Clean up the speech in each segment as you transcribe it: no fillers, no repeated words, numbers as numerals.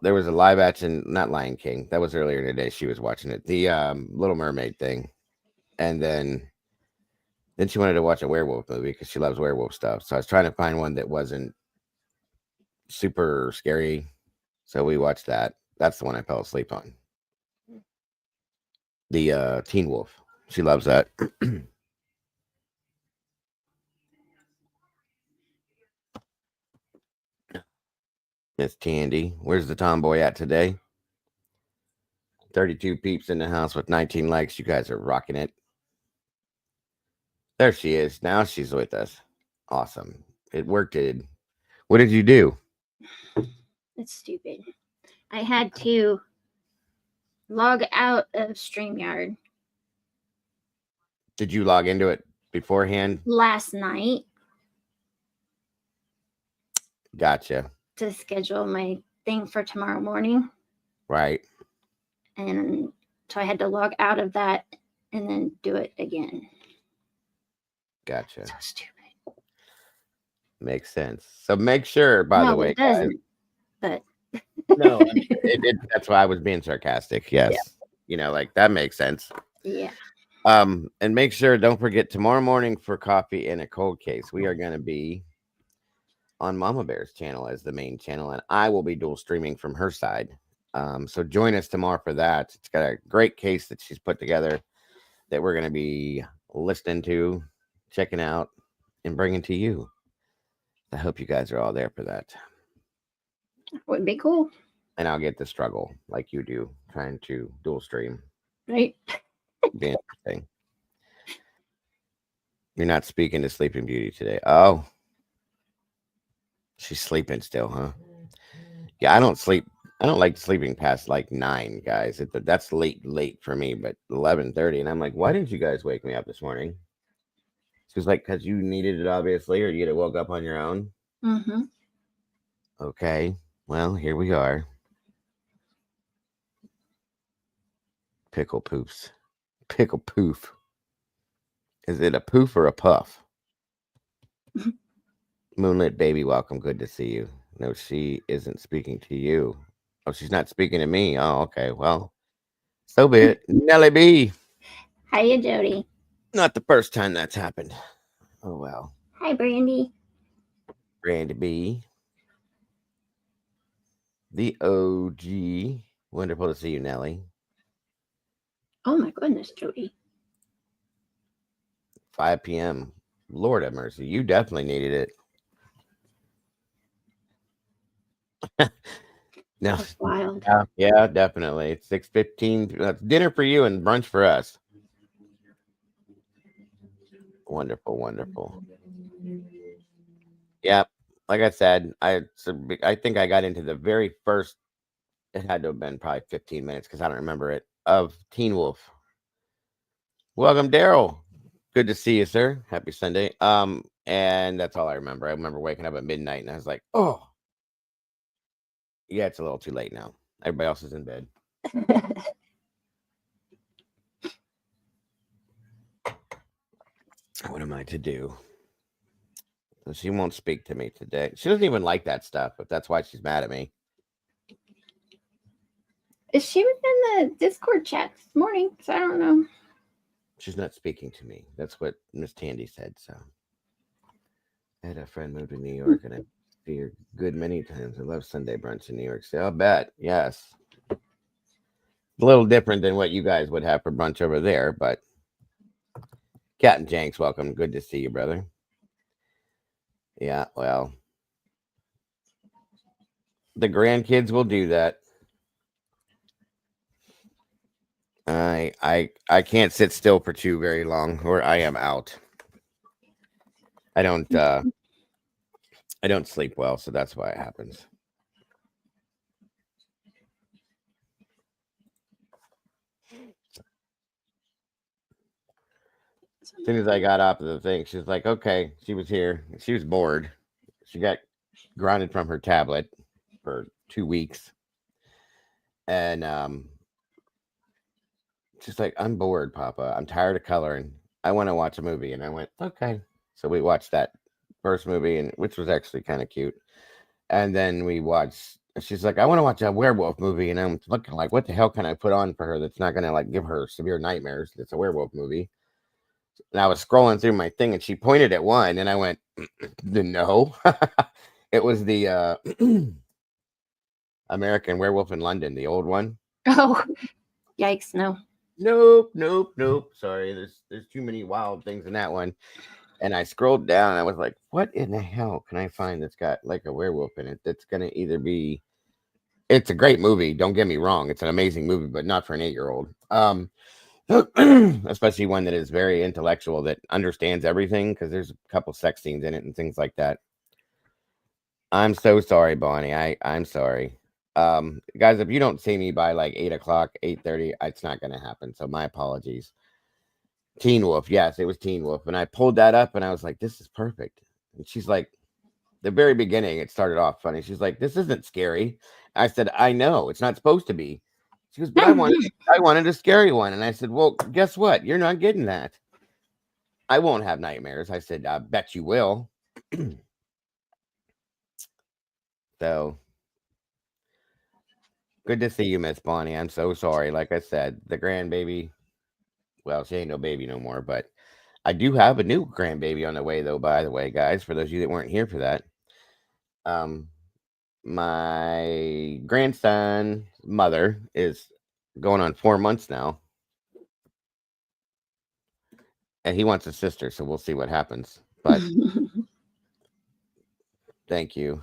There was a live action, not Lion King. That was earlier today. She was watching it. The Little Mermaid thing, and then she wanted to watch a werewolf movie because she loves werewolf stuff. So I was trying to find one that wasn't super scary. So we watched that. That's the one I fell asleep on. The Teen Wolf. She loves that. Miss Tandy. Where's the tomboy at today? 32 peeps in the house with 19 likes. You guys are rocking it. There she is. Now she's with us. Awesome. It worked. What did you do? It's stupid. I had to log out of StreamYard. Did you log into it beforehand? Last night. Gotcha. To schedule my thing for tomorrow morning. Right. And so I had to log out of that and then do it again. Gotcha. So stupid. Makes sense. So make sure, by the way, it doesn't. Guys, but no, that's why I was being sarcastic. Yes. Yeah. Like that makes sense. Yeah. And make sure, don't forget, tomorrow morning for coffee and a cold case, we are going to be on Mama Bear's channel as the main channel, and I will be dual streaming from her side. So join us tomorrow for that. It's got a great case that she's put together that we're going to be listening to, checking out, and bringing to you. I hope you guys are all there for that. Would be cool. And I'll get the struggle like you do, trying to dual stream. Right. Be interesting. You're not speaking to Sleeping Beauty today. Oh, she's sleeping still, huh? Yeah, I don't sleep. I don't like sleeping past like 9, guys. That's late for me. But 11:30, and I'm like, why didn't you guys wake me up this morning? She's like, because you needed it, obviously, or you get woke up on your own. Mm-hmm. Okay, well, here we are. Pickle poops. Pickle poof. Is it a poof or a puff? Moonlit baby, welcome. Good to see you. No, she isn't speaking to you. Oh, she's not speaking to me. Oh, okay. Well, so be it. Nelly B. Hiya, Jody. Not the first time that's happened. Oh, well. Hi, Brandy. Brandy B. The OG. Wonderful to see you, Nelly. Oh, my goodness, Jody. 5 p.m. Lord have mercy. You definitely needed it. No, that's wild. Yeah, definitely. It's 6:15. That's dinner for you and brunch for us. Wonderful, wonderful. Yeah, like I said, I think I got into the very first. It had to have been probably 15 minutes because I don't remember it. Of Teen Wolf. Welcome, Daryl. Good to see you, sir. Happy Sunday. And that's all I remember. I remember waking up at midnight and I was like, oh. Yeah, it's a little too late now. Everybody else is in bed. What am I to do? So she won't speak to me today. She doesn't even like that stuff, but that's why she's mad at me. She was in the Discord chat this morning, so I don't know. She's not speaking to me. That's what Miss Tandy said. So I had a friend move to New York, and I see her good many times. I love Sunday brunch in New York. So I'll bet. Yes. A little different than what you guys would have for brunch over there, but Captain Jenks, welcome. Good to see you, brother. Yeah, well, the grandkids will do that. I can't sit still for too very long, or I am out. I don't sleep well, so that's why it happens. As soon as I got off of the thing, she's like, okay, she was here. She was bored. She got grounded from her tablet for 2 weeks. And she's like, I'm bored, Papa. I'm tired of coloring. I want to watch a movie. And I went, okay. So we watched that first movie, and which was actually kind of cute. And then we watched she's like, I want to watch a werewolf movie, and I'm looking like, what the hell can I put on for her that's not gonna like give her severe nightmares? It's a werewolf movie. And I was scrolling through my thing, and she pointed at one, and I went, no. It was the American Werewolf in London, the old one. Oh, yikes! No. Nope. Sorry, there's too many wild things in that one. And I scrolled down, and I was like, what in the hell can I find that's got like a werewolf in it? That's gonna either be. It's a great movie. Don't get me wrong; it's an amazing movie, but not for an 8-year-old. Especially one that is very intellectual, that understands everything, because there's a couple sex scenes in it and things like that. I'm so sorry, Bonnie. I'm sorry. Guys, if you don't see me by like 8 o'clock, 8:30, it's not gonna happen. So my apologies. Teen Wolf, yes, it was Teen Wolf, and I pulled that up, and I was like, "This is perfect." And she's like, the very beginning, it started off funny. She's like, "This isn't scary." I said, "I know, it's not supposed to be." She goes, "But I wanted a scary one," and I said, "Well, guess what? You're not getting that. I won't have nightmares." I said, "I bet you will." So good to see you, Miss Bonnie. I'm so sorry. Like I said, the grandbaby. Well, she ain't no baby no more, but I do have a new grandbaby on the way, though. By the way, guys, for those of you that weren't here for that, um, my grandson's mother is going on 4 months now, and he wants a sister, so we'll see what happens. But thank you.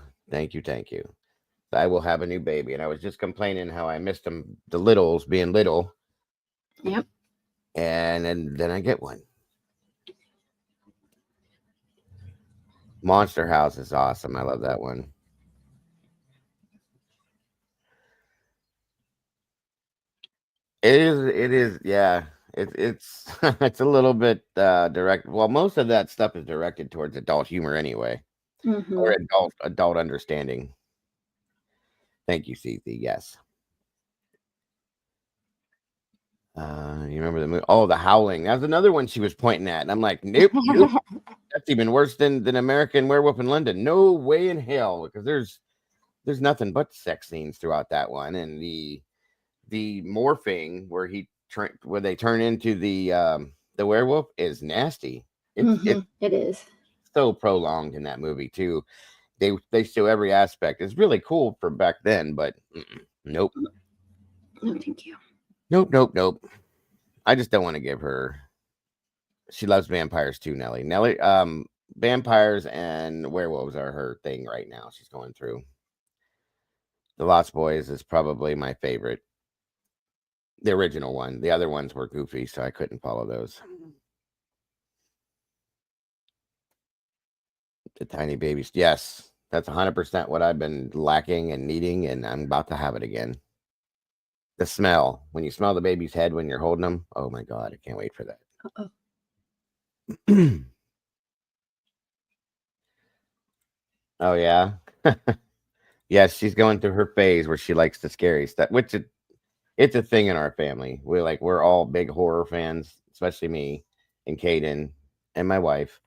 I will have a new baby, and I was just complaining how I missed them, the littles being little. Yep. And then I get one. Monster House is awesome. I love that one. It is, yeah. It's it's a little bit direct. Well, most of that stuff is directed towards adult humor anyway, or adult understanding. Thank you, Cece. Yes. You remember the movie? Oh, The Howling. That was another one she was pointing at, and I'm like, nope. That's even worse than American Werewolf in London. No way in hell, because there's nothing but sex scenes throughout that one, and the morphing where they turn into the werewolf is nasty. It's It is. so prolonged in that movie too. They show every aspect. It's really cool for back then, but nope. No, thank you. Nope. I just don't want to give her. She loves vampires too, Nellie. Vampires and werewolves are her thing right now. She's going through. The Lost Boys is probably my favorite. The original one. The other ones were goofy, so I couldn't follow those. The Tiny Babies. Yes, that's 100% what I've been lacking and needing, and I'm about to have it again. The smell. When you smell the baby's head when you're holding them. Oh my God, I can't wait for that. Oh, yeah. Yes, she's going through her phase where she likes the scary stuff, which it's a thing in our family. We're all big horror fans, especially me and Kaden and my wife.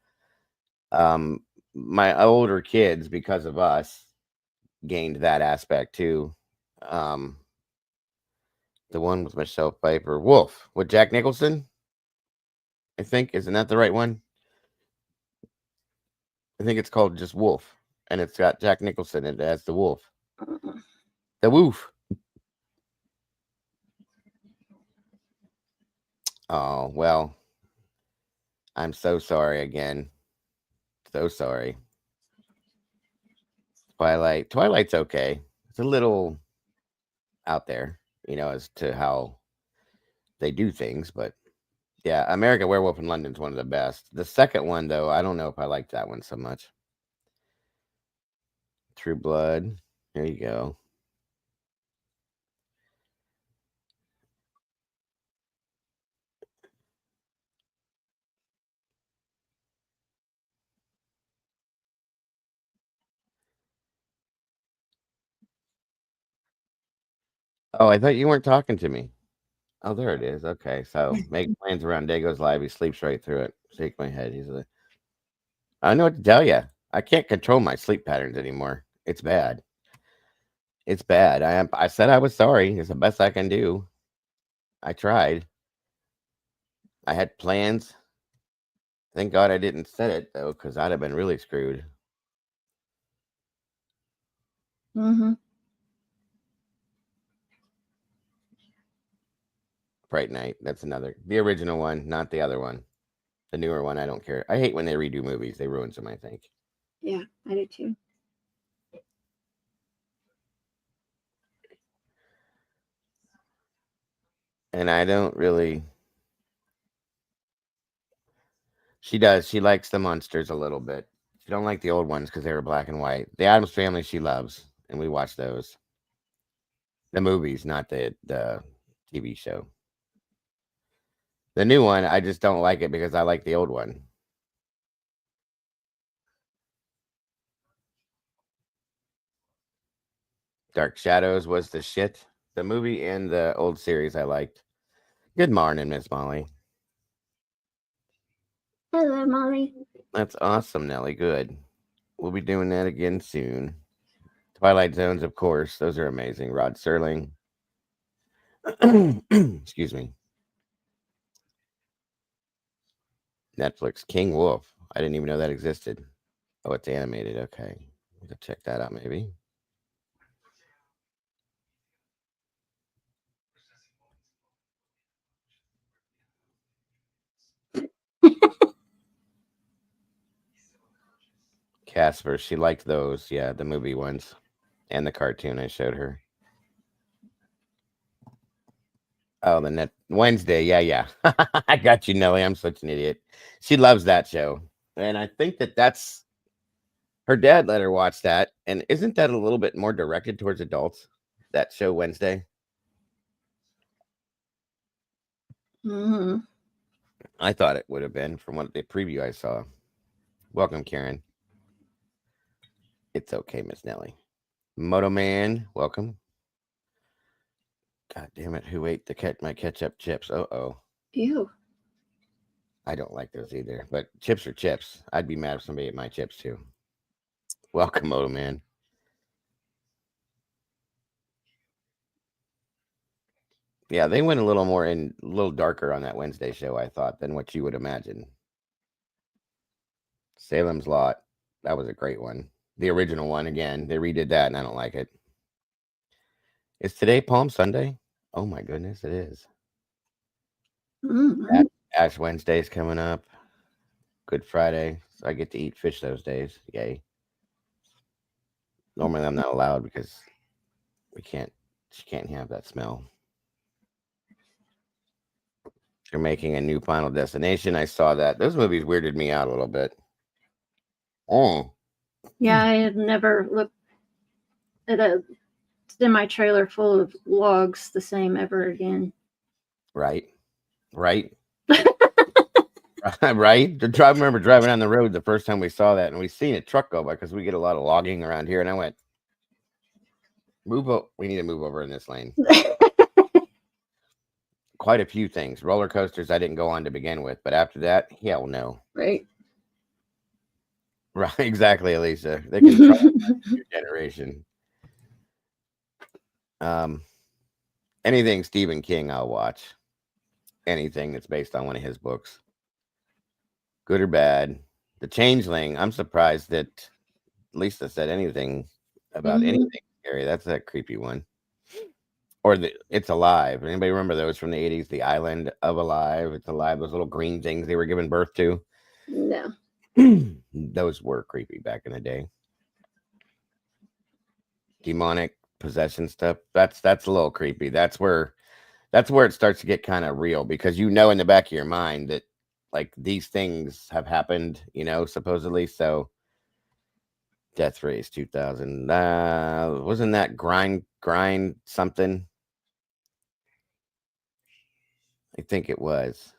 My older kids, because of us, gained that aspect too. The one with Michelle Pfeiffer, Wolf, with Jack Nicholson. I think, isn't that the right one? I think it's called just Wolf, and it's got Jack Nicholson in it as the wolf. The Woof. Oh, well, I'm so sorry again. So sorry. Twilight's okay. It's a little out there, as to how they do things, but yeah, American Werewolf in London is one of the best. The second one, though, I don't know if I like that one so much. True Blood. There you go. Oh, I thought you weren't talking to me. Oh, there it is. Okay, so make plans around Dago's live. He sleeps right through it. Shake my head. I don't know what to tell you. I can't control my sleep patterns anymore. It's bad. It's bad. I said I was sorry. It's the best I can do. I tried. I had plans. Thank God I didn't set it though, because I'd have been really screwed. Mm-hmm. Fright Night. That's another. The original one, not the other one. The newer one, I don't care. I hate when they redo movies. They ruin them, I think. Yeah, I do too. And I don't really. She does. She likes the monsters a little bit. She don't like the old ones because they were black and white. The Addams Family she loves, and we watch those. The movies, not the TV show. The new one, I just don't like it because I like the old one. Dark Shadows was the shit. The movie and the old series I liked. Good morning, Miss Molly. Hello, Molly. That's awesome, Nelly. Good. We'll be doing that again soon. Twilight Zones, of course. Those are amazing. Rod Serling. Excuse me. Netflix. King Wolf. I didn't even know that existed. Oh, it's animated. Okay. I'll have to check that out maybe. Casper. She liked those. Yeah, the movie ones. And the cartoon I showed her. Oh, the net Wednesday. Yeah, yeah. I got you, Nelly. I'm such an idiot. She loves that show. And I think that's her dad let her watch that. And isn't that a little bit more directed towards adults? That show Wednesday? Mm-hmm. I thought it would have been from what the preview I saw. Welcome, Karen. It's okay, Miss Nelly. Moto Man, welcome. God damn it! Who ate my ketchup chips? Oh. Ew. I don't like those either. But chips are chips. I'd be mad if somebody ate my chips too. Welcome, Moto Man. Yeah, they went a little a little darker on that Wednesday show, I thought, than what you would imagine. Salem's Lot. That was a great one. The original one, again, they redid that and I don't like it. Is today Palm Sunday? Oh my goodness, it is. Mm-hmm. Ash Wednesday's coming up. Good Friday. So I get to eat fish those days. Yay. Normally I'm not allowed because she can't have that smell. They're making a new Final Destination. I saw that. Those movies weirded me out a little bit. Oh. Yeah, I had never looked at a semi trailer full of logs the same ever again. Right. Right. Right. I remember driving on the road the first time we saw that, and we seen a truck go by because we get a lot of logging around here. And I went, we need to move over in this lane. Quite a few things. Roller coasters I didn't go on to begin with, but after that, hell no. Right. Right. Exactly, Elisa. They can try your generation. Anything Stephen King, I'll watch. Anything that's based on one of his books, good or bad. The Changeling. I'm surprised that Lisa said anything about anything scary. That's that creepy one. Or It's Alive. Anybody remember those from the 80s? The Island of Alive. It's Alive. Those little green things they were giving birth to. No. Those were creepy back in the day. Demonic possession stuff. That's a little creepy. That's where it starts to get kind of real because in the back of your mind that like these things have happened, supposedly. So Death Race 2000. Wasn't that grind something? I think it was.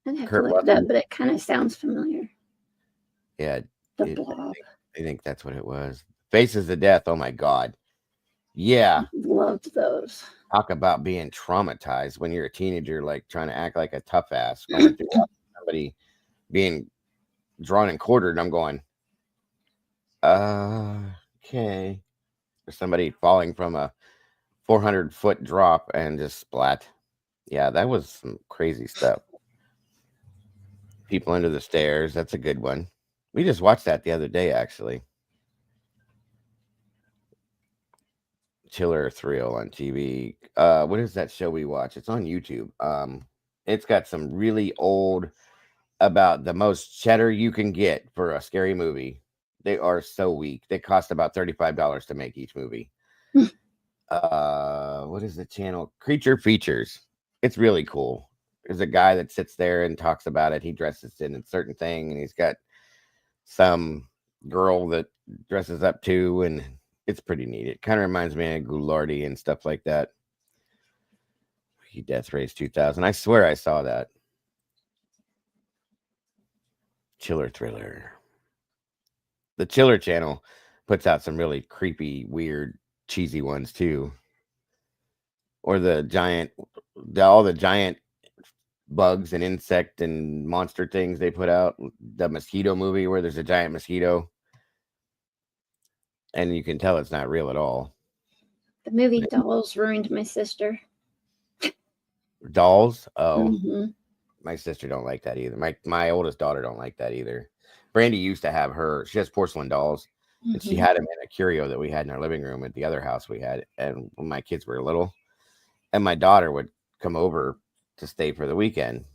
I'd have to look it up, but it kind of sounds familiar. Yeah. The Blob. I think that's what it was. Faces of Death. Oh my God. Yeah. Loved those. Talk about being traumatized when you're a teenager, like trying to act like a tough ass. Going through somebody being drawn and quartered. And I'm going, okay. somebody falling from a 400-foot drop and just splat. Yeah, that was some crazy stuff. People under the stairs. That's a good one. We just watched that the other day, actually. Chiller Thrill on TV. What is that show we watch? It's on YouTube. It's got some really old, about the most cheddar you can get for a scary movie. They are so weak. They cost about $35 to make each movie. What is the channel? Creature Features. It's really cool. There's a guy that sits there and talks about it. He dresses in a certain thing, and he's got some girl that dresses up too, and it's pretty neat. It kind of reminds me of Ghoulardi and stuff like that. Death Race 2000. I swear I saw that. Chiller Thriller. The Chiller channel puts out some really creepy, weird, cheesy ones too. Or all the giant bugs and insect and monster things they put out. The mosquito movie where there's a giant mosquito. And you can tell it's not real at all. The movie Dolls ruined my sister. Dolls? Oh. Mm-hmm. My sister don't like that either. My oldest daughter don't like that either. Brandy used to have she has porcelain dolls. Mm-hmm. And she had them in a curio that we had in our living room at the other house we had. And when my kids were little, and my daughter would come over to stay for the weekend,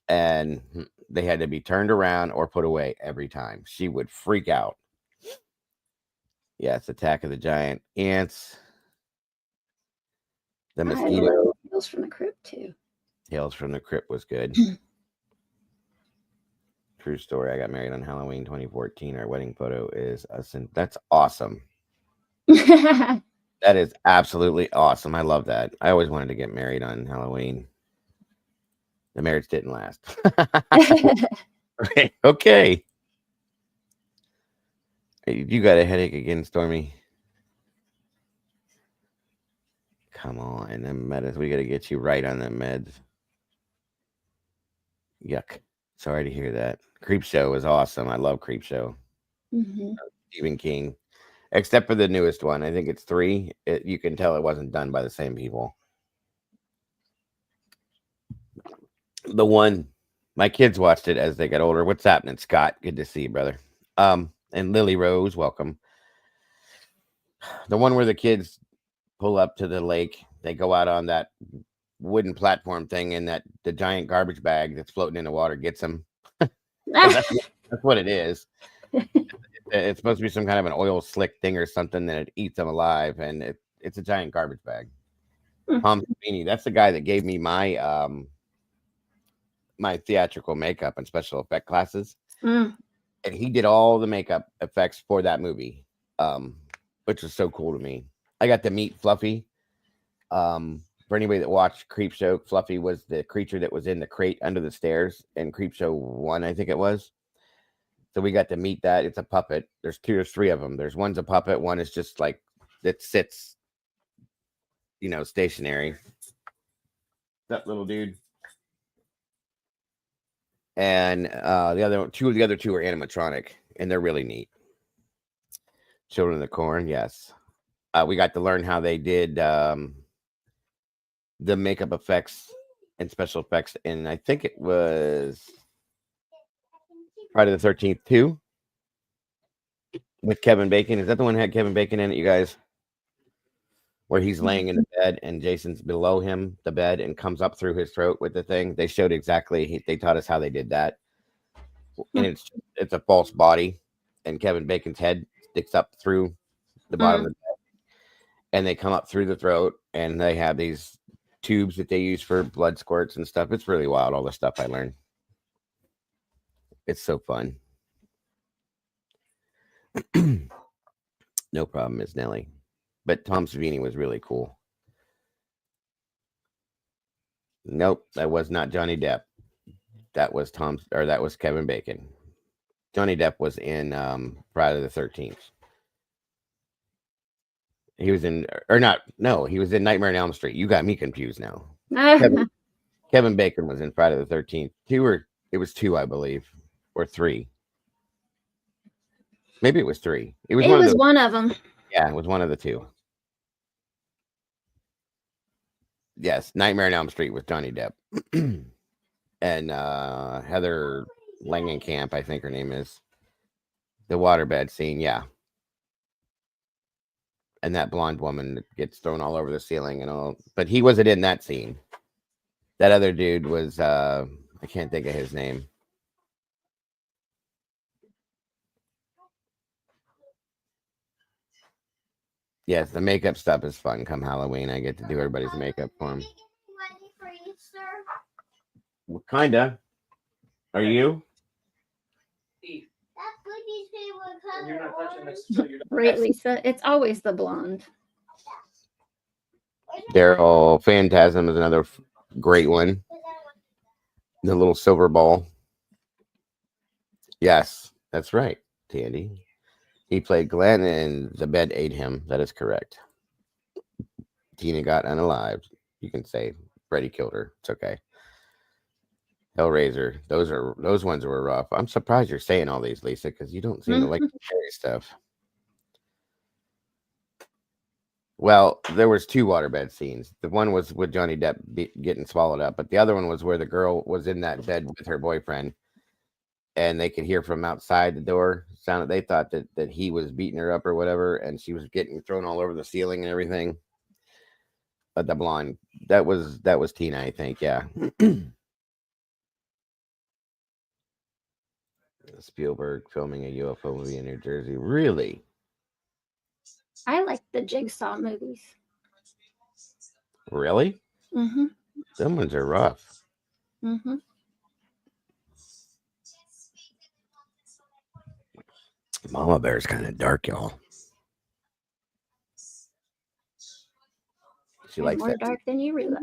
and they had to be turned around or put away every time. She would freak out. Yeah, it's Attack of the Giant Ants. The mosquito. Tales from the Crypt too. Tales from the Crypt was good. True story. I got married on Halloween 2014. Our wedding photo is us, and that's awesome. That is absolutely awesome. I love that. I always wanted to get married on Halloween. The marriage didn't last. Right. Okay. You got a headache again, Stormy? Come on, them meds. We got to get you right on them meds. Yuck. Sorry to hear that. Creepshow is awesome. I love Creepshow. Mm-hmm. Stephen King. Except for the newest one. I think it's 3. You can tell it wasn't done by the same people. The one, my kids watched it as they got older. What's happening, Scott? Good to see you, brother. And Lily Rose, welcome. The one where the kids pull up to the lake. They go out on that wooden platform thing, and the giant garbage bag that's floating in the water gets them. that's what it is. It's supposed to be some kind of an oil slick thing or something that it eats them alive, and it's a giant garbage bag. Tom Savini, that's the guy that gave me my my theatrical makeup and special effect classes. And he did all the makeup effects for that movie, which was so cool to me. I got to meet Fluffy. For anybody that watched Creepshow, Fluffy was the creature that was in the crate under the stairs in Creepshow 1, I think it was. So we got to meet that. It's a puppet. There's 2 or 3 of them. There's one's a puppet. One is just like that sits, stationary. That little dude. And two of the other 2 are animatronic, and they're really neat. Children of the Corn, yes. We got to learn how they did the makeup effects and special effects, and I think it was Friday the 13th 2 with Kevin Bacon. Is that the one that had Kevin Bacon in it, you guys? Where he's laying in the bed and Jason's below him, the bed, and comes up through his throat with the thing. They showed exactly. They taught us how they did that, and it's a false body, and Kevin Bacon's head sticks up through the bottom of the bed, and they come up through the throat, and they have these tubes that they use for blood squirts and stuff. It's really wild, all the stuff I learned. It's so fun. No problem, Miss Nelly. But Tom Savini was really cool. Nope, that was not Johnny Depp. That was Kevin Bacon. Johnny Depp was in Friday the 13th. He was in, he was in Nightmare on Elm Street. You got me confused now. Kevin Bacon was in Friday the 13th. It was 2, I believe, or 3. Maybe it was 3. It was one of them. Yeah, it was one of the 2. Yes, Nightmare on Elm Street with Johnny Depp. And Heather Langenkamp, I think her name is. The waterbed scene, yeah. And that blonde woman that gets thrown all over the ceiling and all. But he wasn't in that scene. That other dude was I can't think of his name. Yes, the makeup stuff is fun. Come Halloween, I get to do everybody's makeup for him. Well, kinda. Are you? Right, Lisa. It's always the blonde. Daryl Phantasm is another great one. The little silver ball. Yes, that's right, Tandy. He played Glenn and the bed ate him. That is correct. Tina got unalived. You can say Freddy killed her. It's okay. Hellraiser. Those ones were rough. I'm surprised you're saying all these, Lisa, because you don't seem to like scary stuff. Well, there was two waterbed scenes. The one was with Johnny Depp getting swallowed up, but the other one was where the girl was in that bed with her boyfriend, and they could hear from outside the door sound. They thought that he was beating her up or whatever, and she was getting thrown all over the ceiling and everything. But the blonde, that was Tina, I think. Yeah. Spielberg filming a UFO movie in New Jersey. Really? I like the Jigsaw movies. Really? Mm-hmm. Some ones are rough. Mm-hmm. Mama Bear's kind of dark, y'all. She likes more that. dark than you realize.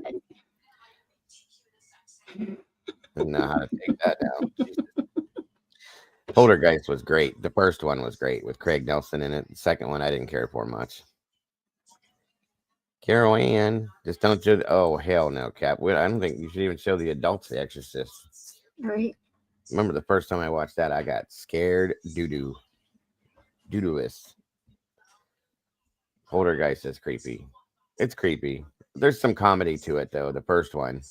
Doesn't know how to take that down. Poltergeist was great. The first one was great with Craig Nelson in it. The second one I didn't care for much. Carol Ann, just don't show. Oh hell no, Cap. I don't think you should even show the adults The Exorcist. Right. Remember the first time I watched that, I got scared doo-doo-less. Poltergeist is creepy. It's creepy. There's some comedy to it though. The first one.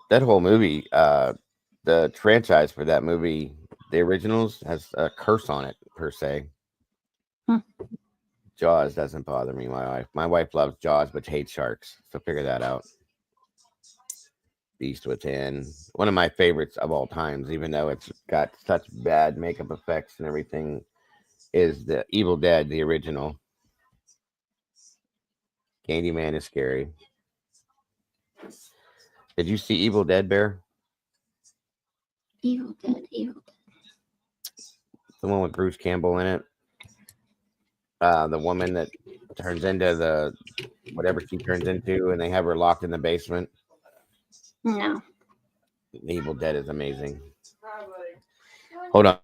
That whole movie, the franchise for that movie, the originals, has a curse on it per se. Jaws doesn't bother me. My wife loves Jaws, but hates sharks. So figure that out. Beast Within, one of my favorites of all times, even though it's got such bad makeup effects and everything, is the Evil Dead, the original. Candyman is scary. Did you see Evil Dead, Bear? Evil Dead. The one with Bruce Campbell in it. The woman that turns into the whatever she turns into, and they have her locked in the basement. No. The Evil Dead is amazing. Hold on.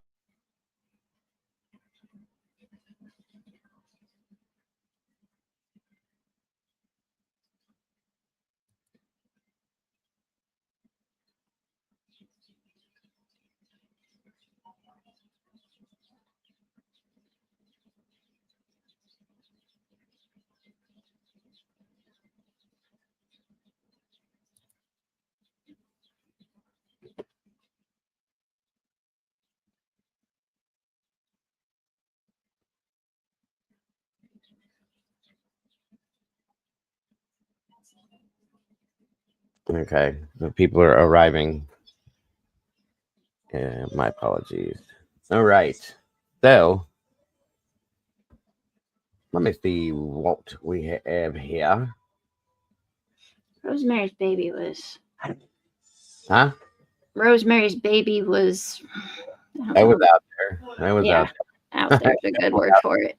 Okay, the people are arriving. My apologies. All right, so let me see what we have here. Rosemary's Baby was. Huh? Rosemary's Baby was. I was out there. I was Yeah. out Out there's a good word for it.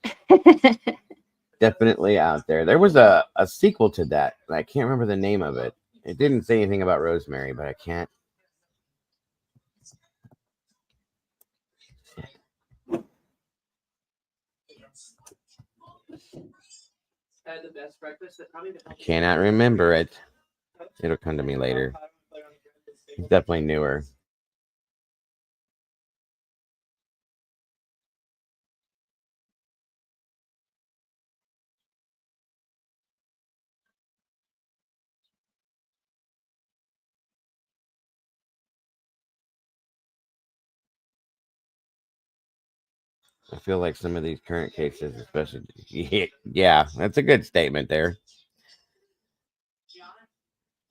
definitely out there. There was a sequel to that, but I can't remember the name of it. It didn't say anything about Rosemary, but I can't. Had the best breakfast. I cannot remember it. It'll come to me later. It's definitely newer. I feel like some of these current cases, especially, yeah, that's a good statement there.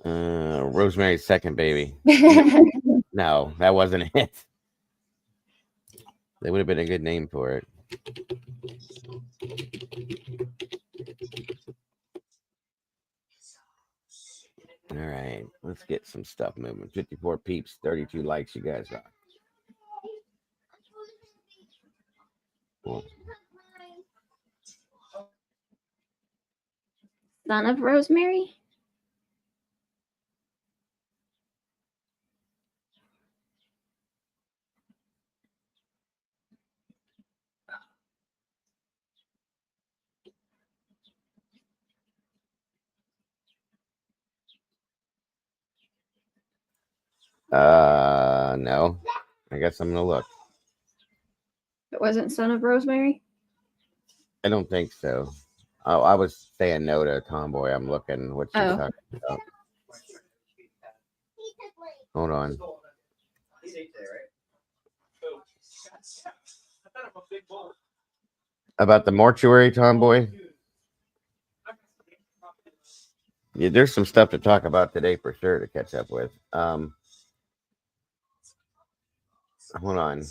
Rosemary's Second Baby. No, that wasn't it. That would have been a good name for it. All right, let's get some stuff moving. 54 peeps, 32 likes. You guys rock. Cool. Son of Rosemary? No. I guess I'm gonna look. It wasn't Son of Rosemary? I don't think so. Oh, I was saying no to Tomboy. I'm looking what she's Oh. talking about. Hold on. About the mortuary, Tomboy? Yeah, there's some stuff to talk about today for sure to catch up with. Hold on.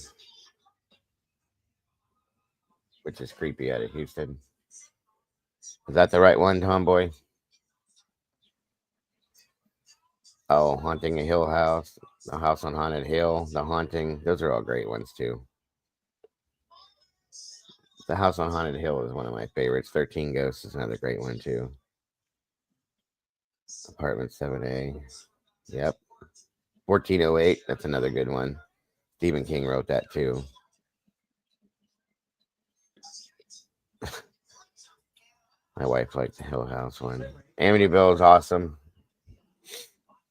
Which is creepy out of Houston. Is that the right one, Tomboy? Oh, Haunting a Hill House, The House on Haunted Hill, The Haunting. Those are all great ones too. The House on Haunted Hill is one of my favorites. 13 Ghosts is another great one too. Apartment 7A. Yep. 1408. That's another good one. Stephen King wrote that too. My wife liked the Hill House one. Amityville is awesome.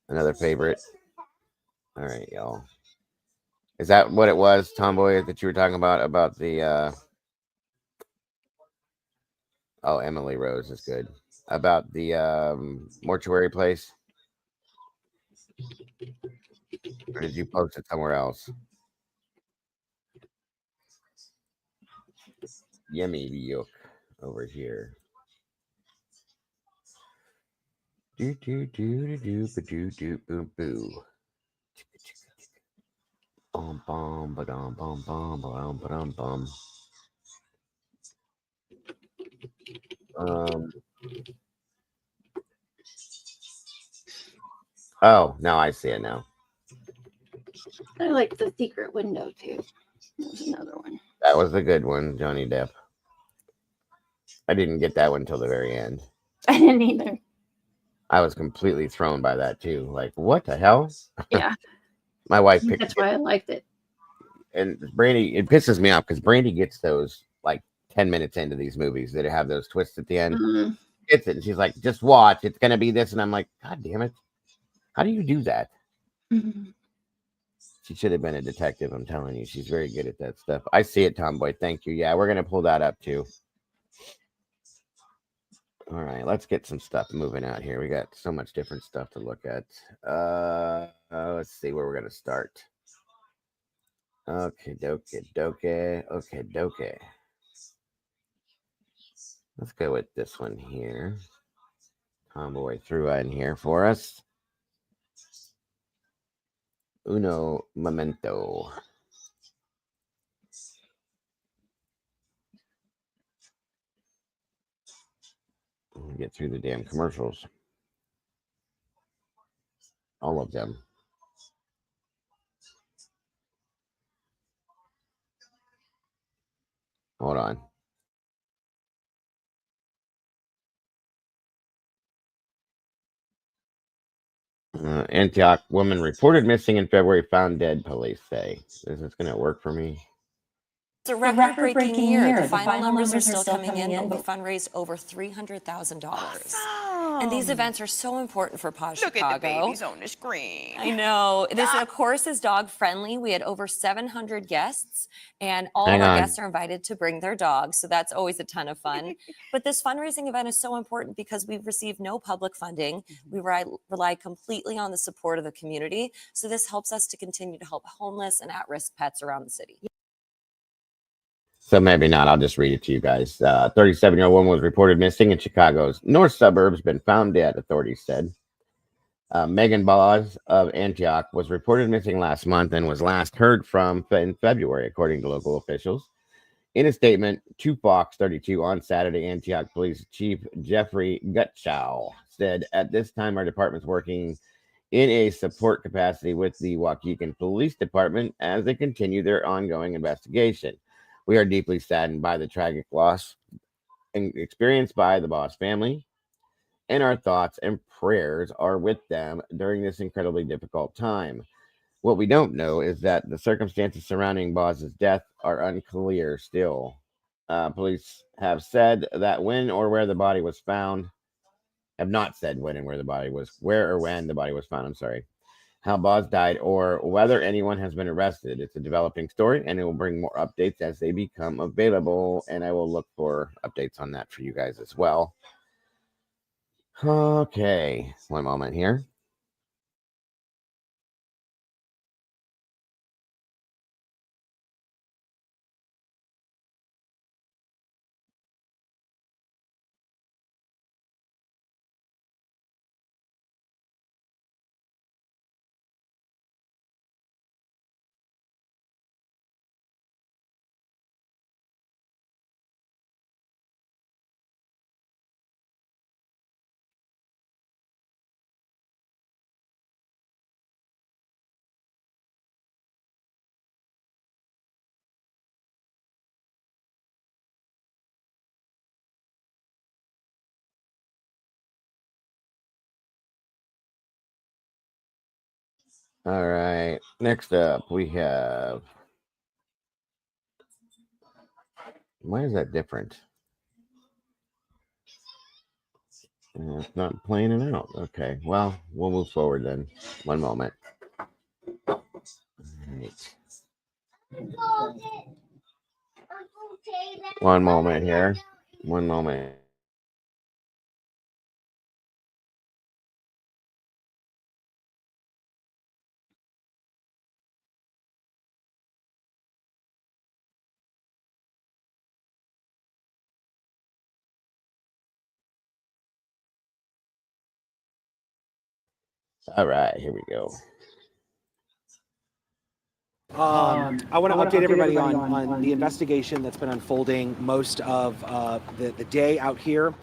Another favorite. All right, y'all. Is that what it was, Tomboy, that you were talking about the oh, Emily Rose is good. About the mortuary place? Or did you post it somewhere else? Yummy yuck over here. Do do do do do do do boo boo. Bum bum ba dum bum bum ba dum bum. Oh, now I see it now. I like The Secret Window too. There's another one. That was the good one, Johnny Depp. I didn't get that one till the very end. I didn't either. I was completely thrown by that too. Like, what the hell? Yeah. My wife picked That's why I liked it. and Brandy, it pisses me off because Brandy gets those like 10 minutes into these movies that have those twists at the end. Mm-hmm. Gets it. And she's like, just watch. It's going to be this. And I'm like, God damn it. How do you do that? Mm-hmm. She should have been a detective. I'm telling you. She's very good at that stuff. I see it, Tomboy. Thank you. Yeah, we're going to pull that up too. All right. Let's get some stuff moving out here. We got so much different stuff to look at. Let's see where we're going to start. Okay, doke. Let's go with this one here. Tomboy threw in here for us. Uno momento. We'll get through the damn commercials. All of them. Hold on. Antioch woman reported missing in February, found dead, police say. Is this going to work for me? It's a record-breaking year. The final numbers are still coming in, but we fundraised over $300,000. Awesome. And these events are so important for Pod Look Chicago. at the babies on the screen. I know. This, of course, is dog-friendly. We had over 700 guests, and all of our guests are invited to bring their dogs, so that's always a ton of fun. But this fundraising event is so important because we've received no public funding. We rely completely on the support of the community, so this helps us to continue to help homeless and at-risk pets around the city. So maybe not. I'll just read it to you guys. 37-year-old woman was reported missing in Chicago's north suburbs, been found dead, authorities said. Megan Boz of Antioch was reported missing last month and was last heard from in February, according to local officials. In a statement to Fox 32 on Saturday, Antioch Police Chief Jeffrey Gutschau said, "At this time, our department's working in a support capacity with the Waukegan Police Department as they continue their ongoing investigation. We are deeply saddened by the tragic loss experienced by the Boss family, and our thoughts and prayers are with them during this incredibly difficult time. What we don't know is that the circumstances surrounding Boss's death are unclear still. Police have said that when or where the body was found, have not said when and where the body was, where or when the body was found, I'm sorry, how Boz died, or whether anyone has been arrested. It's a developing story, and it will bring more updates as they become available, and I will look for updates on that for you guys as well." Okay, one moment here. All right, next up we have, why is that different? It's not playing it out. Okay, well, we'll move forward then. One moment. All right. One moment here. One moment. All right, here we go. I want to update everybody on the investigation that's been unfolding most of the day out here.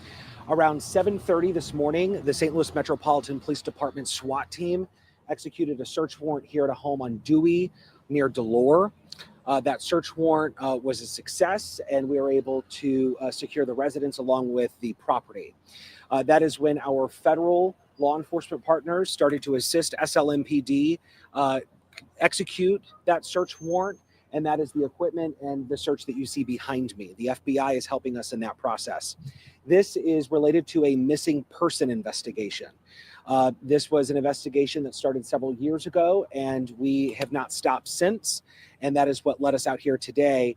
Around 7:30 this morning, the St. Louis Metropolitan Police Department SWAT team executed a search warrant here at a home on Dewey near Delore. That search warrant was a success, and we were able to secure the residence along with the property. That is when our federal law enforcement partners started to assist SLMPD execute that search warrant, and that is the equipment and the search that you see behind me. The FBI is helping us in that process. This is related to a missing person investigation. This was an investigation that started several years ago, and we have not stopped since, and that is what led us out here today.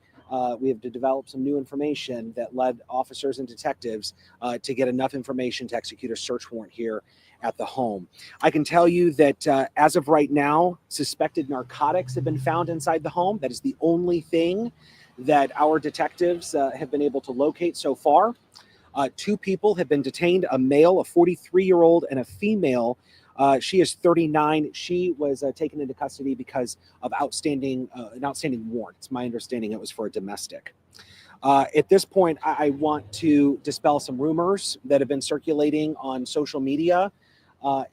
We have to develop some new information that led officers and detectives to get enough information to execute a search warrant here at the home. I can tell you that as of right now, suspected narcotics have been found inside the home. That is the only thing that our detectives have been able to locate so far. 2 people have been detained, a male, a 43-year-old, and a female. She is 39. She was taken into custody because of an outstanding warrant. It's my understanding it was for a domestic. At this point, I want to dispel some rumors that have been circulating on social media,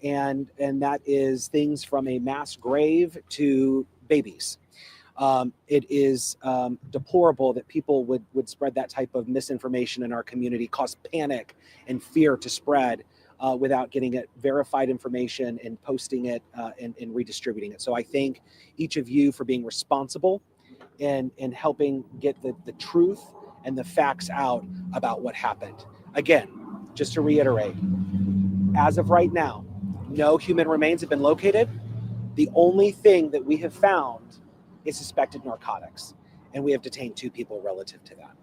and that is things from a mass grave to babies. It is deplorable that people would spread that type of misinformation in our community, cause panic and fear to spread without getting it verified information and posting it and redistributing it. So I thank each of you for being responsible and helping get the truth and the facts out about what happened. Again, just to reiterate, as of right now, no human remains have been located. The only thing that we have found is suspected narcotics, and we have detained 2 people relative to that.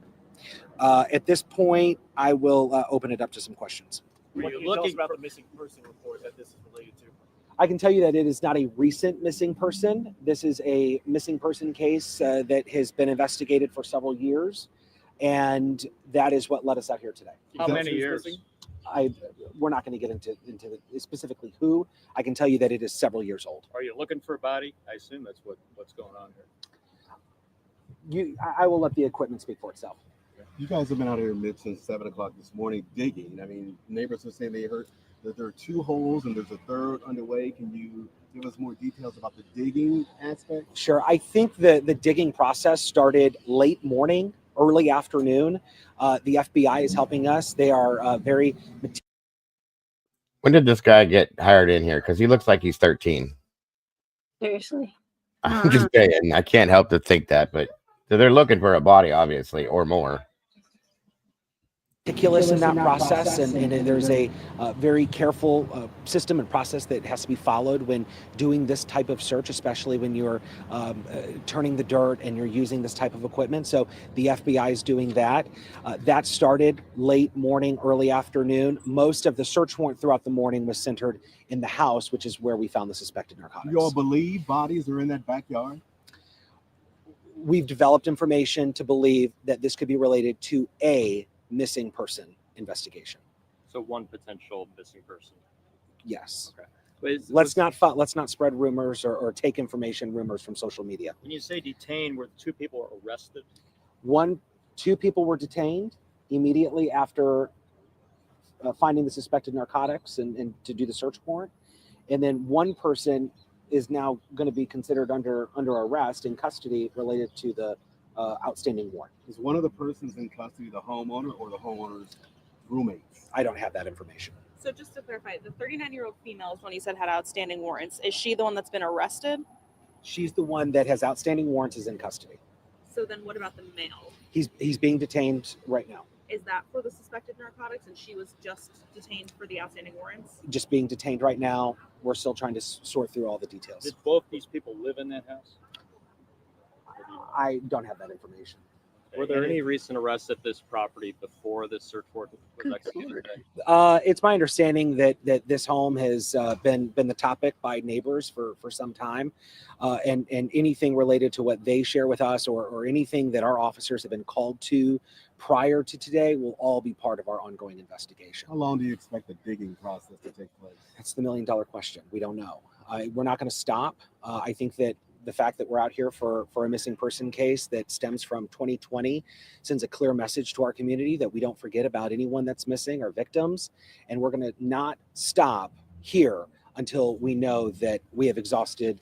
At this point, I will open it up to some questions. What can you tell us about the missing person report that this is related to? I can tell you that it is not a recent missing person. This is a missing person case that has been investigated for several years, and that is what led us out here today. How many years? We're not going to get into specifically who. I can tell you that it is several years old. Are you looking for a body? I assume that's what's going on here. I will let the equipment speak for itself. You guys have been out here mid since 7 o'clock this morning digging. I mean, neighbors are saying they heard that there are 2 holes and there's a third underway. Can you give us more details about the digging aspect? Sure. I think the digging process started late morning, early afternoon. The FBI is helping us. They are very. When did this guy get hired in here? Because he looks like he's 13. Seriously. I'm just saying. I can't help to think that, but so they're looking for a body, obviously, or more. Meticulous in that process, and there's a very careful system and process that has to be followed when doing this type of search, especially when you're turning the dirt and you're using this type of equipment. So the FBI is doing that. That started late morning, early afternoon. Most of the search warrant throughout the morning was centered in the house, which is where we found the suspected narcotics. You all believe bodies are in that backyard? We've developed information to believe that this could be related to a missing person investigation. So one potential missing person. Yes. Okay. Let's not spread rumors or take rumors from social media. When you say detained, were 2 people arrested? 2 people were detained immediately after finding the suspected narcotics and to do the search warrant, and then 1 person is now going to be considered under arrest in custody related to the outstanding warrant. Is one of the persons in custody the homeowner or the homeowner's roommates? I don't have that information. So just to clarify, the 39-year-old female is one you said had outstanding warrants. Is she the one that's been arrested? She's the one that has outstanding warrants, is in custody. So then what about the male? He's being detained right now. Is that for the suspected narcotics and she was just detained for the outstanding warrants? Just being detained right now. We're still trying to sort through all the details. Did both these people live in that house? I don't have that information. Were there any recent arrests at this property before this search warrant was executed today? It's my understanding that this home has been the topic by neighbors for some time, and anything related to what they share with us or anything that our officers have been called to prior to today will all be part of our ongoing investigation. How long do you expect the digging process to take place? That's the million-dollar question. We don't know. We're not going to stop. I think that the fact that we're out here for a missing person case that stems from 2020 sends a clear message to our community that we don't forget about anyone that's missing or victims. And we're going to not stop here until we know that we have exhausted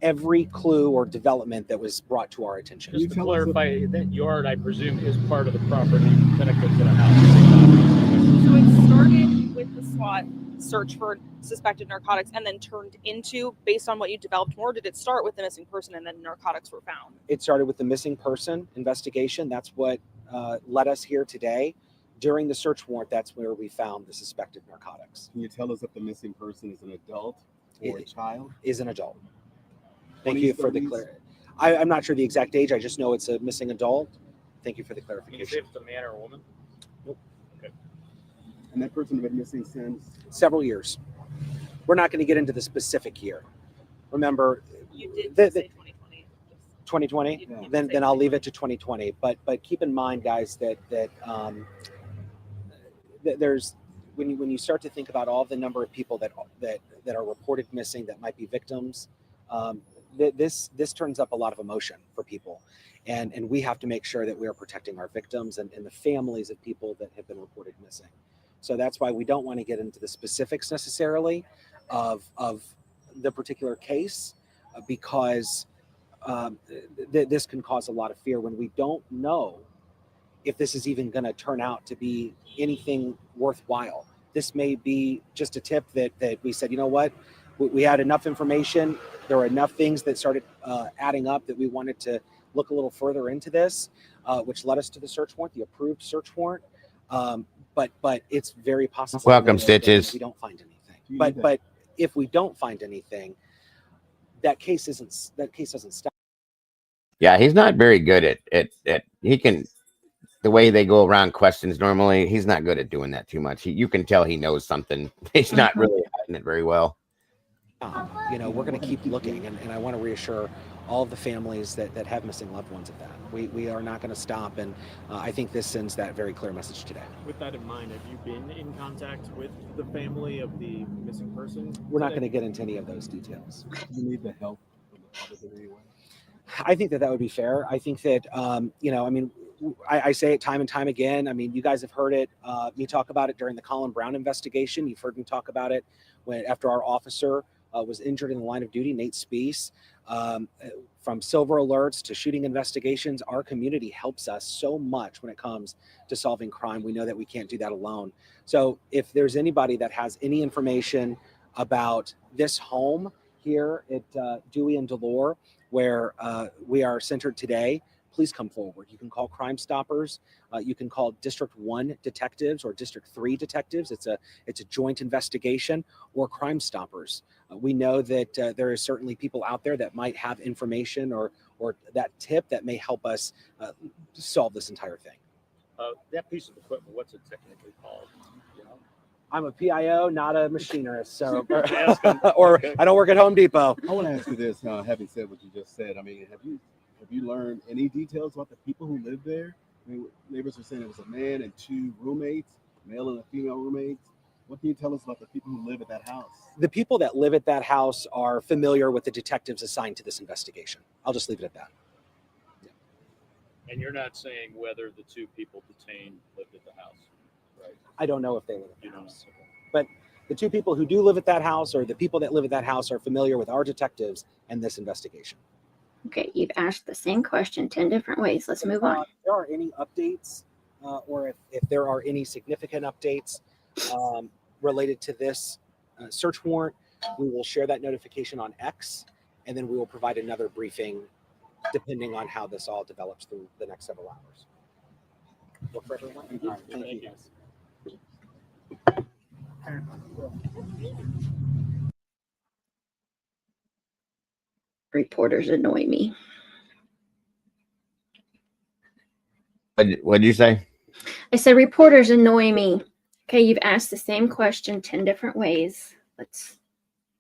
every clue or development that was brought to our attention. Just to clarify, that yard, I presume, is part of the property connected to the house. So it started with the SWAT search for suspected narcotics and then turned into, based on what you developed more, did it start with the missing person and then narcotics were found? It started with the missing person investigation. That's what led us here today. During the search warrant, that's where we found the suspected narcotics. Can you tell us if the missing person is an adult or a child? Is an adult. Thank you for the 20s? clarity. I'm not sure the exact age. I just know it's a missing adult. Thank you for the Can you say clarification. if it's a man or a woman? And that person has been missing since? Several years. We're not going to get into the specific year. Remember, You did The- say 2020. 2020. You did Then say I'll leave it to 2020. But keep in mind, guys, that there's when you start to think about all the number of people that are reported missing that might be victims, this turns up a lot of emotion for people, and we have to make sure that we are protecting our victims and the families of people that have been reported missing. So that's why we don't want to get into the specifics necessarily of the particular case, because this can cause a lot of fear when we don't know if this is even going to turn out to be anything worthwhile. This may be just a tip that we said, you know what, we had enough information. There were enough things that started adding up that we wanted to look a little further into this, which led us to the search warrant, the approved search warrant. But it's very possible. Welcome, that Stitches. we don't find anything. You But need but if we don't find anything, that case doesn't stop. Yeah, he's not very good at he can the way they go around questions normally. He's not good at doing that too much. You can tell he knows something. He's not really hiding it very well. You know, we're going to keep looking, and I want to reassure all of the families that have missing loved ones of that. We are not going to stop, and I think this sends that very clear message today. With that in mind, have you been in contact with the family of the missing person? We're not going to get into any of those details. Do you need the help of the public in any way? I think that would be fair. I think that, you know, I mean, I say it time and time again. I mean, you guys have heard it, me talk about it during the Colin Brown investigation. You've heard me talk about it after our officer was injured in the line of duty, Nate Spees. From silver alerts to shooting investigations, our community helps us so much when it comes to solving crime. We know that we can't do that alone. So if there's anybody that has any information about this home here at Dewey and Delore, where we are centered today, please come forward. You can call Crime Stoppers. You can call District 1 detectives or District 3 detectives. It's a joint investigation, or Crime Stoppers. We know that there is certainly people out there that might have information or that tip that may help us solve this entire thing. That piece of equipment, what's it technically called? You know? I'm a PIO, not a machinist, so Ask 'em. or Okay. I don't work at Home Depot. I want to ask you this, having said what you just said. I mean, have you learned any details about the people who live there? I mean, neighbors were saying it was a man and 2 roommates, male and a female roommates. What can you tell us about the people who live at that house? The people that live at that house are familiar with the detectives assigned to this investigation. I'll just leave it at that. And you're not saying whether the 2 people detained lived at the house, right? I don't know if they live at You the don't house, know. but the 2 people who do live at that house, or the people that live at that house, are familiar with our detectives and this investigation. Okay, you've asked the same question 10 different ways. Let's move on. If there are any updates, or if there are any significant updates related to this search warrant, we will share that notification on X, and then we will provide another briefing depending on how this all develops through the next several hours. Work for everyone? All right, thank you. Reporters annoy me. What'd you say? I said reporters annoy me. Okay, you've asked the same question 10 different ways.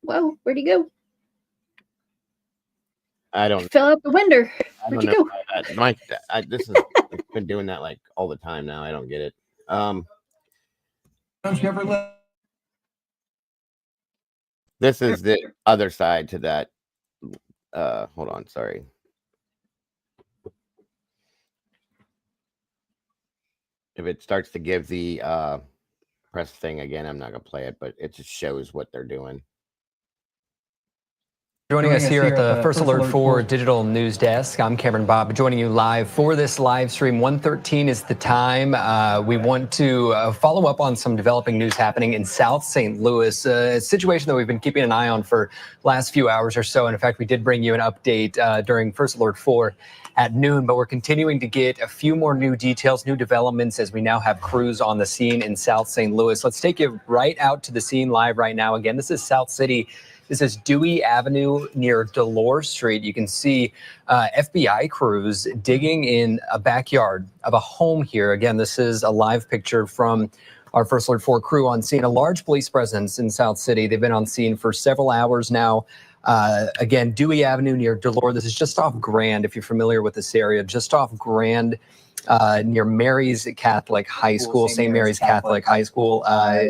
Whoa, where'd he go? I don't. Fill out the window. I Where'd don't you know. go? Mike, this is I've been doing that like all the time now. I don't get it. This is the other side to that. Hold on, sorry. If it starts to give the press thing again, I'm not gonna play it, but it just shows what they're doing. Joining us here at the First Alert 4 Digital News Desk, I'm Cameron Bob, joining you live for this live stream. 1:13 is the time. We want to follow up on some developing news happening in South St. Louis, a situation that we've been keeping an eye on for last few hours or so. And in fact, we did bring you an update during First Alert 4 at noon, but we're continuing to get a few more new details, new developments, as we now have crews on the scene in South St. Louis. Let's take you right out to the scene live right now. Again, this is South City. This is Dewey Avenue near Delore Street. You can see FBI crews digging in a backyard of a home here. Again, this is a live picture from our First Alert 4 crew on scene. A large police presence in South City. They've been on scene for several hours now. Again, Dewey Avenue near Delore. This is just off Grand, if you're familiar with this area, just off Grand. Near Mary's Catholic High School, St. Mary's Catholic High School,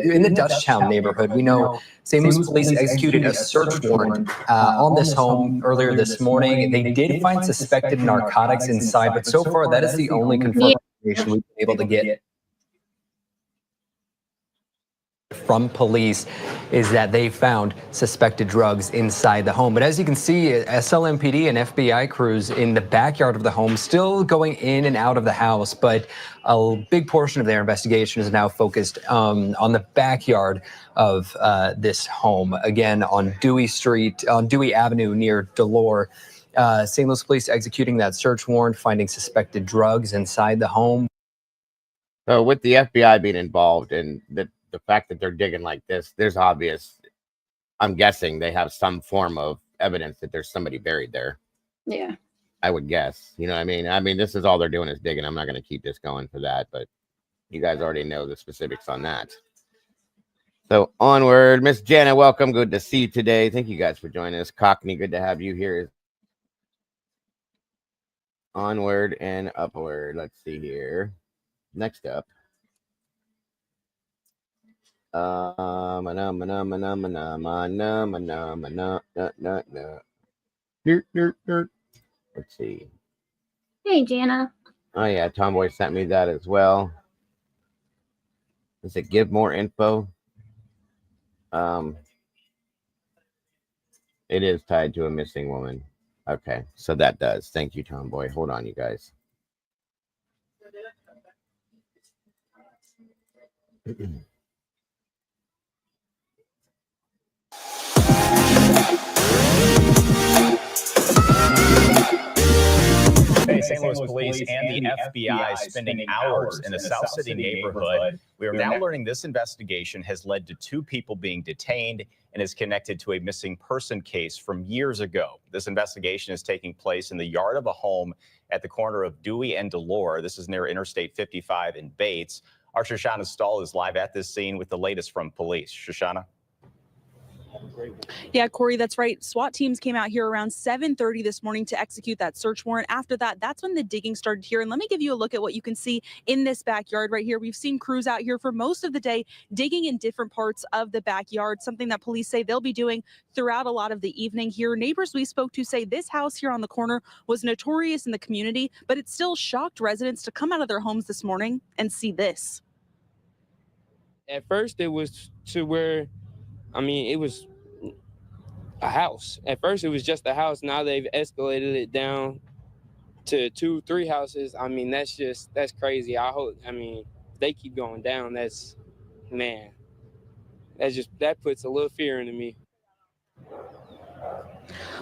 in the Dutchtown neighborhood. We know St. Louis police executed a search warrant on this home earlier this morning. They did find suspected narcotics inside, but so far that is the only confirmed information we've been able to get from police, is that they found suspected drugs inside the home. But as you can see, SLMPD and FBI crews in the backyard of the home, still going in and out of the house, but a big portion of their investigation is now focused on the backyard of this home. Again, on Dewey Avenue near Delore. St. Louis police executing that search warrant, finding suspected drugs inside the home. So with the FBI being involved and the fact that they're digging like this, there's obvious, I'm guessing they have some form of evidence that there's somebody buried there. Yeah. I would guess. You know what I mean? I mean, this is all they're doing is digging. I'm not going to keep this going for that, but you guys already know the specifics on that. So onward, Miss Jana, welcome. Good to see you today. Thank you guys for joining us. Cockney, good to have you here. Onward and upward. Let's see here. Next up. Let's see. Hey, Jana. Oh yeah, Tomboy sent me that as well. Does it give more info? It is tied to a missing woman. Okay, so that does. Thank you, Tomboy. Hold on, you guys. St. Louis Police and the FBI spending hours in a South City neighborhood. We are now learning this investigation has led to 2 people being detained and is connected to a missing person case from years ago. This investigation is taking place in the yard of a home at the corner of Dewey and Delore. This is near Interstate 55 in Bates. Our Shoshana Stahl is live at this scene with the latest from police. Shoshana? Yeah, Corey, that's right. SWAT teams came out here around 7:30 this morning to execute that search warrant. After that, that's when the digging started here. And let me give you a look at what you can see in this backyard right here. We've seen crews out here for most of the day digging in different parts of the backyard, something that police say they'll be doing throughout a lot of the evening here. Neighbors we spoke to say this house here on the corner was notorious in the community, but it still shocked residents to come out of their homes this morning and see this. At first, it was to where, it was a house. At first, it was just a house. Now they've escalated it down to 2-3 houses. That's crazy. They keep going down. That puts a little fear into me.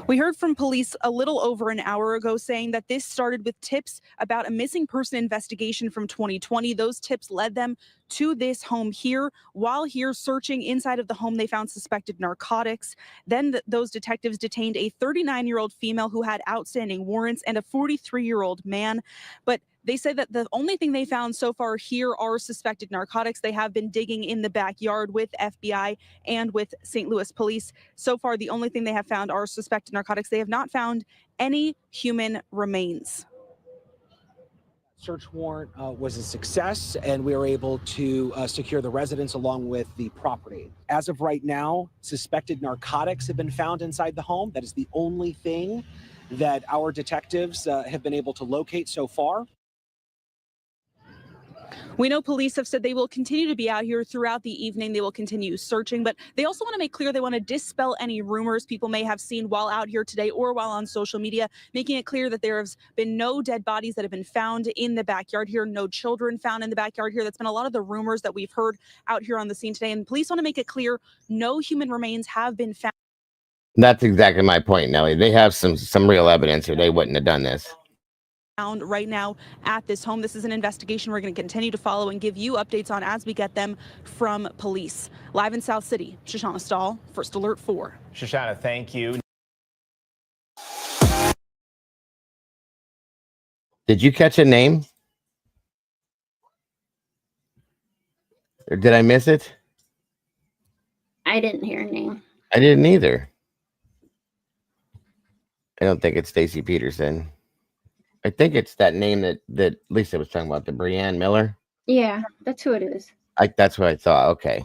We heard from police a little over an hour ago saying that this started with tips about a missing person investigation from 2020. Those tips led them to this home here. While here searching inside of the home, they found suspected narcotics. Then those detectives detained a 39-year-old female who had outstanding warrants and a 43-year-old man. But they said that the only thing they found so far here are suspected narcotics. They have been digging in the backyard with FBI and with St. Louis Police. So far, the only thing they have found are suspected narcotics. They have not found any human remains. Search warrant was a success, and we were able to secure the residence along with the property. As of right now, suspected narcotics have been found inside the home. That is the only thing that our detectives have been able to locate so far. We know police have said they will continue to be out here throughout the evening. They will continue searching, but they also want to make clear they want to dispel any rumors people may have seen while out here today or while on social media, making it clear that there has been no dead bodies that have been found in the backyard here, no children found in the backyard here. That's been a lot of the rumors that we've heard out here on the scene today. And police want to make it clear no human remains have been found. That's exactly my point, Nelly. They have some real evidence, or they wouldn't have done this. Right now at this home. This is an investigation we're going to continue to follow and give you updates on as we get them from police. Live in South City, Shoshana Stahl, First Alert 4. Shoshana, thank you. Did you catch a name? Or did I miss it? I didn't hear a name. I didn't either. I don't think it's Stacy Peterson. I think it's that name that Lisa was talking about, the Brianne Miller. Yeah, that's who it is. That's what I thought. Okay.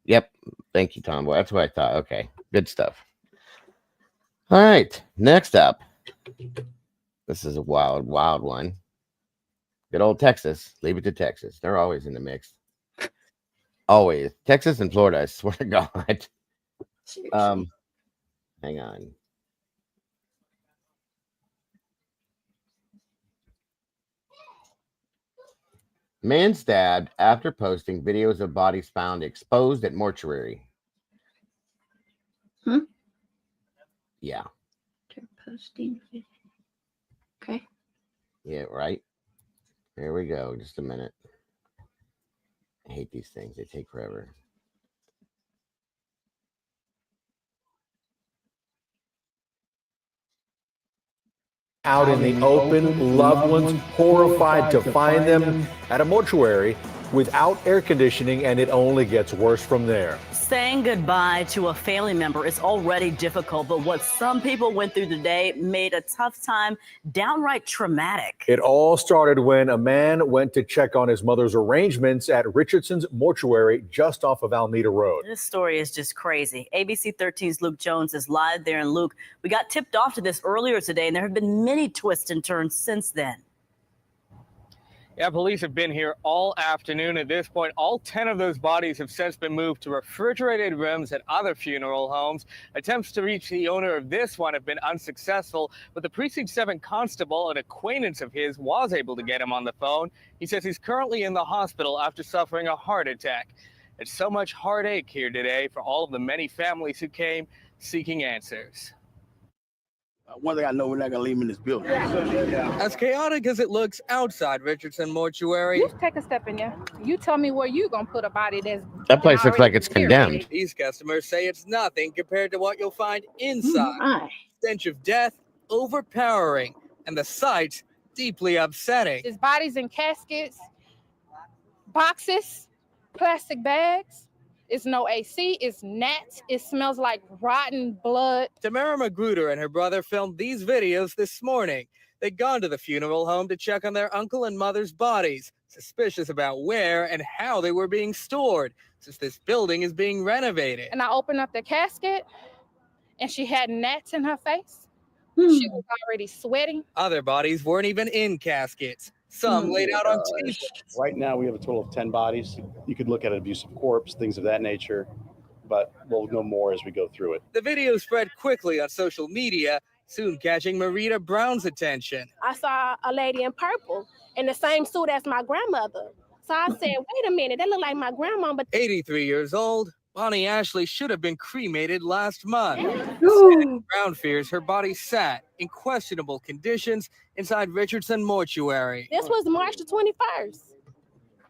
Yep. Thank you, Tomboy. That's what I thought. Okay. Good stuff. All right. Next up. This is a wild one. Good old Texas. Leave it to Texas. They're always in the mix. Always. Texas and Florida, I swear to God. Seriously. Hang on. Man stabbed after posting videos of bodies found exposed at mortuary. Yeah. They're posting. Okay. Yeah, right. There we go. Just a minute. I hate these things. They take forever. Out in the open, loved ones horrified to find them at a mortuary without air conditioning, and it only gets worse from there. Saying goodbye to a family member is already difficult, but what some people went through today made a tough time downright traumatic. It all started when a man went to check on his mother's arrangements at Richardson's Mortuary just off of Alameda Road. This story is just crazy. ABC 13's Luke Jones is live there. And Luke, we got tipped off to this earlier today, and there have been many twists and turns since then. Yeah, police have been here all afternoon. At this point, all 10 of those bodies have since been moved to refrigerated rooms at other funeral homes. Attempts to reach the owner of this one have been unsuccessful, but the Precinct 7 constable, an acquaintance of his, was able to get him on the phone. He says he's currently in the hospital after suffering a heart attack. It's so much heartache here today for all of the many families who came seeking answers. One thing I know, we're not going to leave him in this building. As chaotic as it looks outside Richardson Mortuary, You take a step in there. You tell me where you gonna put a body that's That place looks like it's condemned. these customers say it's nothing compared to what you'll find inside. Stench of death overpowering, and the sight deeply upsetting. There's bodies in caskets, boxes, plastic bags. It's no AC. It's gnats. It smells like rotten blood. Tamara Magruder and her brother filmed these videos this morning. They'd gone to the funeral home to check on their uncle and mother's bodies, suspicious about where and how they were being stored, since this building is being renovated. And I opened up the casket, and she had gnats in her face. She was already sweating. Other bodies weren't even in caskets. Some laid out on tables. Right now, we have a total of 10 bodies. You could look at an abusive corpse, things of that nature, but we'll know more as we go through it. The video spread quickly on social media, soon catching Marita Brown's attention. I saw a lady in purple in the same suit as my grandmother. So I said, wait a minute, that look like my grandma, but 83 years old, Bonnie Ashley should have been cremated last month. Brown fears her body sat in questionable conditions inside Richardson Mortuary. this was March the 21st.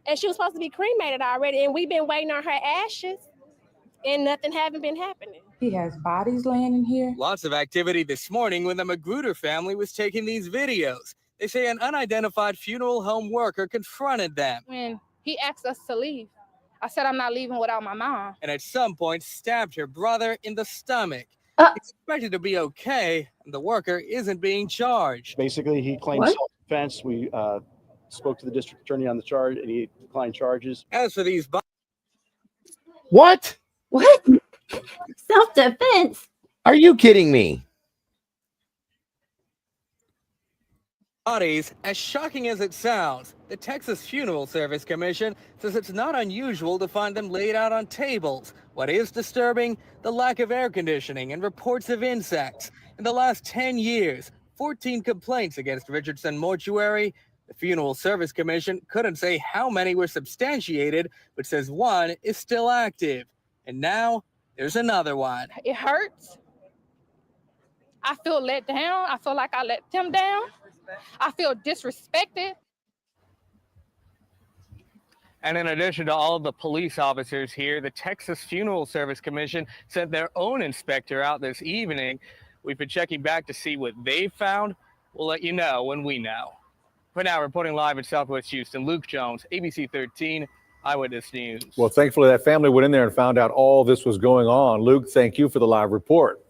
And she was supposed to be cremated already, and we've been waiting on her ashes, and nothing haven't been happening. He has bodies laying in here. Lots of activity this morning when the Magruder family was taking these videos. They say an unidentified funeral home worker confronted them When he asked us to leave, I said, I'm not leaving without my mom. and at some point stabbed her brother in the stomach. It's expected to be okay, and the worker isn't being charged. Basically, he claimed What? self-defense. We spoke to the district attorney on the charge, and he declined charges. As for these What? What? Self-defense? Are you kidding me? bodies, as shocking as it sounds, the Texas Funeral Service Commission says it's not unusual to find them laid out on tables. What is disturbing? The lack of air conditioning and reports of insects. In the last 10 years, 14 complaints against Richardson Mortuary. The Funeral Service Commission couldn't say how many were substantiated, but says one is still active. And now there's another one. It hurts. I feel let down. I feel like I let them down. I feel disrespected. And in addition to all of the police officers here, the Texas Funeral Service Commission sent their own inspector out this evening. We've been checking back to see what they found. We'll let you know when we know. For now, reporting live in Southwest Houston, Luke Jones, ABC 13 Eyewitness News. Well, thankfully, that family went in there and found out all this was going on. Luke, thank you for the live report.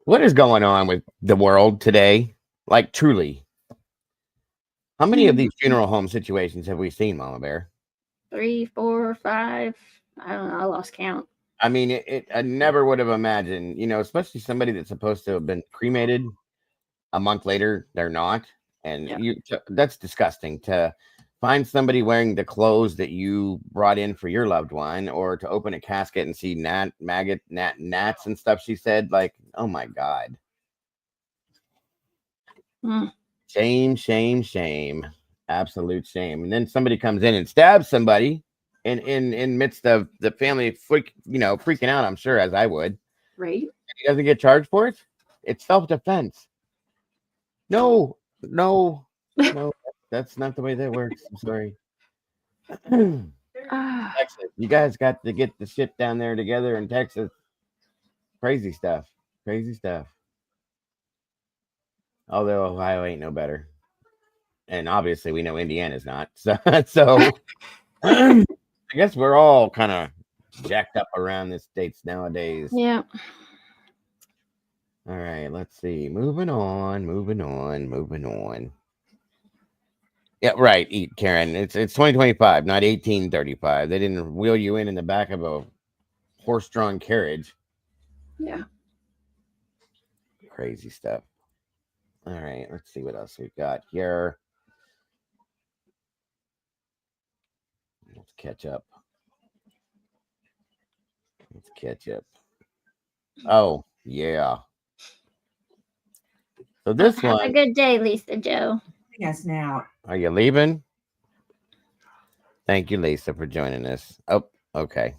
What is going on with the world today? Like, truly. How many of these funeral home situations have we seen, Mama Bear? 3, 4, 5. I don't know. I lost count. I mean, I never would have imagined, you know, especially somebody that's supposed to have been cremated a month later, they're not. And that's disgusting to find somebody wearing the clothes that you brought in for your loved one, or to open a casket and see gnats and stuff. She said, like, oh my God. Shame, shame, shame. Absolute shame. And then somebody comes in and stabs somebody in midst of the family freaking out, I'm sure, as I would. Right. And he doesn't get charged for it. It's self-defense. No, that's not the way that works. I'm sorry. Texas, you guys got to get the shit down there together in Texas. Crazy stuff. Crazy stuff. Although Ohio ain't no better. And obviously we know Indiana's not. So I guess we're all kind of jacked up around the states nowadays. Yeah. All right, let's see. Moving on. Yeah, right. Karen. It's 2025, not 1835. They didn't wheel you in the back of a horse-drawn carriage. Yeah. Crazy stuff. All right, let's see what else we've got here. Let's catch up. Oh, yeah. So this Have a one. good day, Lisa Joe. Yes, now. Are you leaving? Thank you, Lisa, for joining us. Oh, okay.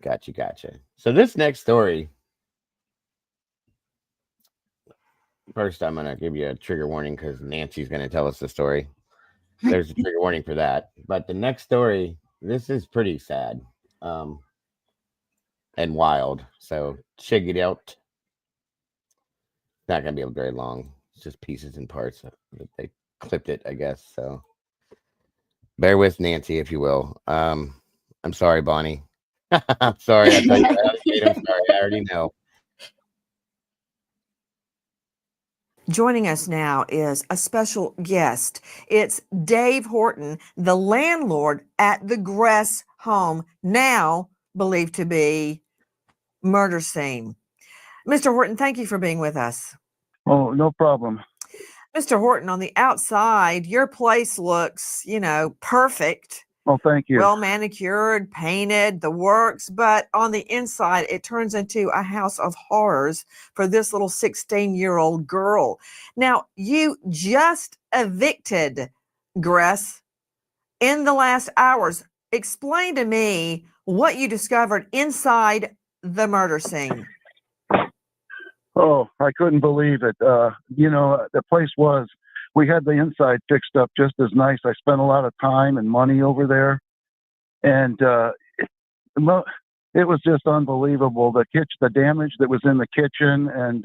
Gotcha. So this next story. First, I'm going to give you a trigger warning because Nancy's going to tell us the story. There's a trigger warning for that. But the next story, this is pretty sad and wild. So check it out. Not going to be very long. It's just pieces and parts. They clipped it, I guess. So bear with Nancy, if you will. I'm sorry, Bonnie. I'm sorry. I'm sorry. I already know. Joining us now is a special guest. It's Dave Horton, the landlord at the Gress home, now believed to be murder scene. Mr. Horton, thank you for being with us. Oh, no problem. Mr. Horton, on the outside, your place looks, perfect. Oh, thank you. Well manicured, painted, the works. But on the inside, it turns into a house of horrors for this little 16-year-old girl. Now, you just evicted Gress in the last hours. Explain to me what you discovered inside the murder scene. Oh, I couldn't believe it. The place we had the inside fixed up just as nice. I spent a lot of time and money over there. And it was just unbelievable. The damage that was in the kitchen and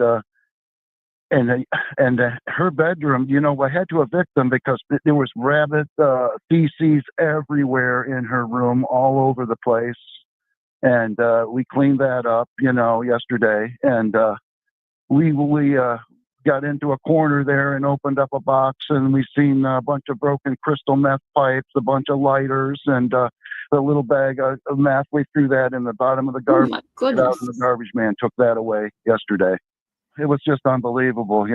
her bedroom, I had to evict them because there was rabbit feces everywhere in her room, all over the place. And we cleaned that up, yesterday. And we got into a corner there and opened up a box, and we seen a bunch of broken crystal meth pipes, a bunch of lighters, and the little bag of meth. We threw that in the bottom of the garbage. Oh my goodness. The garbage man took that away yesterday. It was just unbelievable,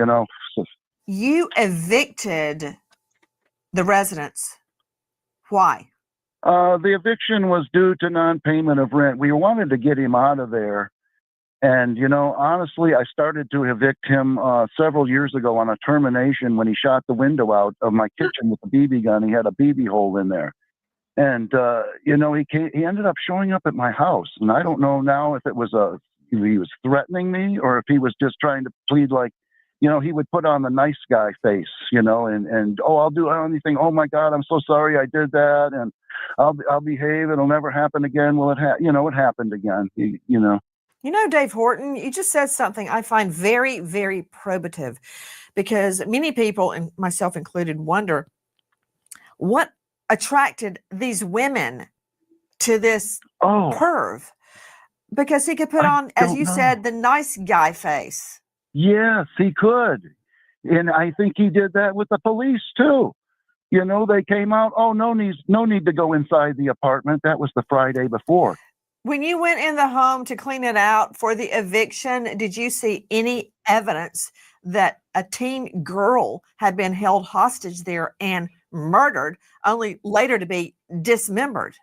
You evicted the residents. Why? The eviction was due to non-payment of rent. We wanted to get him out of there. And, honestly, I started to evict him several years ago on a termination when he shot the window out of my kitchen with a BB gun. He had a BB hole in there. And, he ended up showing up at my house. And I don't know now if it was if he was threatening me or if he was just trying to plead like, he would put on the nice guy face, and I'll do anything. Oh, my God, I'm so sorry I did that. And I'll behave. It'll never happen again. Well, it happened again, Dave Horton, you just said something I find very, very probative, because many people, and myself included, wonder what attracted these women to this perv, because he could put on, as you said, the nice guy face. Yes, he could. And I think he did that with the police too. They came out, no need to go inside the apartment. That was the Friday before. When you went in the home to clean it out for the eviction, did you see any evidence that a teen girl had been held hostage there and murdered, only later to be dismembered?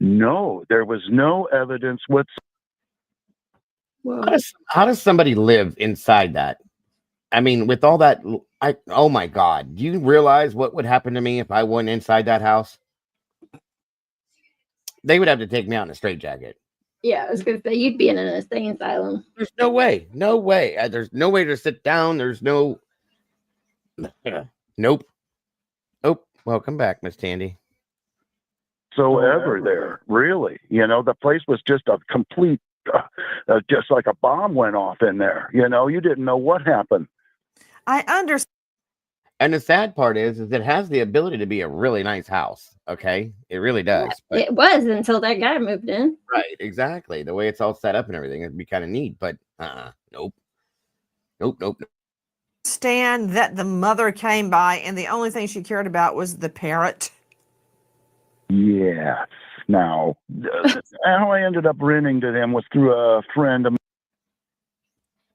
No, there was no evidence whatsoever. How does somebody live inside that? I mean, with all that, oh my God, do you realize what would happen to me if I went inside that house? They would have to take me out in a straitjacket. Yeah, I was going to say, you'd be in an insane asylum. There's no way. There's no way to sit down. There's no. Nope. Oh, welcome back, Miss Tandy. There, really. The place was just a complete just like a bomb went off in there. You know, you didn't know what happened. I understand. And the sad part is it has the ability to be a really nice house. Okay, it really does. But, It was until that guy moved in. right, exactly. The way it's all set up and everything, it'd be kind of neat. But nope. Understand that the mother came by and the only thing she cared about was the parrot. Yes. Now, how I ended up renting to them was through a friend of.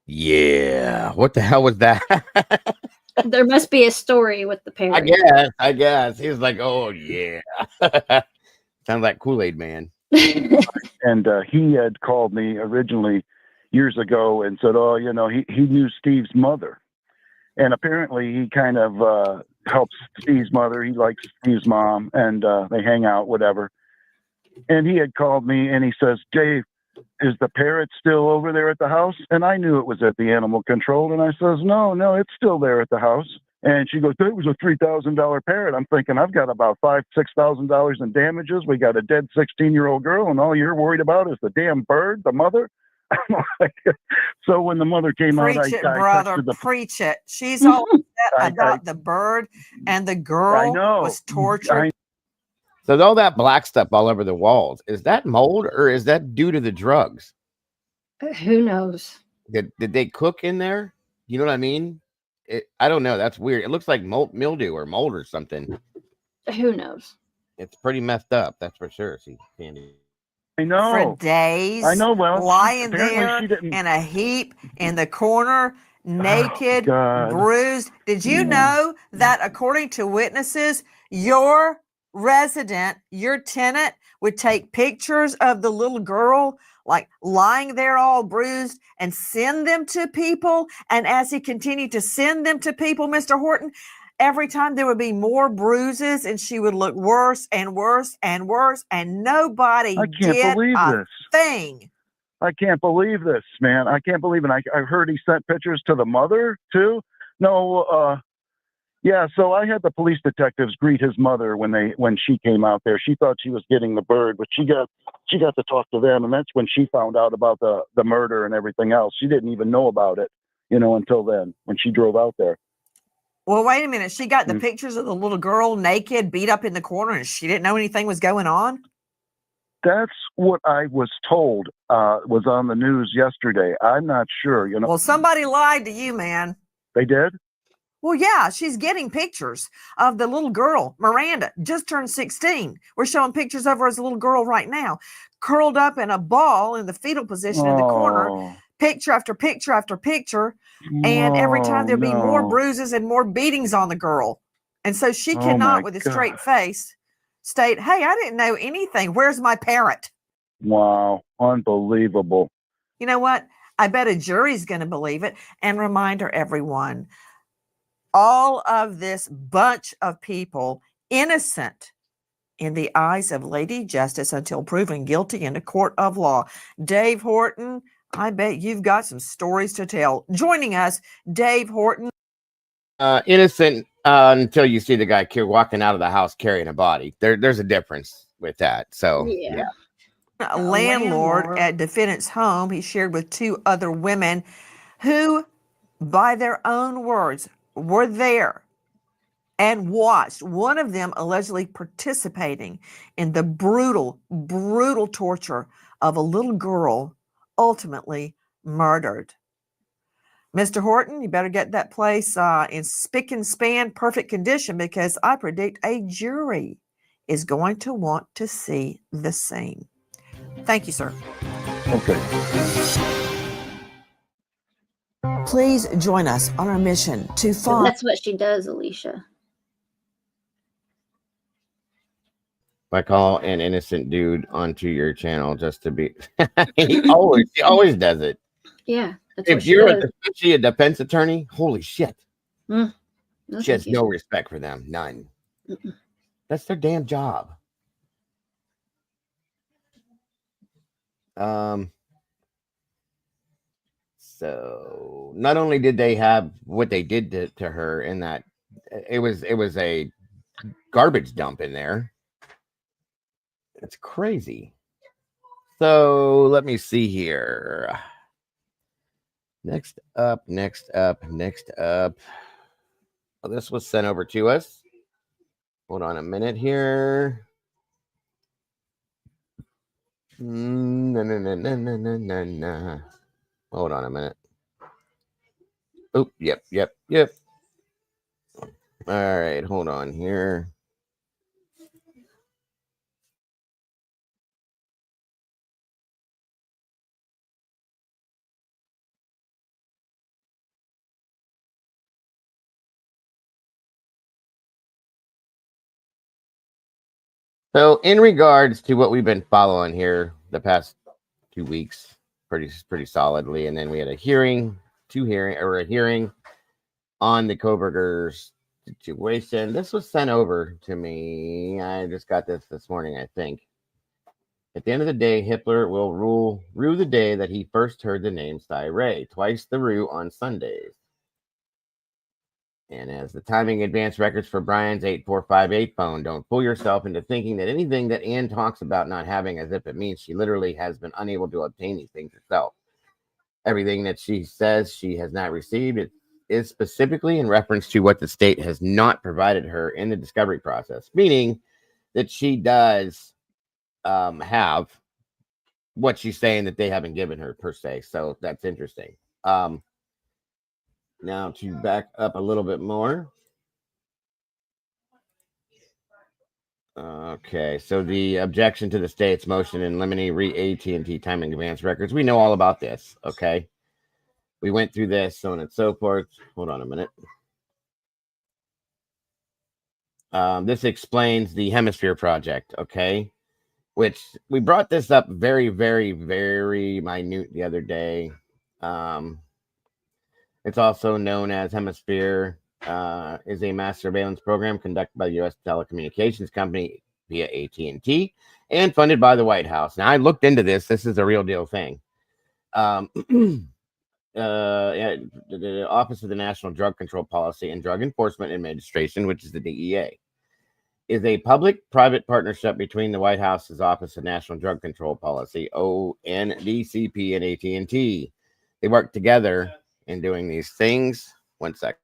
Yeah. What the hell was that? There must be a story with the parrot. I guess. He was like, oh, yeah. Sounds like Kool-Aid Man. And he had called me originally years ago and said, oh, you know, he knew Steve's mother. And apparently he kind of helps Steve's mother. He likes Steve's mom, and they hang out, whatever. And he had called me and he says, Dave, is the parrot still over there at the house? And I knew it was at the animal control. And I says, no, it's still there at the house. And she goes, it was a $3,000 parrot. I'm thinking, I've got about $6,000 in damages. We got a dead 16-year-old girl, and all you're worried about is the damn bird, the mother. So when the mother came out, Preach it, brother. Preach it. She's all upset about the bird, and the girl was tortured. So all that black stuff all over the walls, is that mold or is that due to the drugs? Who knows? Did they cook in there? You know what I mean? I don't know. That's weird. It looks like mildew or mold or something. Who knows? It's pretty messed up. That's for sure. See, Candy. I know. For days. I know. Well, lying there in a heap in the corner, naked, bruised. Did you know that according to witnesses, your resident, your tenant, would take pictures of the little girl like lying there all bruised and send them to people? And as he continued to send them to people, Mr. Horton, every time there would be more bruises and she would look worse and worse and worse, and nobody did a thing. I can't believe this, man. I can't believe it. I heard he sent pictures to the mother too. No, yeah. So I had the police detectives greet his mother when she came out there. She thought she was getting the bird, but she got to talk to them, and that's when she found out about the murder and everything else. She didn't even know about it, until then when she drove out there. Well, wait a minute. She got the pictures of the little girl naked, beat up in the corner, and she didn't know anything was going on? That's what I was told was on the news yesterday. I'm not sure, Well, somebody lied to you, man. They did? Well, yeah, she's getting pictures of the little girl. Miranda just turned 16. We're showing pictures of her as a little girl right now, curled up in a ball in the fetal position in the corner, picture after picture after picture. And every time there'll be more bruises and more beatings on the girl. And so she cannot, with a straight face, state, hey, I didn't know anything. Where's my parrot? Wow. Unbelievable. You know what? I bet a jury's going to believe it. And reminder, everyone, all of this bunch of people innocent in the eyes of Lady Justice until proven guilty in a court of law. Dave Horton, I bet you've got some stories to tell. Joining us, Dave Horton. Innocent until you see the guy walking out of the house carrying a body. There's a difference with that. So yeah. A landlord at defendant's home, he shared with two other women who, by their own words, were there and watched one of them allegedly participating in the brutal torture of a little girl ultimately murdered. Mr. Horton, you better get that place in spick and span perfect condition, because I predict a jury is going to want to see the scene. Thank you, sir. Okay. Please join us on our mission to find. That's what she does, Alicia. I call an innocent dude onto your channel just to be. he always does it. Yeah. If you're especially a defense attorney, holy shit. No, she has no respect for them. None. That's their damn job. So not only did they have what they did to her in that it was a garbage dump in there. It's crazy. So let me see here. Next up. Oh, this was sent over to us. Hold on a minute here. No. Hold on a minute. Oh, yep. All right, hold on here. So, in regards to what we've been following here the past 2 weeks, pretty solidly, and then we had a hearing on the Koberger's situation. This was sent over to me. I just got this morning, I think. At the end of the day, Hitler will rue the day that he first heard the name Sty Ray, twice the rue on Sundays. And as the timing advance records for Brian's 8458 phone, don't fool yourself into thinking that anything that Ann talks about not having as if it means she literally has been unable to obtain these things herself. Everything that she says she has not received, it is specifically in reference to what the state has not provided her in the discovery process, meaning that she does have what she's saying that they haven't given her per se. So that's interesting. Now to back up a little bit more. Okay, so the objection to the state's motion in limine re AT&T timing advance records. We know all about this. Okay, we went through this, so on and so forth. Hold on a minute. This explains the Hemisphere project. Okay, which we brought this up very, very, very minute the other day. It's also known as Hemisphere, is a mass surveillance program conducted by the U.S. telecommunications company via AT&T and funded by the White House. Now, I looked into this. This is a real deal thing. The Office of the National Drug Control Policy and Drug Enforcement Administration, which is the DEA, is a public-private partnership between the White House's Office of National Drug Control Policy, ONDCP, and AT&T. They work together in doing these things. One sec.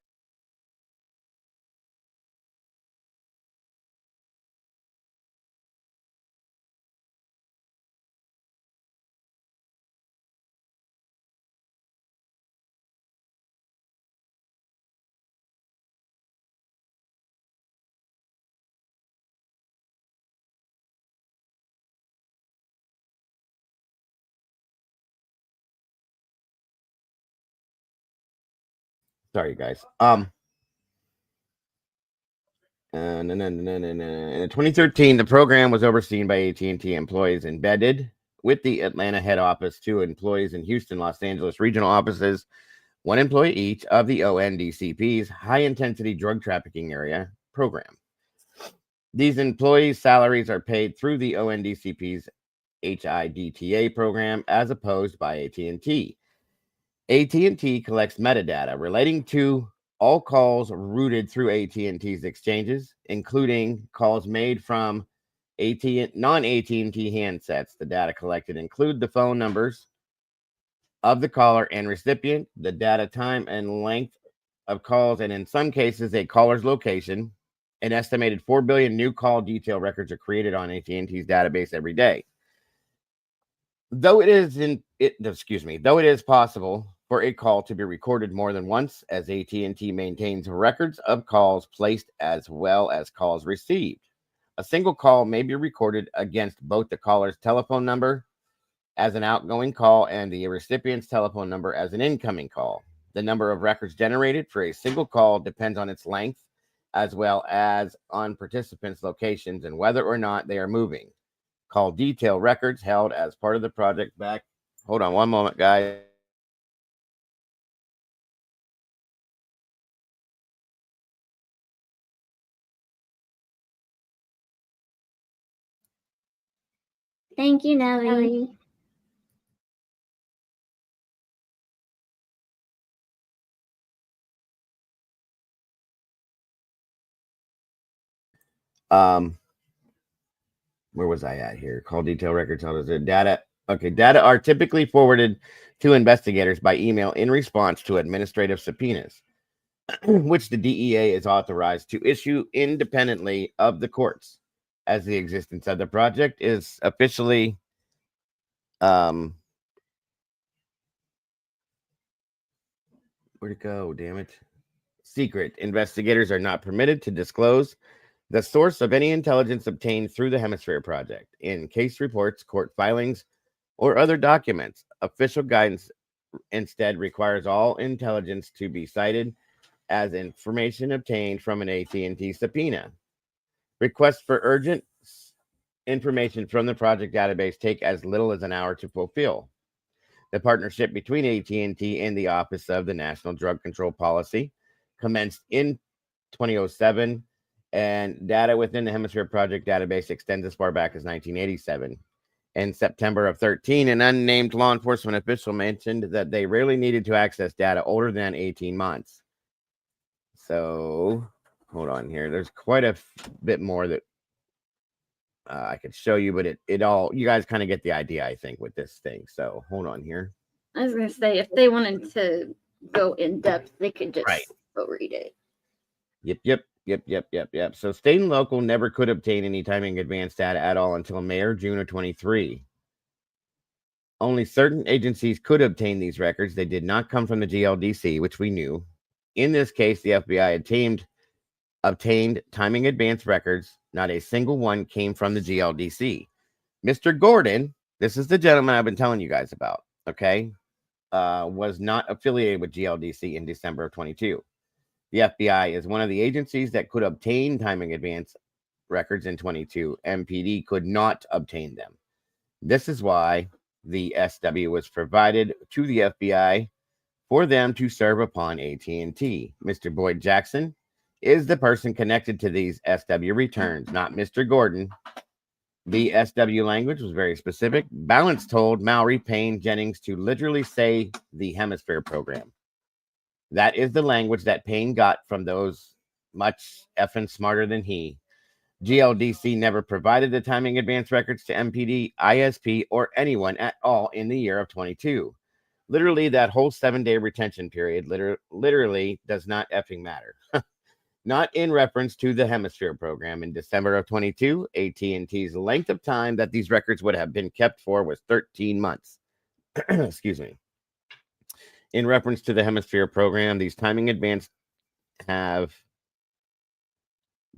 Sorry, guys. In 2013, the program was overseen by AT&T employees embedded with the Atlanta head office, 2 employees in Houston, Los Angeles regional offices, 1 employee each of the ONDCP's high-intensity drug trafficking area program. These employees' salaries are paid through the ONDCP's HIDTA program as opposed by AT&T. AT&T collects metadata relating to all calls routed through AT&T's exchanges, including calls made from non-AT&T handsets. The data collected include the phone numbers of the caller and recipient, the data time and length of calls, and in some cases, a caller's location. An estimated 4 billion new call detail records are created on AT&T's database every day. Though it is possible for a call to be recorded more than once, as AT&T maintains records of calls placed as well as calls received. A single call may be recorded against both the caller's telephone number as an outgoing call and the recipient's telephone number as an incoming call. The number of records generated for a single call depends on its length, as well as on participants' locations and whether or not they are moving. Call detail records held as part of the project back. Hold on one moment, guys. Thank you, Nellie. Where was I at here? Call detail records held as a data. Okay, data are typically forwarded to investigators by email in response to administrative subpoenas, which the DEA is authorized to issue independently of the courts, as the existence of the project is officially where'd it go? Damn it. Secret. Investigators are not permitted to disclose the source of any intelligence obtained through the Hemisphere Project in case reports, court filings, or other documents. Official guidance instead requires all intelligence to be cited as information obtained from an AT&T subpoena. Requests for urgent information from the project database take as little as an hour to fulfill. The partnership between AT&T and the Office of the National Drug Control Policy commenced in 2007, and data within the Hemisphere Project database extends as far back as 1987. In September of 2013, an unnamed law enforcement official mentioned that they rarely needed to access data older than 18 months. So, hold on here. There's quite a bit more that I could show you, but it all, you guys kind of get the idea, I think, with this thing. So, hold on here. I was going to say, if they wanted to go in depth, they could just go read it. Yep. So state and local never could obtain any timing advance data at all until May or June of 23. Only certain agencies could obtain these records. They did not come from the GLDC, which we knew. In this case, the FBI obtained timing advance records. Not a single one came from the GLDC. Mr. Gordon, this is the gentleman I've been telling you guys about, okay, was not affiliated with GLDC in December of 22. The FBI is one of the agencies that could obtain timing advance records in 22. MPD could not obtain them. This is why the SW was provided to the FBI for them to serve upon AT&T. Mr. Boyd Jackson is the person connected to these SW returns, not Mr. Gordon. The SW language was very specific. Balance told Mowry Payne Jennings to literally say the Hemisphere program. That is the language that Payne got from those much effing smarter than he. GLDC never provided the timing advance records to MPD, ISP, or anyone at all in the year of 22. Literally, that whole 7-day retention period literally does not effing matter. Not in reference to the Hemisphere program. In December of 22, AT&T's length of time that these records would have been kept for was 13 months. Excuse me. In reference to the Hemisphere program, these timing advance have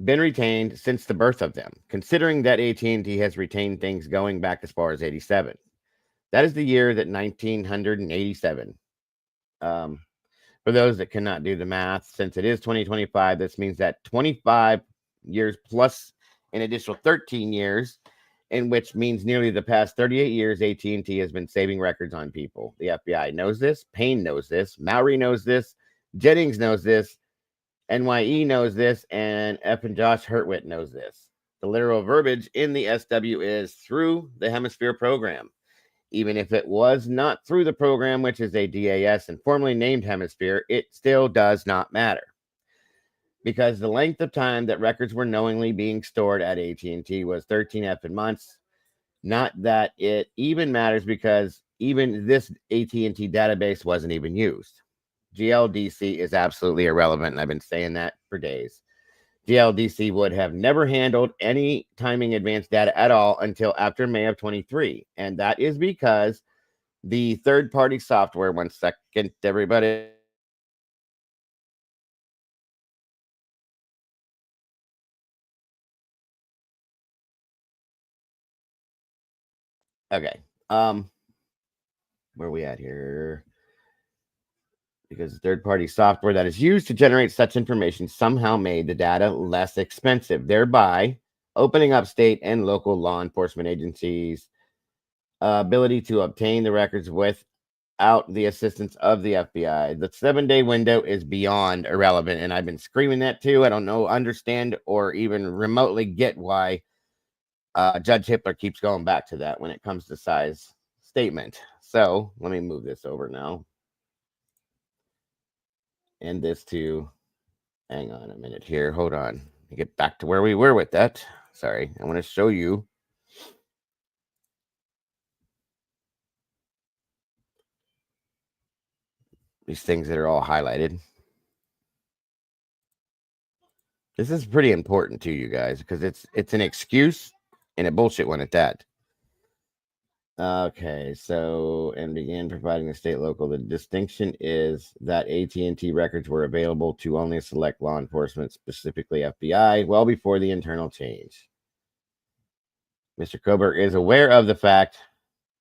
been retained since the birth of them, considering that AT&T has retained things going back as far as 87. That is the year that 1987. For those that cannot do the math, since it is 2025, this means that 25 years plus an additional 13 years, in which means nearly the past 38 years, AT&T has been saving records on people. The FBI knows this. Payne knows this. Mowry knows this. Jennings knows this. NYE knows this. And F and Josh Hurtwitt knows this. The literal verbiage in the SW is through the Hemisphere program. Even if it was not through the program, which is a DAS and formerly named Hemisphere, it still does not matter. Because the length of time that records were knowingly being stored at AT&T was 13 effing months. Not that it even matters, because even this AT&T database wasn't even used. GLDC is absolutely irrelevant, and I've been saying that for days. GLDC would have never handled any timing advance data at all until after May of 23. And that is because the third-party software, one second, everybody. Okay. Where are we at here? Because third-party software that is used to generate such information somehow made the data less expensive, thereby opening up state and local law enforcement agencies' ability to obtain the records without the assistance of the FBI. The 7-day window is beyond irrelevant, and I've been screaming that too. I don't know, understand, or even remotely get why Judge Hippler keeps going back to that when it comes to size statement. So let me move this over now. And this too. Hang on a minute here. Hold on. Let me get back to where we were with that. Sorry. I want to show you. these things that are all highlighted. This is pretty important to you guys because it's an excuse and a bullshit one at that. Okay, so and began providing the state local. The distinction is that AT&T records were available to only select law enforcement, specifically FBI, well before the internal change. Mr. Koberg is aware of the fact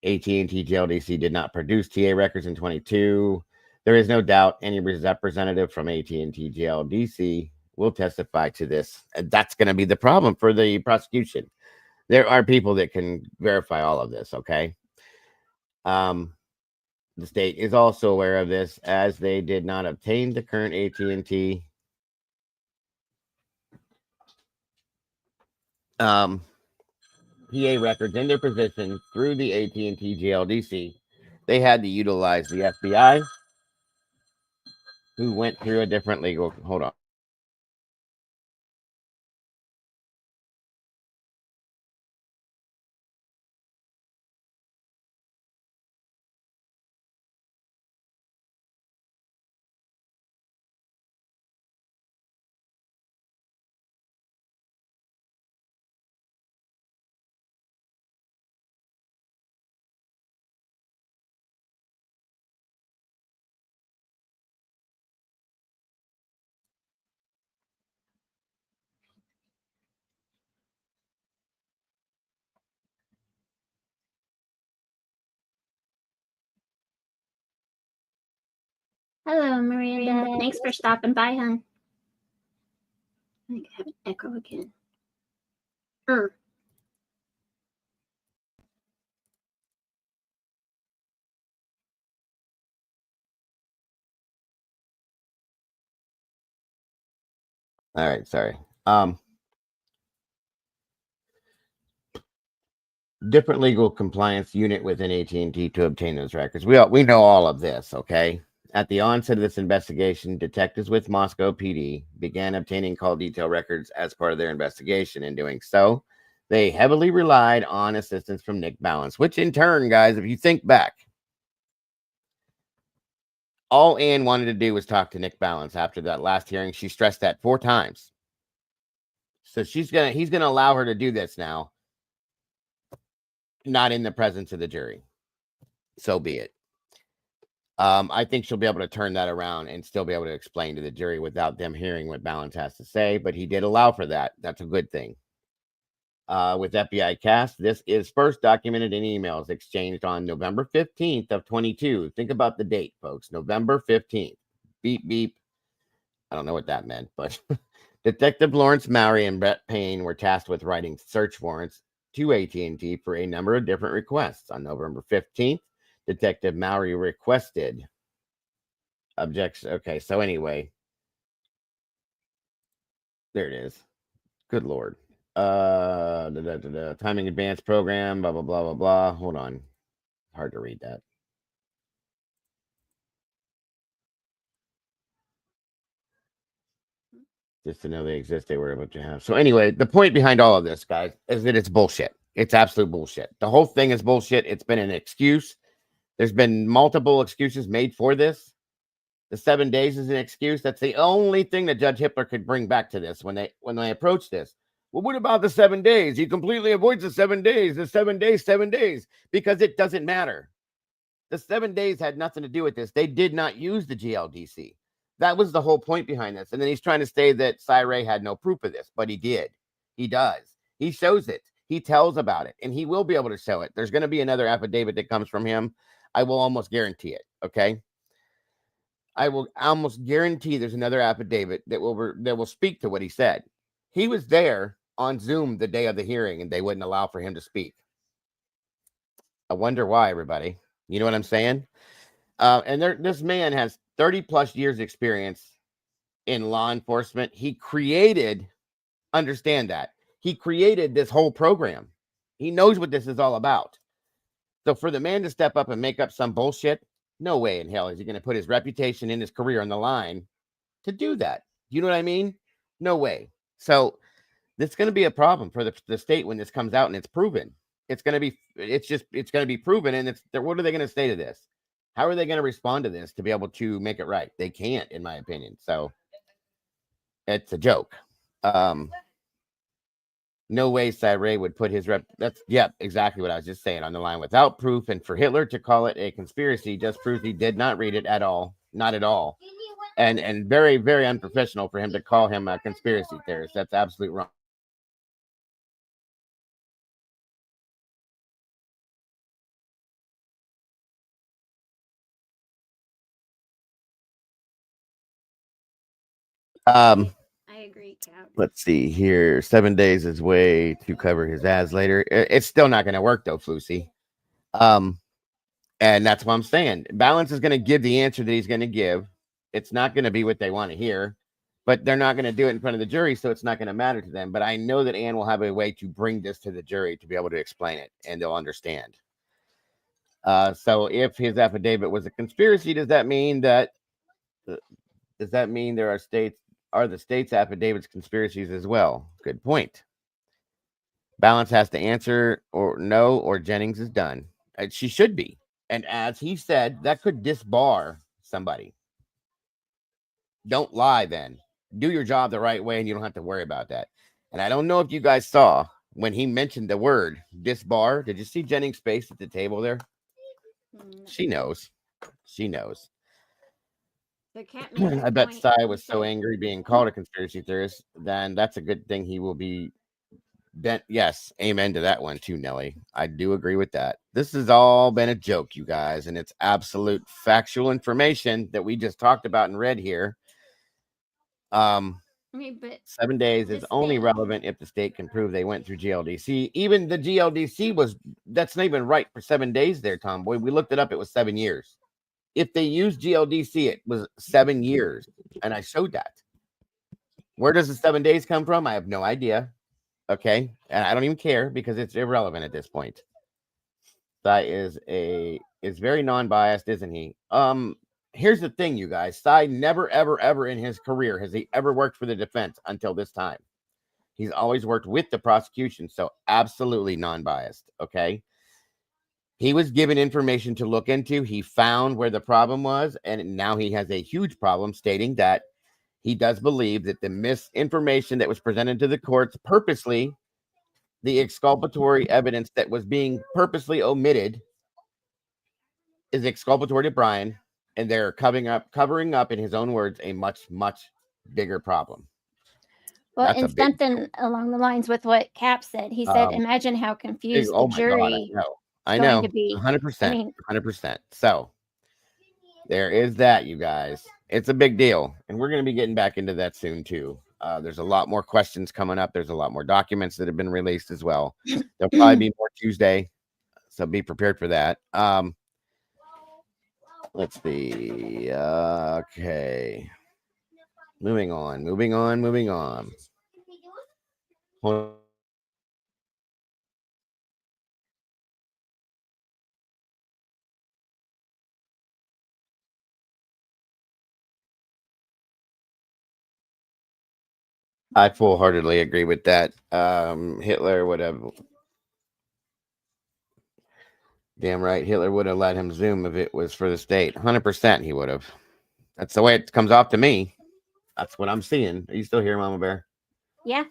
AT&T GLDC did not produce TA records in 22. There is no doubt any representative from AT&T GLDC will testify to this. And that's going to be the problem for the prosecution. There are people that can verify all of this, okay? The state is also aware of this as they did not obtain the current AT&T PA records in their possession through the AT&T GLDC. They had to utilize the FBI, who went through a different legal. Hold on. Hello, Miranda. Thanks for stopping by, hon. I think I have an echo again. Sure. All right, sorry. Different legal compliance unit within AT&T to obtain those records. We know all of this, okay? At the onset of this investigation, detectives with Moscow PD began obtaining call detail records as part of their investigation. In doing so, they heavily relied on assistance from Nick Balance, which in turn, guys, if you think back, all Ann wanted to do was talk to Nick Balance after that last hearing. She stressed that 4 times. So he's gonna allow her to do this now, not in the presence of the jury. So be it. I think she'll be able to turn that around and still be able to explain to the jury without them hearing what Balance has to say, but he did allow for that. That's a good thing. With FBI Cast, this is first documented in emails exchanged on November 15th of 22. Think about the date, folks. November 15th. Beep, beep. I don't know what that meant, but Detective Lawrence Mowry and Brett Payne were tasked with writing search warrants to AT&T for a number of different requests. On November 15th, Detective Mowry requested objection. Okay, so anyway, there it is. Good Lord. Timing advance program, blah, blah, blah, blah, blah. Hold on. Hard to read that. Just to know they exist, they were able to have. So anyway, the point behind all of this, guys, is that it's bullshit. It's absolute bullshit. The whole thing is bullshit. It's been an excuse. There's been multiple excuses made for this. The 7 days is an excuse. That's the only thing that Judge Hippler could bring back to this when they approach this. Well, what about the 7 days? He completely avoids the 7 days. The 7 days, 7 days, because it doesn't matter. The 7 days had nothing to do with this. They did not use the GLDC. That was the whole point behind this. And then he's trying to say that Cy had no proof of this, but he did. He does. He shows it. He tells about it, and he will be able to show it. There's going to be another affidavit that comes from him. I will almost guarantee it. Okay. I will almost guarantee there's another affidavit that will speak to what he said. He was there on Zoom the day of the hearing, and they wouldn't allow for him to speak. I wonder why, everybody. You know what I'm saying? And this man has 30 plus years experience in law enforcement. He created, understand that, he created this whole program. He knows what this is all about. So for the man to step up and make up some bullshit, no way in hell is he going to put his reputation and his career on the line to do that. You know what I mean? No way. So this is going to be a problem for the state when this comes out and it's proven. It's going to be proven. And what are they going to say to this? How are they going to respond to this to be able to make it right? They can't, in my opinion. So it's a joke. No way Cy Ray would put his rep. That's exactly what I was just saying, on the line without proof. And for Hitler to call it a conspiracy just proves he did not read it at all. Not at all. And very, very unprofessional for him to call him a conspiracy theorist. That's absolutely wrong. I agree, Cap. Let's see here. 7 days is way to cover his ads later. It's still not going to work though, Flusy. And that's what I'm saying. Balance is going to give the answer that he's going to give. It's not going to be what they want to hear, but they're not going to do it in front of the jury, so it's not going to matter to them. But I know that Ann will have a way to bring this to the jury to be able to explain it, and they'll understand. So if his affidavit was a conspiracy, does that mean there are the state's affidavits conspiracies as well? Good point. Balance has to answer or no, or Jennings is done. She should be. And as he said, that could disbar somebody. Don't lie then. Do your job the right way and you don't have to worry about that. And I don't know if you guys saw when he mentioned the word disbar. Did you see Jennings' face at the table there? She knows. She knows. I bet Cy was so angry being called a conspiracy theorist. Then that's a good thing he will be bent. Yes, amen to that one too, Nelly. I do agree with that. This has all been a joke, you guys, and it's absolute factual information that we just talked about and read here. I mean, but 7 days is only relevant if the state can prove they went through GLDC. Even the GLDC that's not even right for 7 days there, Tomboy. We looked it up. It was 7 years. If they used GLDC, it was 7 years. And I showed that. Where does the 7 days come from? I have no idea. Okay. And I don't even care because it's irrelevant at this point. Cy is very non-biased, isn't he? Here's the thing, you guys. Cy never, ever, ever in his career has he ever worked for the defense until this time. He's always worked with the prosecution. So absolutely non-biased. Okay. He was given information to look into. He found where the problem was, and now he has a huge problem, stating that he does believe that the misinformation that was presented to the courts purposely, the exculpatory evidence that was being purposely omitted, is exculpatory to Brian, and they're covering up, in his own words, a much, much bigger problem. Well, That's and something along the lines with what Cap said. He said, imagine how confused the jury I know. to be. 100%. 100%. So there is that, you guys. It's a big deal. And we're going to be getting back into that soon, too. There's a lot more questions coming up. There's a lot more documents that have been released as well. There'll probably be more Tuesday. So be prepared for that. Let's see. Okay. Moving on. Hold on. I full-heartedly agree with that. Hitler would have, damn right, Hitler would have let him Zoom if it was for the state. 100% he would have. That's the way it comes off to me. That's what I'm seeing. Are you still here, Mama Bear? Yeah.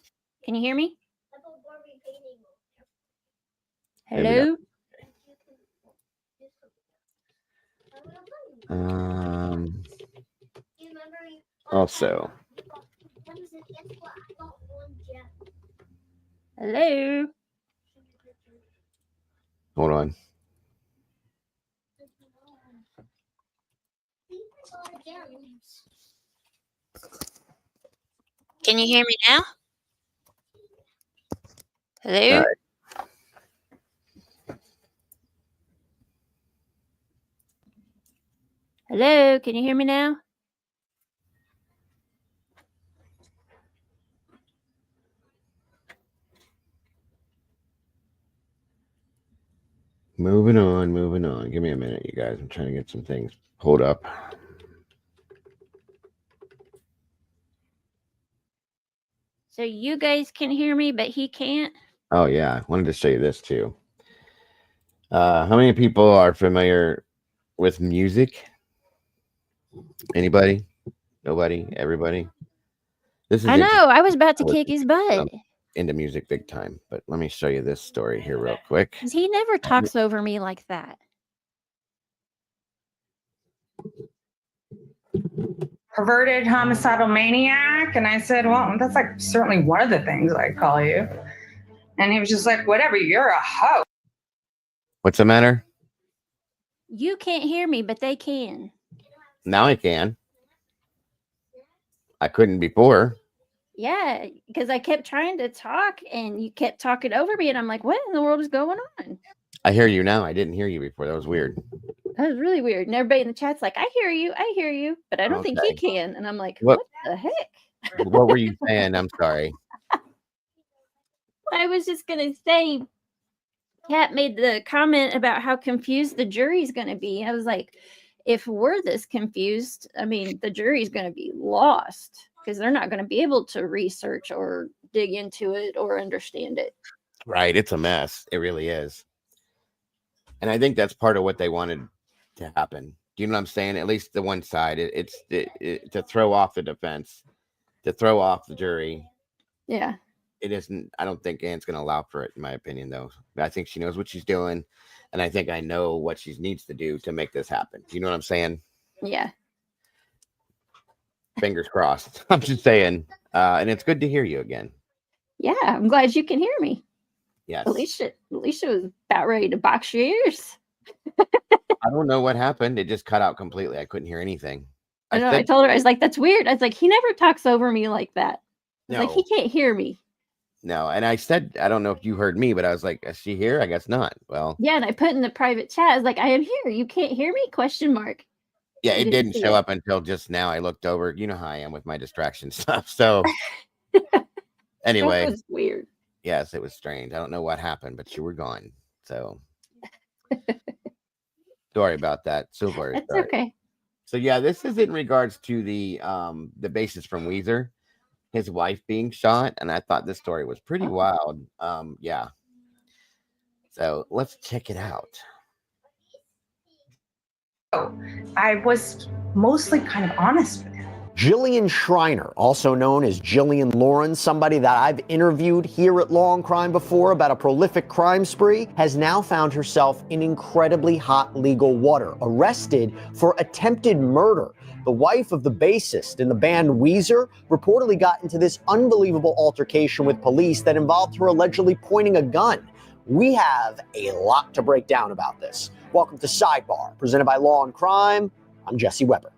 Can you hear me? Maybe Hello? Also. Hello? Hold on. Can you hear me now? Hello? All right. Hello? Can you hear me now? Moving on. Give me a minute, you guys. I'm trying to get some things pulled up. So you guys can hear me, but he can't? Oh, yeah. I wanted to show you this, too. How many people are familiar with music? Anybody? Nobody? Everybody? This is I know. interesting. I was about to I was kick his butt. into music big time, but let me show you this story here real quick. 'Cause he never talks over me like that. Perverted homicidal maniac. And I said, well, that's like certainly one of the things I call you. And he was just like, whatever, you're a hoe. What's the matter? You can't hear me, but they can. Now I can. I couldn't before. Yeah, because I kept trying to talk and you kept talking over me, and I'm like, what in the world is going on? I hear you now. I didn't hear you before. That was weird. That was really weird. And everybody in the chat's like, I hear you, but I don't think he Okay. can. And I'm like, What- what the heck? What were you saying? I'm sorry. I was just gonna say, Kat made the comment about how confused the jury's gonna be. I was like, if we're this confused, I mean, the jury's gonna be lost because they're not gonna be able to research or dig into it or understand it. Right. It's a mess. It really is. And I think that's part of what they wanted to happen. Do you know what I'm saying? At least the one side, it's to throw off the defense, to throw off the jury. Yeah. It isn't. I don't think Anne's going to allow for it, in my opinion, though. I think she knows what she's doing, and I think I know what she needs to do to make this happen. Do you know what I'm saying? Yeah. Fingers crossed. I'm just saying. And it's good to hear you again. Yeah. I'm glad you can hear me. Yes. Alicia was about ready to box your ears. I don't know what happened. It just cut out completely. I couldn't hear anything. I know. I told her, I was like, that's weird. I was like, he never talks over me like that. I was like, he can't hear me. No, and I said, I don't know if you heard me, but I was like, is she here? I guess not. Well, Yeah, and I put in the private chat, I was like, I am here. You can't hear me? Question mark. yeah, You it didn't didn't see show it. up until just now. I looked over. You know how I am with my distraction stuff. So anyway, That was weird. yes, it was strange. I don't know what happened, but you were gone. So sorry about that. So very That's sorry. okay. So yeah, this is in regards to the bassist from Weezer, his wife being shot, and I thought this story was pretty wild. Yeah. So let's check it out. I was mostly kind of honest with him. Jillian Schreiner, also known as Jillian Lauren, somebody that I've interviewed here at Law and Crime before about a prolific crime spree, has now found herself in incredibly hot legal water, arrested for attempted murder. The wife of the bassist in the band Weezer reportedly got into this unbelievable altercation with police that involved her allegedly pointing a gun. We have a lot to break down about this. Welcome to Sidebar, presented by Law and Crime. I'm Jesse Weber.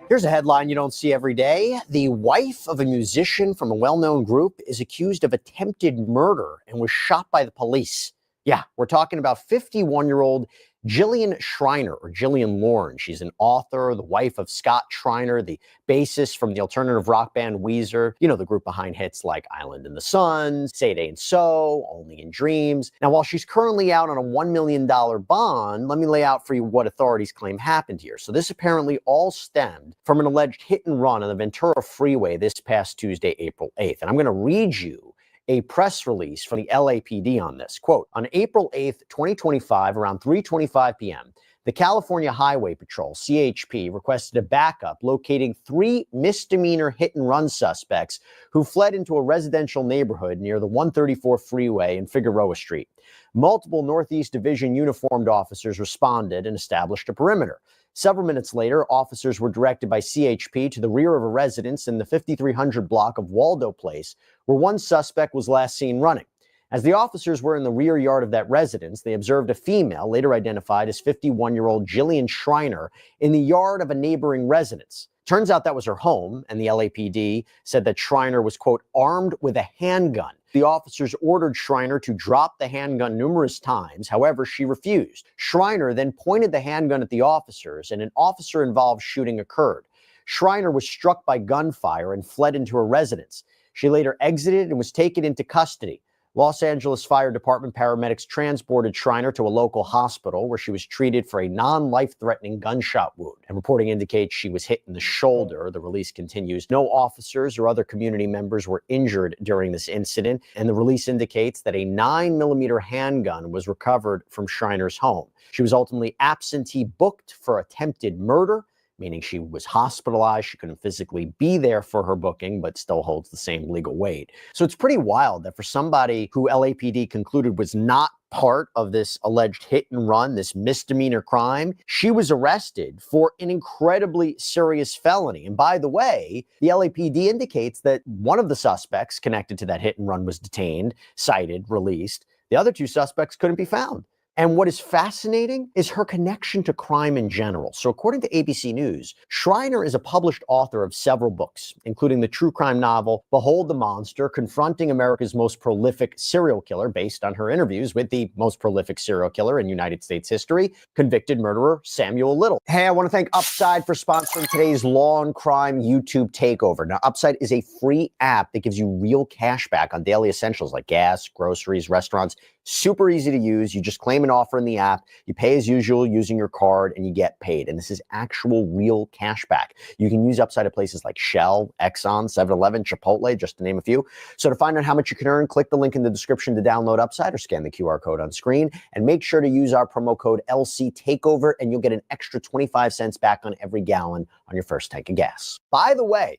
Here's a headline you don't see every day. The wife of a musician from a well-known group is accused of attempted murder and was shot by the police. Yeah, we're talking about 51-year-old Jillian Schreiner, or Jillian Lauren. She's an author, the wife of Scott Schreiner, the bassist from the alternative rock band Weezer, you know, the group behind hits like Island in the Sun, Say It Ain't So, Only in Dreams. Now, while she's currently out on a $1 million bond, let me lay out for you what authorities claim happened here. So this apparently all stemmed from an alleged hit and run on the Ventura Freeway this past Tuesday, April 8th. And I'm going to read you a press release from the LAPD on this. Quote, on April 8th, 2025, around 3:25 p.m., the California Highway Patrol, CHP, requested a backup locating 3 misdemeanor hit-and-run suspects who fled into a residential neighborhood near the 134 freeway and Figueroa Street. Multiple Northeast Division uniformed officers responded and established a perimeter. Several minutes later, officers were directed by CHP to the rear of a residence in the 5300 block of Waldo Place, where one suspect was last seen running. As the officers were in the rear yard of that residence, they observed a female, later identified as 51-year-old Jillian Schreiner, in the yard of a neighboring residence. Turns out that was her home, and the LAPD said that Schreiner was, quote, armed with a handgun. The officers ordered Schreiner to drop the handgun numerous times. However, she refused. Schreiner then pointed the handgun at the officers, and an officer-involved shooting occurred. Schreiner was struck by gunfire and fled into her residence. She later exited and was taken into custody. Los Angeles Fire Department paramedics transported Schreiner to a local hospital where she was treated for a non-life-threatening gunshot wound. And reporting indicates she was hit in the shoulder. The release continues. No officers or other community members were injured during this incident. And the release indicates that a 9mm handgun was recovered from Schreiner's home. She was ultimately absentee booked for attempted murder, meaning she was hospitalized. She couldn't physically be there for her booking, but still holds the same legal weight. So it's pretty wild that for somebody who LAPD concluded was not part of this alleged hit and run, this misdemeanor crime, she was arrested for an incredibly serious felony. And by the way, the LAPD indicates that one of the suspects connected to that hit and run was detained, cited, released. The other two suspects couldn't be found. And what is fascinating is her connection to crime in general. So according to ABC News, Schreiner is a published author of several books, including the true crime novel Behold the Monster, confronting America's most prolific serial killer, based on her interviews with the most prolific serial killer in United States history, convicted murderer Samuel Little. Hey, I want to thank Upside for sponsoring today's Law and Crime YouTube takeover. Now, Upside is a free app that gives you real cash back on daily essentials like gas, groceries, restaurants. Super easy to use. You just claim an offer in the app. You pay as usual using your card and you get paid. And this is actual real cash back. You can use Upside at places like Shell, Exxon, 7-Eleven, Chipotle, just to name a few. So to find out how much you can earn, click the link in the description to download Upside or scan the QR code on screen. And make sure to use our promo code LC Takeover and you'll get an extra 25 cents back on every gallon on your first tank of gas. By the way,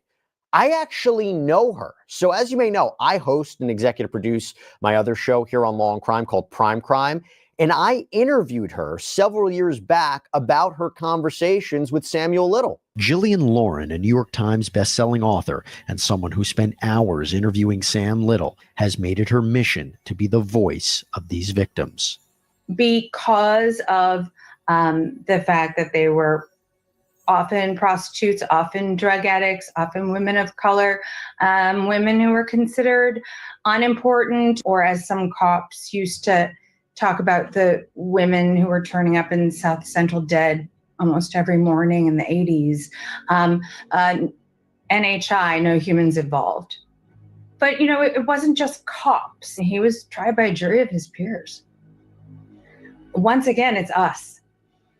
I actually know her. So as you may know, I host and executive produce my other show here on Law and Crime called Prime Crime. And I interviewed her several years back about her conversations with Samuel Little. Jillian Lauren, a New York Times bestselling author and someone who spent hours interviewing Sam Little, has made it her mission to be the voice of these victims. Because of the fact that they were often prostitutes, often drug addicts, often women of color, women who were considered unimportant, or as some cops used to talk about, the women who were turning up in South Central dead almost every morning in the 80s. NHI, No Humans Involved. But, you know, it wasn't just cops. He was tried by a jury of his peers. Once again, it's us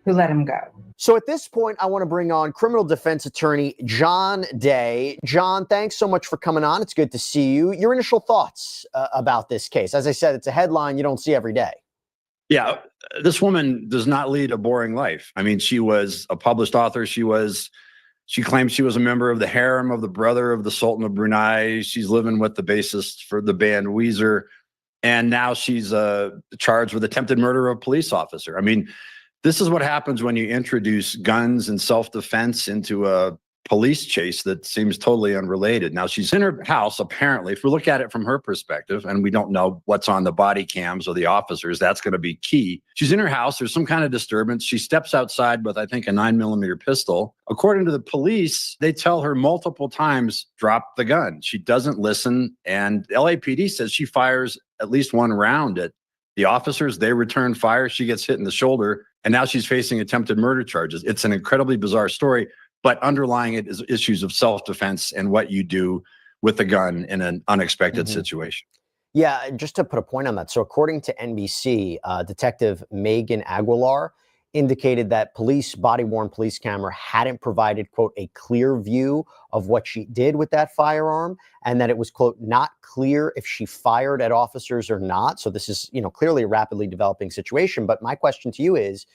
who let him go. So at this point, I want to bring on criminal defense attorney John Day. John, thanks so much for coming on. It's good to see you. Your initial thoughts about this case. As I said, it's a headline you don't see every day. Yeah, this woman does not lead a boring life. I mean, she was a published author. She claimed she was a member of the harem of the brother of the Sultan of Brunei. She's living with the bassist for the band Weezer. And now she's charged with attempted murder of a police officer. I mean, this is what happens when you introduce guns and self-defense into a police chase that seems totally unrelated. Now, she's in her house, apparently. If we look at it from her perspective, and we don't know what's on the body cams or the officers, that's going to be key. She's in her house. There's some kind of disturbance. She steps outside with, I think, a 9mm pistol. According to the police, they tell her multiple times, drop the gun. She doesn't listen. And LAPD says she fires at least one round at the officers. They return fire. She gets hit in the shoulder. And now she's facing attempted murder charges. It's an incredibly bizarre story, but underlying it is issues of self-defense and what you do with a gun in an unexpected situation. Yeah, just to put a point on that. So according to NBC, Detective Megan Aguilar indicated that body-worn police camera hadn't provided, quote, a clear view of what she did with that firearm, and that it was, quote, not clear if she fired at officers or not. So this is, clearly a rapidly developing situation. But my question to you is,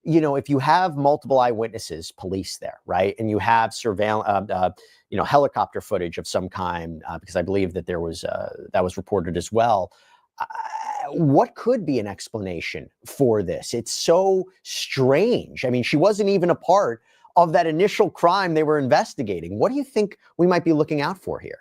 if you have multiple eyewitnesses, police there, right, and you have surveillance, helicopter footage of some kind, because I believe that that was reported as well. What could be an explanation for this? It's so strange. I mean, she wasn't even a part of that initial crime they were investigating. What do you think we might be looking out for here?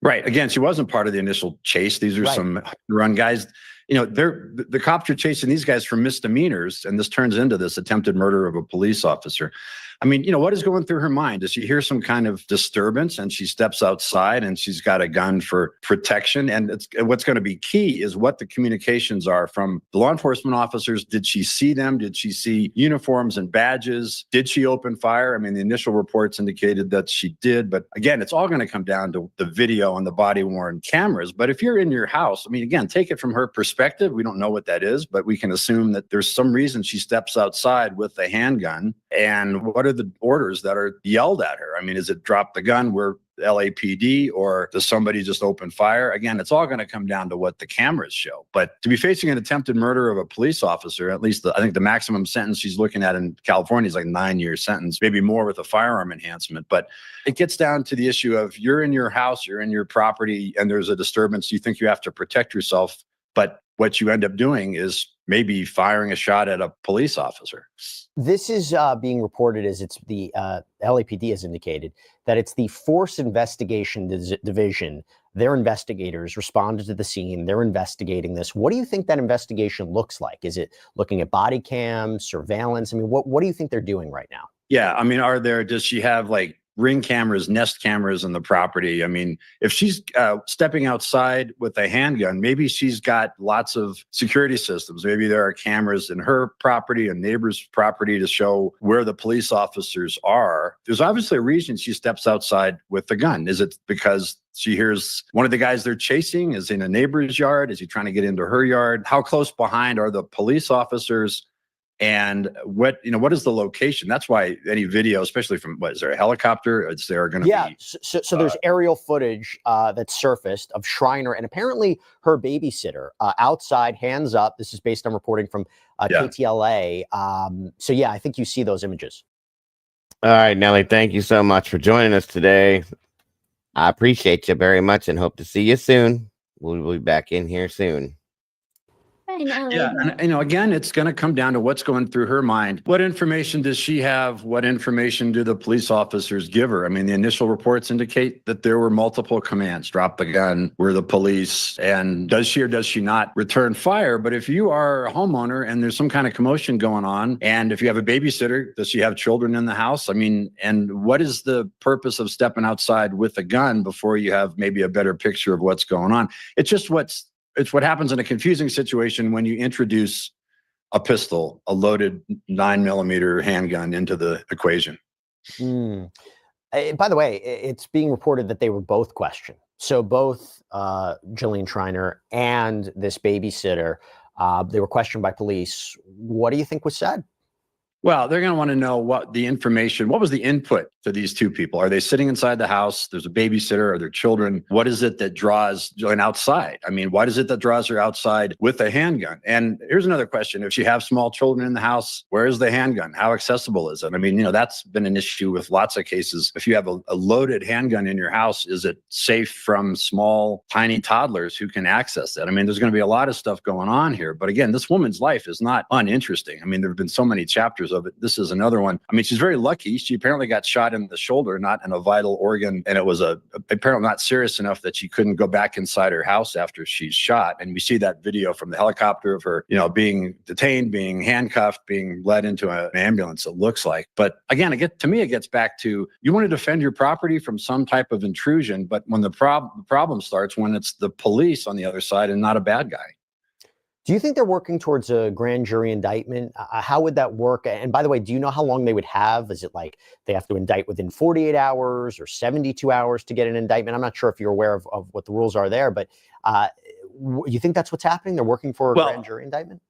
Right. Again, she wasn't part of the initial chase. These are some run guys. The cops are chasing these guys for misdemeanors, and this turns into this attempted murder of a police officer. I mean, what is going through her mind? Does she hear some kind of disturbance and she steps outside and she's got a gun for protection? And what's going to be key is what the communications are from the law enforcement officers. Did she see them? Did she see uniforms and badges? Did she open fire? I mean, the initial reports indicated that she did. But again, it's all going to come down to the video on the body-worn cameras. But if you're in your house, I mean, again, take it from her perspective. We don't know what that is, but we can assume that there's some reason she steps outside with a handgun. And what are the orders that are yelled at her? I mean, is it drop the gun? We're LAPD, or does somebody just open fire? Again, it's all going to come down to what the cameras show. But to be facing an attempted murder of a police officer, at least I think the maximum sentence she's looking at in California is like 9-year sentence, maybe more with a firearm enhancement. But it gets down to the issue of you're in your house, you're in your property, and there's a disturbance. You think you have to protect yourself, but what you end up doing is maybe firing a shot at a police officer. This is being reported as it's the LAPD has indicated that it's the Force Investigation Division. Their investigators responded to the scene. They're investigating this. What do you think that investigation looks like? Is it looking at body cams, surveillance? I mean, what do you think they're doing right now? Yeah, I mean, does she have like Ring cameras, Nest cameras in the property? I mean, if she's stepping outside with a handgun, maybe she's got lots of security systems. Maybe there are cameras in her property and neighbor's property to show where the police officers are. There's obviously a reason she steps outside with the gun. Is it because she hears one of the guys they're chasing is in a neighbor's yard? Is he trying to get into her yard? How close behind are the police officers? And what is the location? That's why any video, especially from, is there a helicopter? Is there going to be? So there's aerial footage that surfaced of Schreiner and apparently her babysitter outside, hands up. This is based on reporting from KTLA. So yeah, I think you see those images. All right, Nelly, thank you so much for joining us today. I appreciate you very much and hope to see you soon. We'll be back in here soon. Yeah, and again, it's going to come down to what's going through her mind. What information does she have? What information do the police officers give her? I mean, the initial reports indicate that there were multiple commands: drop the gun, we're the police. And does she or does she not return fire? But if you are a homeowner and there's some kind of commotion going on, and if you have a babysitter, does she have children in the house? I mean, and what is the purpose of stepping outside with a gun before you have maybe a better picture of what's going on? It's what happens in a confusing situation when you introduce a pistol, a loaded 9mm handgun into the equation. By the way, it's being reported that they were both questioned. So both Jillian Schreiner and this babysitter, they were questioned by police. What do you think was said? Well, they're going to want to know what was the input to these two people? Are they sitting inside the house? There's a babysitter. Are there children? What is it that draws Jillian outside? I mean, what is it that draws her outside with a handgun? And here's another question. If you have small children in the house, where is the handgun? How accessible is it? I mean, that's been an issue with lots of cases. If you have a loaded handgun in your house, is it safe from small, tiny toddlers who can access it? I mean, there's going to be a lot of stuff going on here. But again, this woman's life is not uninteresting. I mean, there have been so many chapters of it. This is another one. I mean, she's very lucky. She apparently got shot in the shoulder, not in a vital organ. And it was apparently not serious enough that she couldn't go back inside her house after she's shot. And we see that video from the helicopter of her, being detained, being handcuffed, being led into an ambulance, it looks like. But again, to me, it gets back to, you want to defend your property from some type of intrusion. But when the problem starts, when it's the police on the other side and not a bad guy. Do you think they're working towards a grand jury indictment? How would that work? And by the way, do you know how long they would have? Is it like they have to indict within 48 hours or 72 hours to get an indictment? I'm not sure if you're aware of what the rules are there, but you think that's what's happening? They're working for a grand jury indictment?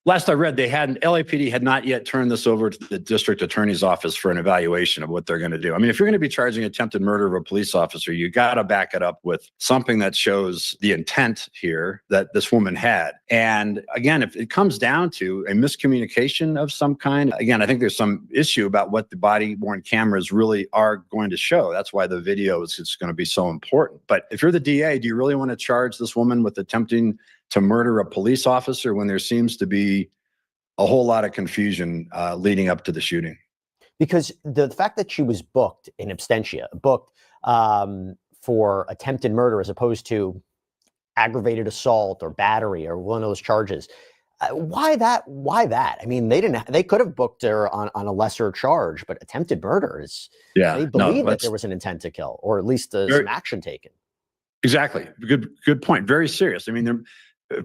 Last I read, LAPD had not yet turned this over to the district attorney's office for an evaluation of what they're going to do. I mean, if you're going to be charging attempted murder of a police officer, you got to back it up with something that shows the intent here that this woman had. And again, if it comes down to a miscommunication of some kind, again, I think there's some issue about what the body-worn cameras really are going to show. That's why the video is just going to be so important. But if you're the DA, do you really want to charge this woman with attempting to murder a police officer when there seems to be a whole lot of confusion leading up to the shooting? Because the fact that she was booked in absentia, for attempted murder as opposed to aggravated assault or battery or one of those charges, Why that? Why that? I mean, they could have booked her on a lesser charge, but attempted murder is. Yeah, They no, believe that that's- there was an intent to kill, or at least some action taken. Exactly. Good point. Very serious. I mean,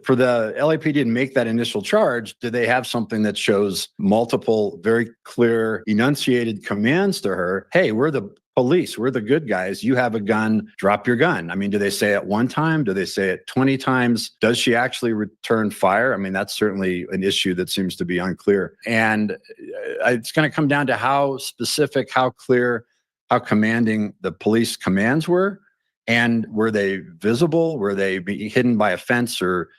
for the LAPD to make that initial charge, do they have something that shows multiple, very clear, enunciated commands to her? Hey, we're the police. We're the good guys. You have a gun. Drop your gun. I mean, do they say it one time? Do they say it 20 times? Does she actually return fire? I mean, that's certainly an issue that seems to be unclear. And it's going to come down to how specific, how clear, how commanding the police commands were. And were they visible? Were they hidden by a fence or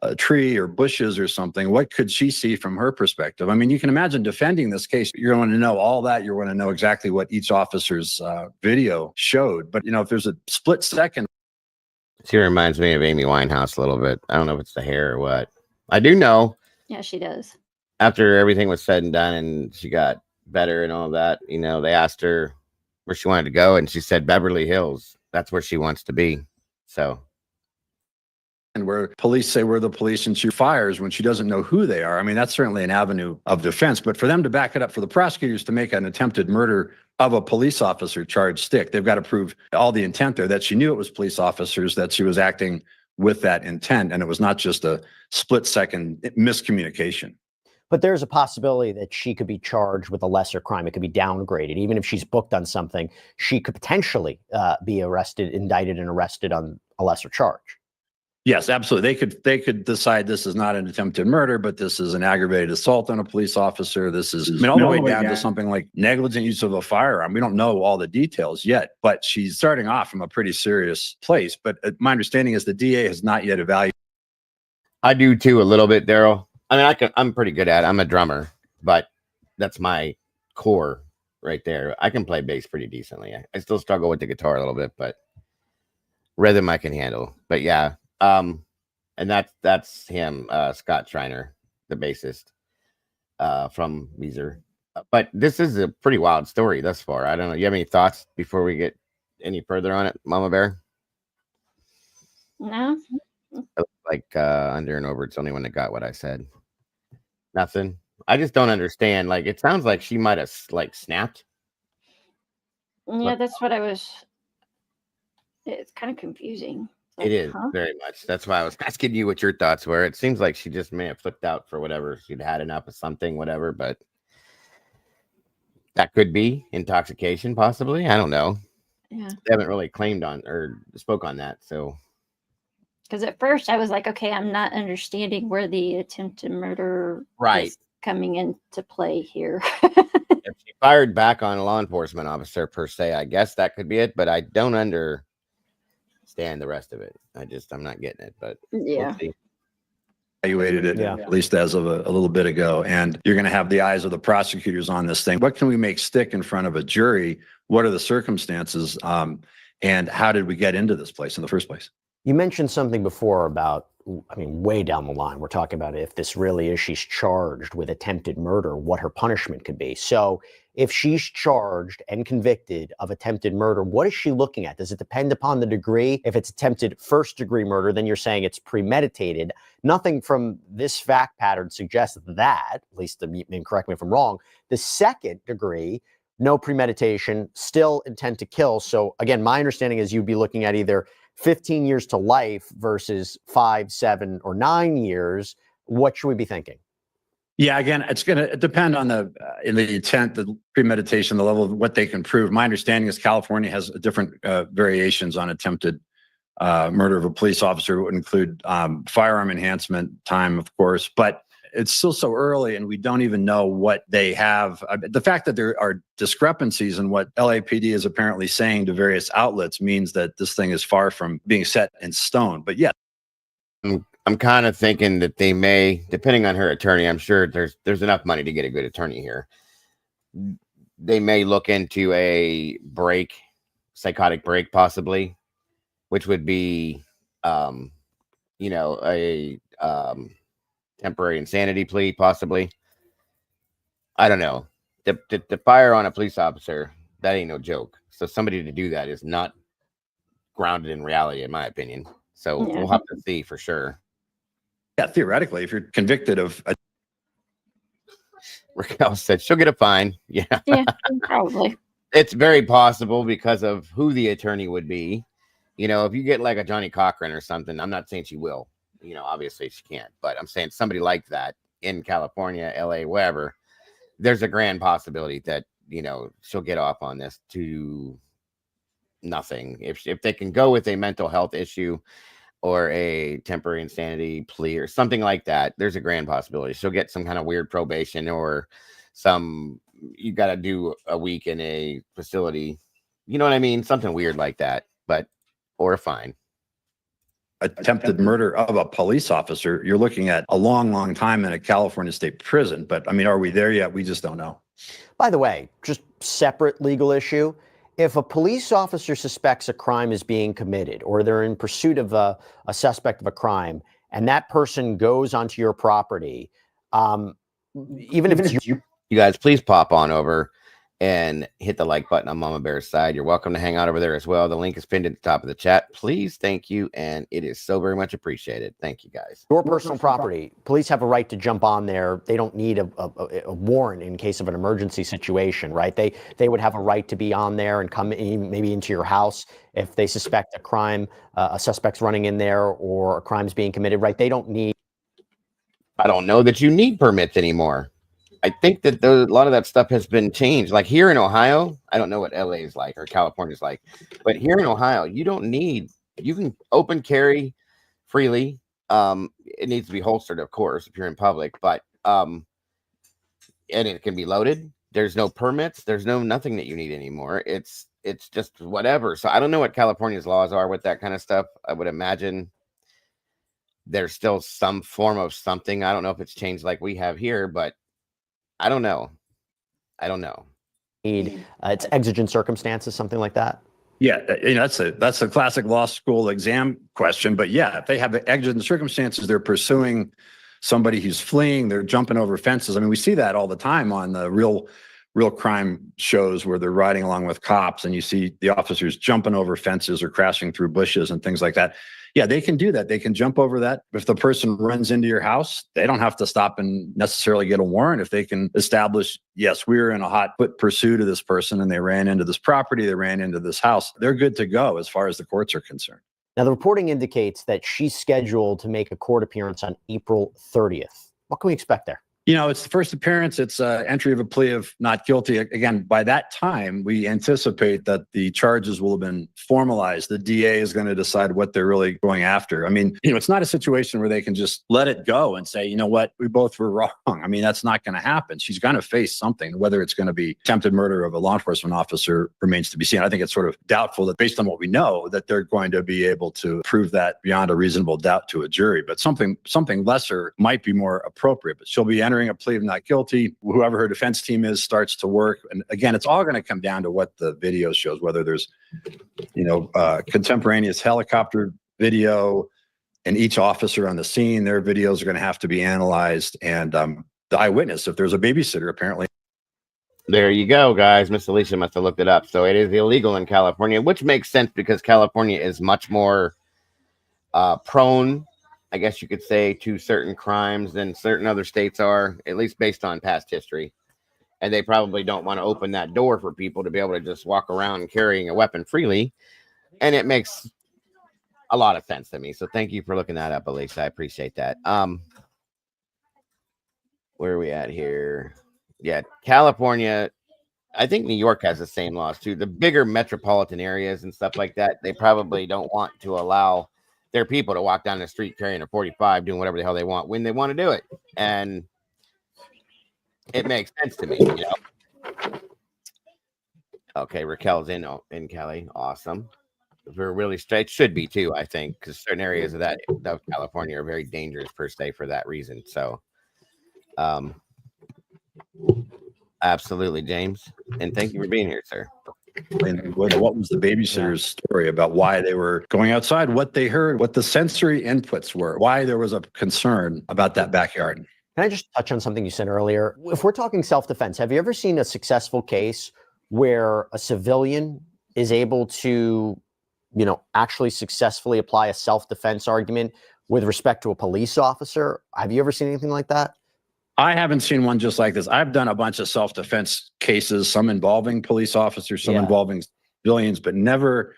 a tree or bushes or something? What could she see from her perspective? I mean, you can imagine defending this case. You're going to know all that. You're going to know exactly what each officer's video showed. But, if there's a split second. She reminds me of Amy Winehouse a little bit. I don't know if it's the hair or what. I do know. Yeah, she does. After everything was said and done and she got better and all that, they asked her where she wanted to go. And she said Beverly Hills. That's where she wants to be. So. And where police say we're the police and she fires when she doesn't know who they are. I mean, that's certainly an avenue of defense. But for them to back it up, for the prosecutors to make an attempted murder of a police officer charge stick, they've got to prove all the intent there, that she knew it was police officers, that she was acting with that intent. And it was not just a split second miscommunication. But there's a possibility that she could be charged with a lesser crime. It could be downgraded. Even if she's booked on something, she could potentially be indicted and arrested on a lesser charge. Yes, absolutely. They could decide this is not an attempted murder, but this is an aggravated assault on a police officer. This is all the way down to something like negligent use of a firearm. We don't know all the details yet, but she's starting off from a pretty serious place. But my understanding is the DA has not yet evaluated. I do too, a little bit, Daryl. I mean, I'm pretty good at it. I'm a drummer, but that's my core right there. I can play bass pretty decently. I still struggle with the guitar a little bit, but rhythm I can handle. But yeah, and that's him, Scott Schreiner, the bassist from Weezer. But this is a pretty wild story thus far. I don't know. You have any thoughts before we get any further on it, Mama Bear? No. Like under and over, it's the only one that got what I said. Nothing. I just don't understand. Like, it sounds like she might have snapped. Yeah, that's what I was. It's kind of confusing. It is very much. That's why I was asking you what your thoughts were. It seems like she just may have flipped out for whatever. She'd had enough of something, whatever, but that could be intoxication, possibly. I don't know. Yeah. They haven't really claimed on or spoke on that. So, because at first I was like, okay, I'm not understanding where the attempted murder is coming into play here. If she fired back on a law enforcement officer per se, I guess that could be it, but I don't understand the rest of it. I'm not getting it, but yeah. We'll see. Evaluated it, at least as of a little bit ago. And you're going to have the eyes of the prosecutors on this thing. What can we make stick in front of a jury? What are the circumstances? And how did we get into this place in the first place? You mentioned something before about, way down the line, we're talking about if this really is, she's charged with attempted murder, what her punishment could be. So if she's charged and convicted of attempted murder, what is she looking at? Does it depend upon the degree? If it's attempted first-degree murder, then you're saying it's premeditated. Nothing from this fact pattern suggests that, at least, and correct me if I'm wrong, the second degree, no premeditation, still intent to kill. So again, my understanding is you'd be looking at either 15 years to life versus 5, 7, or 9 years. What should we be thinking? Yeah, again, it's going to depend on the intent, the premeditation, the level of what they can prove. My understanding is California has different variations on attempted murder of a police officer. It would include firearm enhancement time, of course, but it's still so early and we don't even know what they have. The fact that there are discrepancies in what LAPD is apparently saying to various outlets means that this thing is far from being set in stone. But yeah. I'm kind of thinking that they may, depending on her attorney, I'm sure there's enough money to get a good attorney here. They may look into a psychotic break possibly, which would be, a temporary insanity plea, possibly. I don't know. To fire on a police officer, that ain't no joke. So somebody to do that is not grounded in reality, in my opinion. So we'll have to see for sure. Yeah, theoretically, if you're convicted of a Raquel said she'll get a fine. Yeah. Yeah, probably. It's very possible because of who the attorney would be. You know, if you get like a Johnny Cochran or something, I'm not saying she will. You know, obviously she can't, but I'm saying somebody like that in California, LA, wherever, there's a grand possibility that, you know, she'll get off on this to nothing. If they can go with a mental health issue or a temporary insanity plea or something like that, there's a grand possibility she'll get some kind of weird probation or you got to do a week in a facility. You know what I mean? Something weird like that, or a fine. attempted murder of a police officer, you're looking at a long, long time in a California state prison. But I mean, are we there yet? We just don't know. By the way, just separate legal issue. If a police officer suspects a crime is being committed or they're in pursuit of a suspect of a crime and that person goes onto your property, even if it's you guys, please pop on over and hit the like button on Mama Bear's side. You're welcome to hang out over there as well. The link is pinned at the top of the chat. Please, thank you. And it is so very much appreciated. Thank you, guys. your personal property, police have a right to jump on there. They don't need a warrant in case of an emergency situation, right? They would have a right to be on there and come in, maybe into your house if they suspect a crime, a suspect's running in there or a crime's being committed, right? They don't need. I don't know that you need permits anymore. I think that a lot of that stuff has been changed. Like here in Ohio, I don't know what LA is like or California is like, but here in Ohio, you can open carry freely. It needs to be holstered, of course, if you're in public, but and it can be loaded. There's no permits. There's nothing that you need anymore. It's just whatever. So I don't know what California's laws are with that kind of stuff. I would imagine there's still some form of something. I don't know if it's changed like we have here, but I don't know. It's exigent circumstances, something like that. Yeah, that's a classic law school exam question. But yeah, if they have exigent circumstances, they're pursuing somebody who's fleeing, they're jumping over fences. I mean, we see that all the time on the real crime shows where they're riding along with cops and you see the officers jumping over fences or crashing through bushes and things like that. Yeah, they can do that. They can jump over that. If the person runs into your house, they don't have to stop and necessarily get a warrant. If they can establish, yes, we were in a hot foot pursuit of this person and they ran into this property, they ran into this house, they're good to go as far as the courts are concerned. Now, the reporting indicates that she's scheduled to make a court appearance on April 30th. What can we expect there? You know, it's the first appearance. It's entry of a plea of not guilty. Again, by that time, we anticipate that the charges will have been formalized. The DA is going to decide what they're really going after. I mean, it's not a situation where they can just let it go and say, you know what, we both were wrong. I mean, that's not going to happen. She's going to face something. Whether it's going to be attempted murder of a law enforcement officer remains to be seen. I think it's sort of doubtful that based on what we know, that they're going to be able to prove that beyond a reasonable doubt to a jury. But something lesser might be more appropriate. But she'll be entering a plea of not guilty. Whoever her defense team is starts to work. And again, it's all going to come down to what the video shows, whether there's, contemporaneous helicopter video and each officer on the scene, their videos are going to have to be analyzed. And the eyewitness, if there's a babysitter, apparently. There you go, guys. Miss Alicia must have looked it up. So it is illegal in California, which makes sense because California is much more prone, I guess you could say, to certain crimes than certain other states are, at least based on past history. And they probably don't want to open that door for people to be able to just walk around carrying a weapon freely. And it makes a lot of sense to me. So thank you for looking that up, Alicia. I appreciate that. Where are we at here? Yeah, California. I think New York has the same laws too. The bigger metropolitan areas and stuff like that, they probably don't want to allow their people to walk down the street carrying a 45, doing whatever the hell they want when they want to do it. And it makes sense to me, Okay, Raquel's in Cali. Awesome. We're really straight. Should be too, I think, because certain areas of California are very dangerous per se for that reason. So absolutely, James. And thank you for being here, sir. And what was the babysitter's story about why they were going outside, what they heard, what the sensory inputs were, why there was a concern about that backyard. Can I just touch on something you said earlier? If we're talking self-defense, have you ever seen a successful case where a civilian is able to actually successfully apply a self-defense argument with respect to a police officer? Have you ever seen anything like that? I haven't seen one just like this. I've done a bunch of self-defense cases, some involving police officers, some involving civilians, but never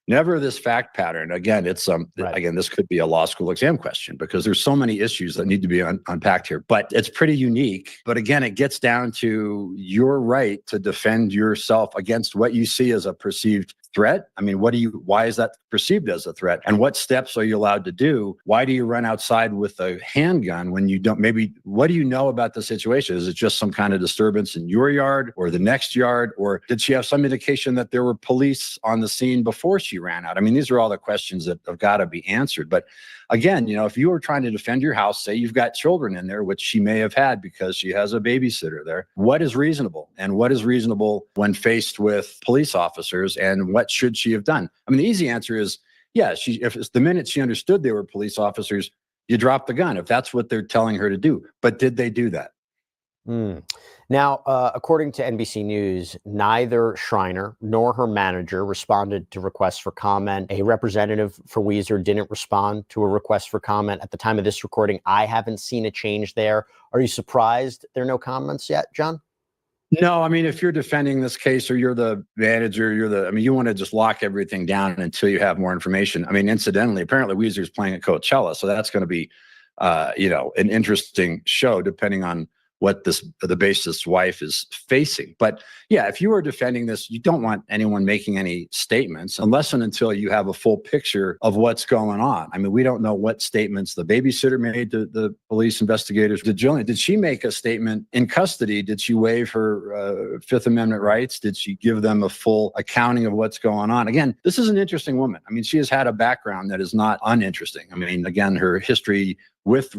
this fact pattern. Again, it's again, this could be a law school exam question because there's so many issues that need to be unpacked here, but it's pretty unique. But again, it gets down to your right to defend yourself against what you see as a perceived threat. I mean, why is that perceived as a threat? And what steps are you allowed to do? Why do you run outside with a handgun when you don't, what do you know about the situation? Is it just some kind of disturbance in your yard or the next yard? Or did she have some indication that there were police on the scene before she ran out? I mean, these are all the questions that have got to be answered. But again, if you were trying to defend your house, say you've got children in there, which she may have had because she has a babysitter there, what is reasonable? And what is reasonable when faced with police officers? And what should she have done? I mean, the easy answer is, if it's the minute she understood they were police officers, you drop the gun if that's what they're telling her to do. But did they do that? Now, according to NBC News, neither Schreiner nor her manager responded to requests for comment. A representative for Weezer didn't respond to a request for comment. At the time of this recording, I haven't seen a change there. Are you surprised there are no comments yet, John? No, I mean, if you're defending this case or you're the manager, you want to just lock everything down until you have more information. I mean, incidentally, apparently Weezer's playing at Coachella, so that's going to be, an interesting show depending on what the bassist's wife is facing. But yeah, if you are defending this, you don't want anyone making any statements unless and until you have a full picture of what's going on. I mean, we don't know what statements the babysitter made to the police investigators. Did she make a statement in custody? Did she waive her Fifth Amendment rights? Did she give them a full accounting of what's going on? Again, this is an interesting woman. I mean, she has had a background that is not uninteresting. I mean, again, her history with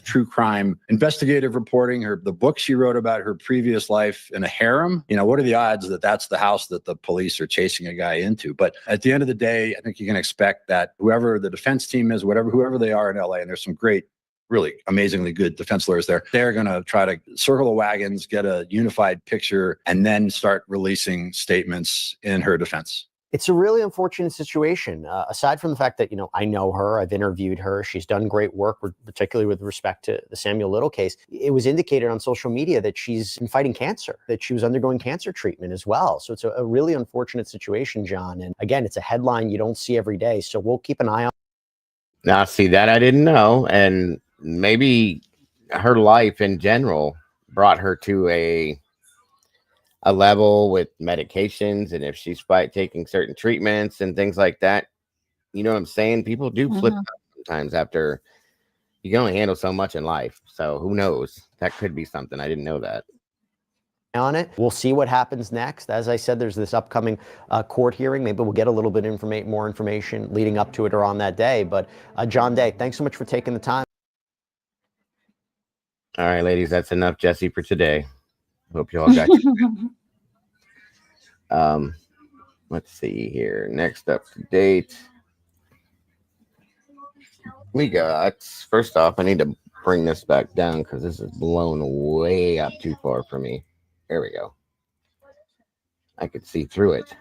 true crime investigative reporting, the book she wrote about her previous life in a harem. What are the odds that that's the house that the police are chasing a guy into? But at the end of the day, I think you can expect that whoever the defense team is, whoever they are in LA, and there's some great, really amazingly good defense lawyers there, they're going to try to circle the wagons, get a unified picture, and then start releasing statements in her defense. It's a really unfortunate situation. Aside from the fact that, I know her, I've interviewed her, she's done great work, particularly with respect to the Samuel Little case. It was indicated on social media that she's been fighting cancer, that she was undergoing cancer treatment as well. So it's a really unfortunate situation, John. And again, it's a headline you don't see every day. So we'll keep an eye on. Now, see, that I didn't know. And maybe her life in general brought her to a level with medications, and if she's taking certain treatments and things like that, you know what I'm saying? People do flip out sometimes after. You can only handle so much in life, so who knows? That could be something. I didn't know that. On it, we'll see what happens next. As I said, there's this upcoming court hearing. Maybe we'll get a little bit more information leading up to it or on that day. But John Day, thanks so much for taking the time. All right, ladies, that's enough Jesse for today. Hope you all got you. Let's see here. Next up to date, we got, first off, I need to bring this back down because this is blown way up too far for me. There we go. I could see through it.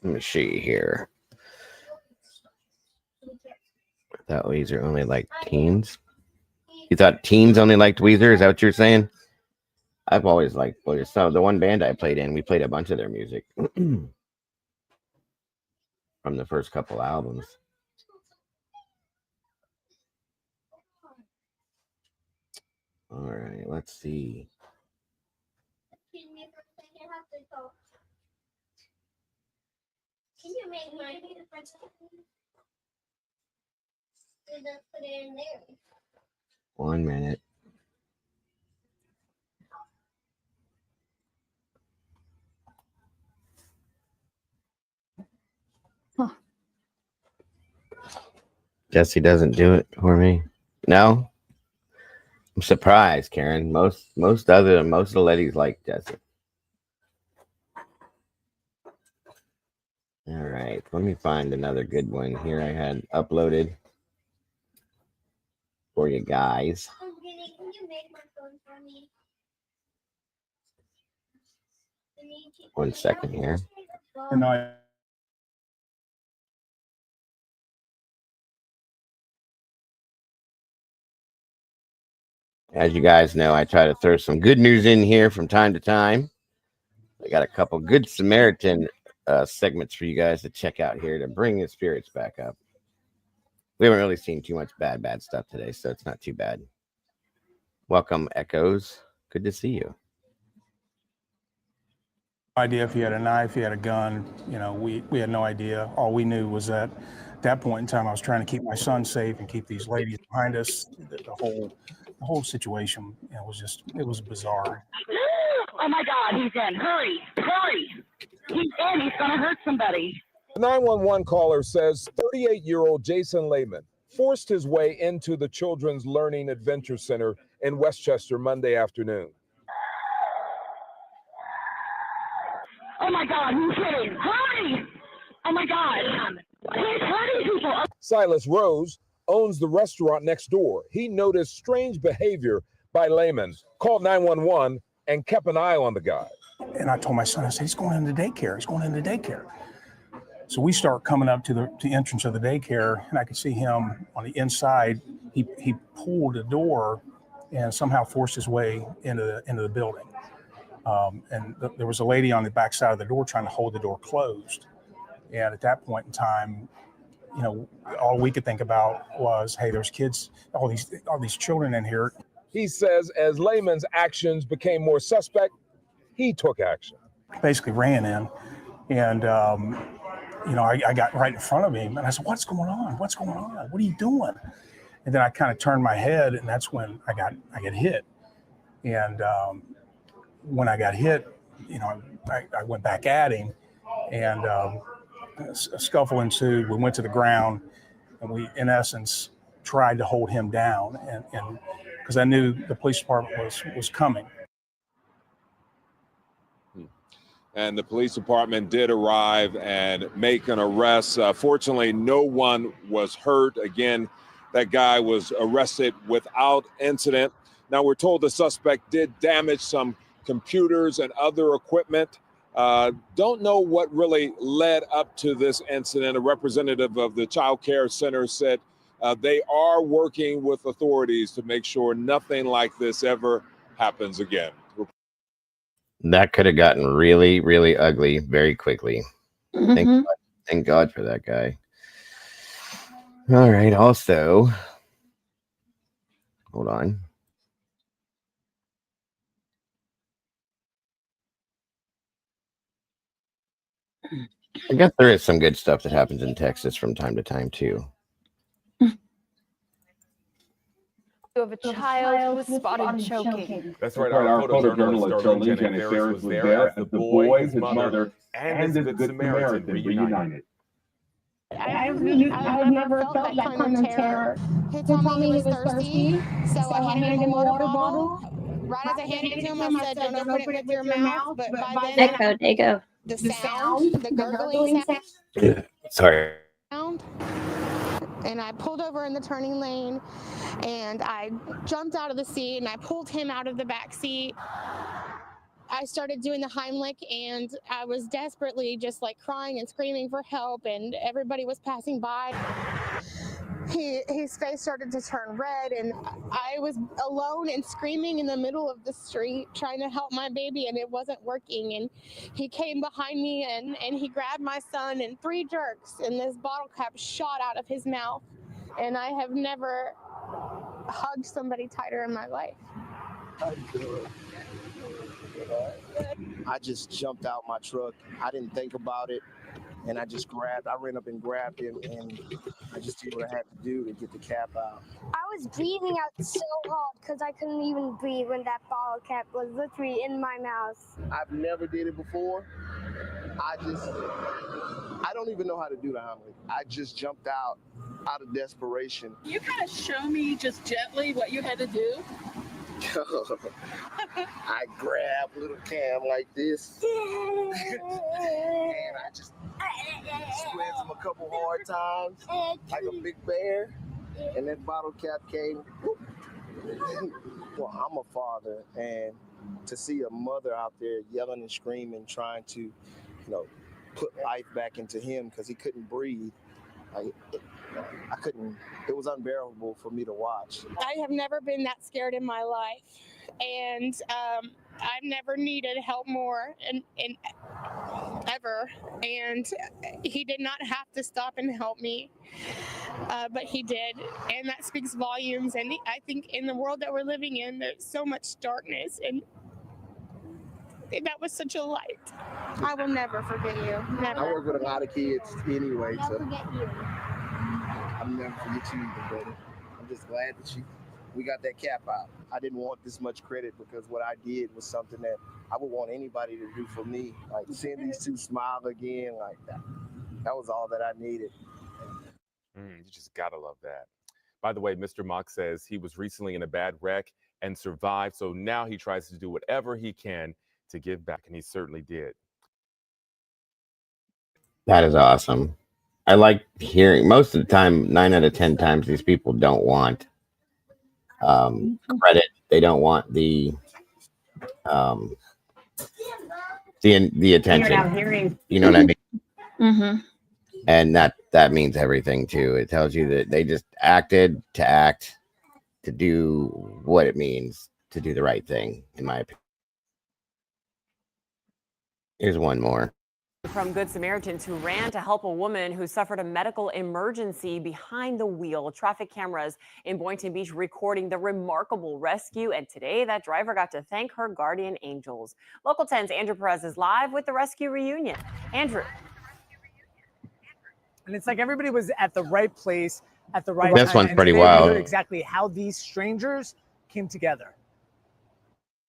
Let me see here. I thought Weezer only liked teens. You thought teens only liked Weezer? Is that what you're saying? I've always liked Weezer. So the one band I played in, we played a bunch of their music from the first couple albums. All right, let's see. Can you make my difference? Put it in there. 1 minute. Huh. Jesse doesn't do it for me. No? I'm surprised, Karen. Most of the ladies like Jesse. All right, let me find another good one here I had uploaded for you guys. Can you make my phone for me? 1 second here. And I As you guys know, I try to throw some good news in here from time to time. I got a couple good Samaritan segments for you guys to check out here to bring the spirits back up. We haven't really seen too much bad stuff today, so it's not too bad. Welcome, Echoes. Good to see you. idea if he had a knife, he had a gun. You know, we had no idea. All we knew was that at that point in time, I was trying to keep my son safe and keep these ladies behind us. The whole situation, you know, it was bizarre. Oh my God, he's in. Hurry, hurry. He's in. He's going to hurt somebody. The 911 caller says 38-year-old Jason Lehman forced his way into the Children's Learning Adventure Center in Westchester Monday afternoon. Oh my God, he's hitting. Hurry. Oh my God. He's hurting people. Silas Rose owns the restaurant next door. He noticed strange behavior by Lehman, called 911, and kept an eye on the guy. And I told my son, I said, he's going into daycare. He's going into daycare. So we start coming up to the entrance of the daycare, and I could see him on the inside. He pulled the door and somehow forced his way into the building. There was a lady on the back side of the door trying to hold the door closed. And at that point in time, you know, all we could think about was, hey, there's kids, all these children in here. He says as Lehman's actions became more suspect, he took action. Basically ran in, and you know, I got right in front of him, and I said, "What's going on? What's going on? What are you doing?" And then I kind of turned my head, and that's when I got hit. And when I got hit, you know, I went back at him, and a scuffle ensued. We went to the ground, and we, in essence, tried to hold him down, and because I knew the police department was coming. And the police department did arrive and make an arrest. Fortunately, no one was hurt. Again, that guy was arrested without incident. Now, we're told the suspect did damage some computers and other equipment. Don't know what really led up to this incident. A representative of the Child Care Center said they are working with authorities to make sure nothing like this ever happens again. That could have gotten really, really ugly very quickly. Thank God for that guy. All right. Also, hold on. I guess there is some good stuff that happens in Texas from time to time, too. Of a child who was spotted choking. That's right. Our photojournalist, Darlene Janet Ferris, was there as the boy, his mother, and the Good Samaritan reunited. I've never felt that kind of terror. He told me he was thirsty, so I handed him a water bottle. Right as I handed it to him, I said, "Don't open it with your mouth." But by then, Echo. the sound, the gurgling sound. Yeah. Sorry. And I pulled over in the turning lane, and I jumped out of the seat, and I pulled him out of the back seat. I started doing the Heimlich, and I was desperately just like crying and screaming for help, and everybody was passing by. His face started to turn red, and I was alone and screaming in the middle of the street trying to help my baby, and it wasn't working. And he came behind me, and he grabbed my son in 3 jerks, and this bottle cap shot out of his mouth. And I have never hugged somebody tighter in my life. I just jumped out my truck. I didn't think about it. And I ran up and grabbed him, and I just did what I had to do to get the cap out. I was breathing out so hard because I couldn't even breathe when that bottle cap was literally in my mouth. I've never did it before. I don't even know how to do the Heimlich. I just jumped out of desperation. You kind of show me just gently what you had to do. I grabbed little Cam like this, and I just squeezed him a couple hard times, like a big bear, and that bottle cap came, Well, I'm a father, and to see a mother out there yelling and screaming, trying to, put life back into him because he couldn't breathe. I couldn't. It was unbearable for me to watch. I have never been that scared in my life, and I've never needed help more and ever. And he did not have to stop and help me, but he did, and that speaks volumes. And I think in the world that we're living in, there's so much darkness, and that was such a light. I will never forget you. Never. I work with a lot of kids anyway, I'll so forget you. I'll never forget you either, brother. I'm just glad that we got that cap out. I didn't want this much credit because what I did was something that I would want anybody to do for me. Like seeing these two smile again, like that was all that I needed. You just gotta love that. By the way, Mr. Mock says he was recently in a bad wreck and survived, so now he tries to do whatever he can to give back, and he certainly did. That is awesome. I like hearing, most of the time, 9 out of 10 times, these people don't want credit. They don't want the attention. You know what I mean? Mm-hmm. And that means everything too. It tells you that they just acted to act, to do what it means to do the right thing, in my opinion. Here's one more. From Good Samaritans who ran to help a woman who suffered a medical emergency behind the wheel. Traffic cameras in Boynton Beach recording the remarkable rescue. And today that driver got to thank her guardian angels. Local 10's Andrew Perez is live with the rescue reunion. Andrew. And it's like everybody was at the right place at the right This time. one's And pretty today we wild. heard exactly how these strangers came together.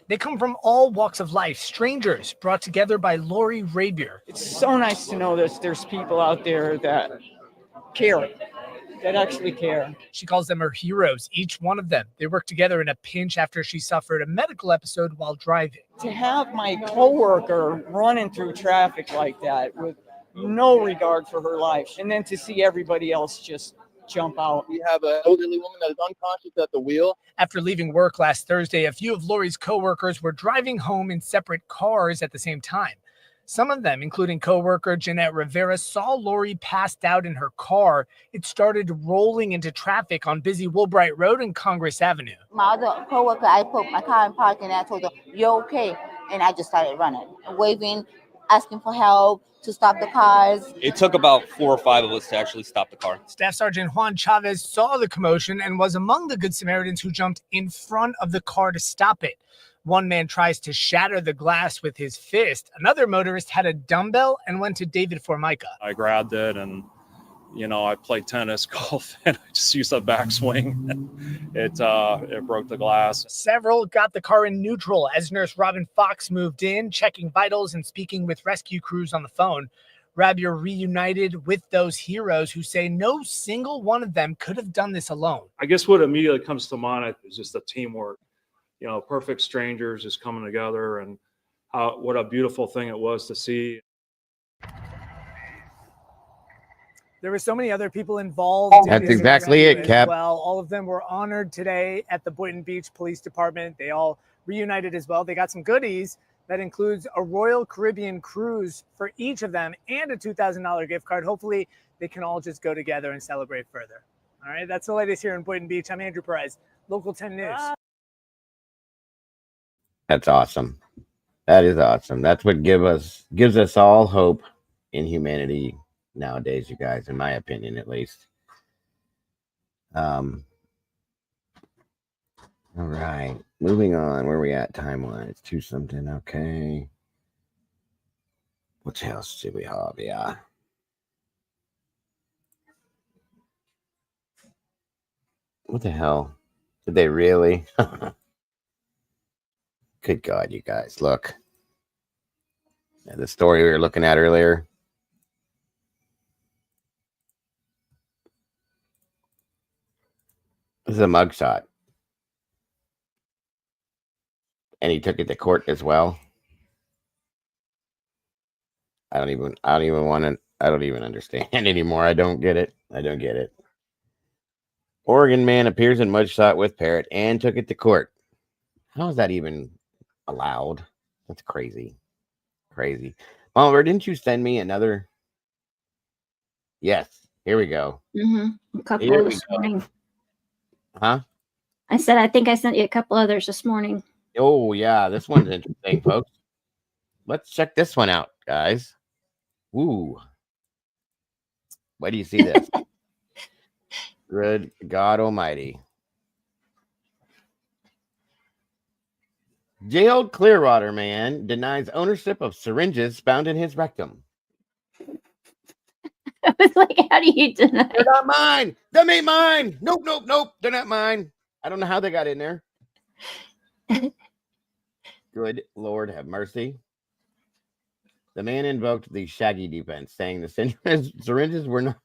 They come from all walks of life, strangers brought together by Lori Rabier. It's so nice to know that there's people out there that care, that actually care. She calls them her heroes, each one of them. They worked together in a pinch after she suffered a medical episode while driving. To have my coworker running through traffic like that with no regard for her life, and then to see everybody else just jump out. We have an elderly woman that is unconscious at the wheel. After leaving work last Thursday, a few of Lori's coworkers were driving home in separate cars at the same time. Some of them, including coworker Jeanette Rivera, saw Lori passed out in her car. It started rolling into traffic on busy Woolbright Road and Congress Avenue. My other coworker, I put my car in park and I told her, "You're okay." And I just started running, waving, asking for help, to stop the cars. It took about 4 or 5 of us to actually stop the car. Staff Sergeant Juan Chavez saw the commotion and was among the Good Samaritans who jumped in front of the car to stop it. One man tries to shatter the glass with his fist. Another motorist had a dumbbell and went to David Formica. I grabbed it and, I play tennis, golf, and I just used a backswing. It broke the glass. Several got the car in neutral as nurse Robin Fox moved in, checking vitals and speaking with rescue crews on the phone. Rabier reunited with those heroes who say no single one of them could have done this alone. I guess what immediately comes to mind is just the teamwork. Perfect strangers just coming together, and what a beautiful thing it was to see. There were so many other people involved. That's exactly it, Cap. Well, all of them were honored today at the Boynton Beach Police Department. They all reunited as well. They got some goodies. That includes a Royal Caribbean cruise for each of them and a $2,000 gift card. Hopefully, they can all just go together and celebrate further. All right, that's the latest here in Boynton Beach. I'm Andrew Perez, Local 10 News. That's awesome. That is awesome. That's what gives us all hope in humanity nowadays, you guys, in my opinion, at least. All right, moving on. Where are we at time-wise? 2 something. Okay. What else did we have? Yeah. What the hell? Did they really? Good God, you guys, look. The story we were looking at earlier. This is a mugshot. And he took it to court as well. I don't even understand anymore. I don't get it. Oregon man appears in mugshot with parrot and took it to court. How is that even allowed? That's crazy. Crazy. Oliver, didn't you send me another? Yes. Here we go. A couple Here we this go. morning. Huh? I said I think I sent you a couple others this morning. Oh, yeah. This one's interesting, folks. Let's check this one out, guys. Ooh. Where do you see this? Good God Almighty. Jailed Clearwater man denies ownership of syringes found in his rectum. I was like, how do you deny? They're not mine. Them ain't mine. Nope, nope, nope. They're not mine. I don't know how they got in there. Good Lord have mercy. The man invoked the Shaggy defense, saying the syringes were not.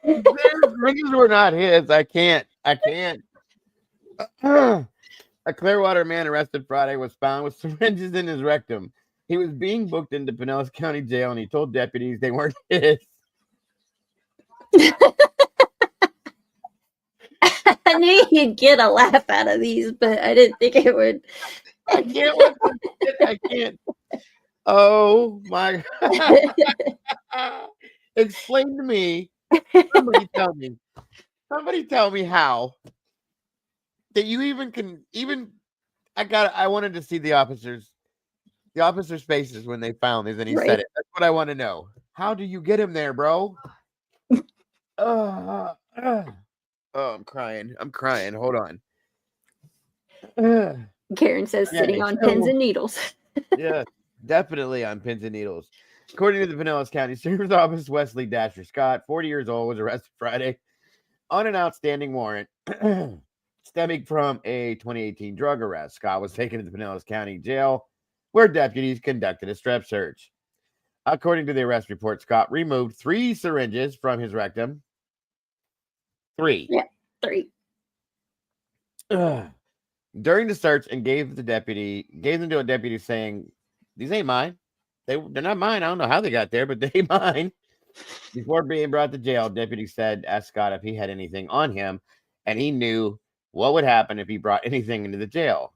The syringes were not his. I can't. A Clearwater man arrested Friday was found with syringes in his rectum. He was being booked into Pinellas County Jail, and he told deputies they weren't his. I knew you'd get a laugh out of these, but I didn't think it would. I can't. I can't. Oh my God. Explain to me. Somebody tell me how that you even can I wanted to see the officers' faces when they found this and he Right. said it. That's what I want to know. How do you get him there, bro? Oh, I'm crying. Hold on. Karen says Yeah, sitting on pins and needles. Yeah, definitely on pins and needles. According to the Pinellas County Sheriff's Office, Wesley Dasher Scott, 40 years old, was arrested Friday on an outstanding warrant stemming from a 2018 drug arrest. Scott was taken to the Pinellas County Jail, where deputies conducted a strep search. According to the arrest report, Scott removed 3 syringes from his rectum. 3. Yeah, 3. During the search, and gave them to a deputy, saying, "These ain't mine. They're not mine. I don't know how they got there, but they ain't mine." Before being brought to jail, deputy asked Scott if he had anything on him, and he knew what would happen if he brought anything into the jail.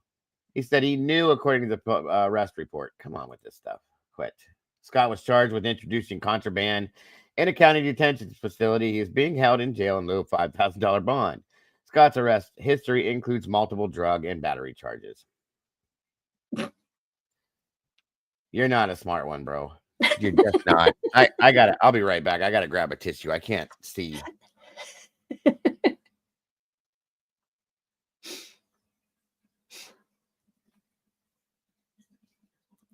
He said he knew, according to the arrest report. Come on with this stuff. Quit. Scott was charged with introducing contraband in a county detention facility. He is being held in jail in lieu of $5,000 bond. Scott's arrest history includes multiple drug and battery charges. You're not a smart one, bro. You're just not. I'll be right back. I gotta grab a tissue. I can't see.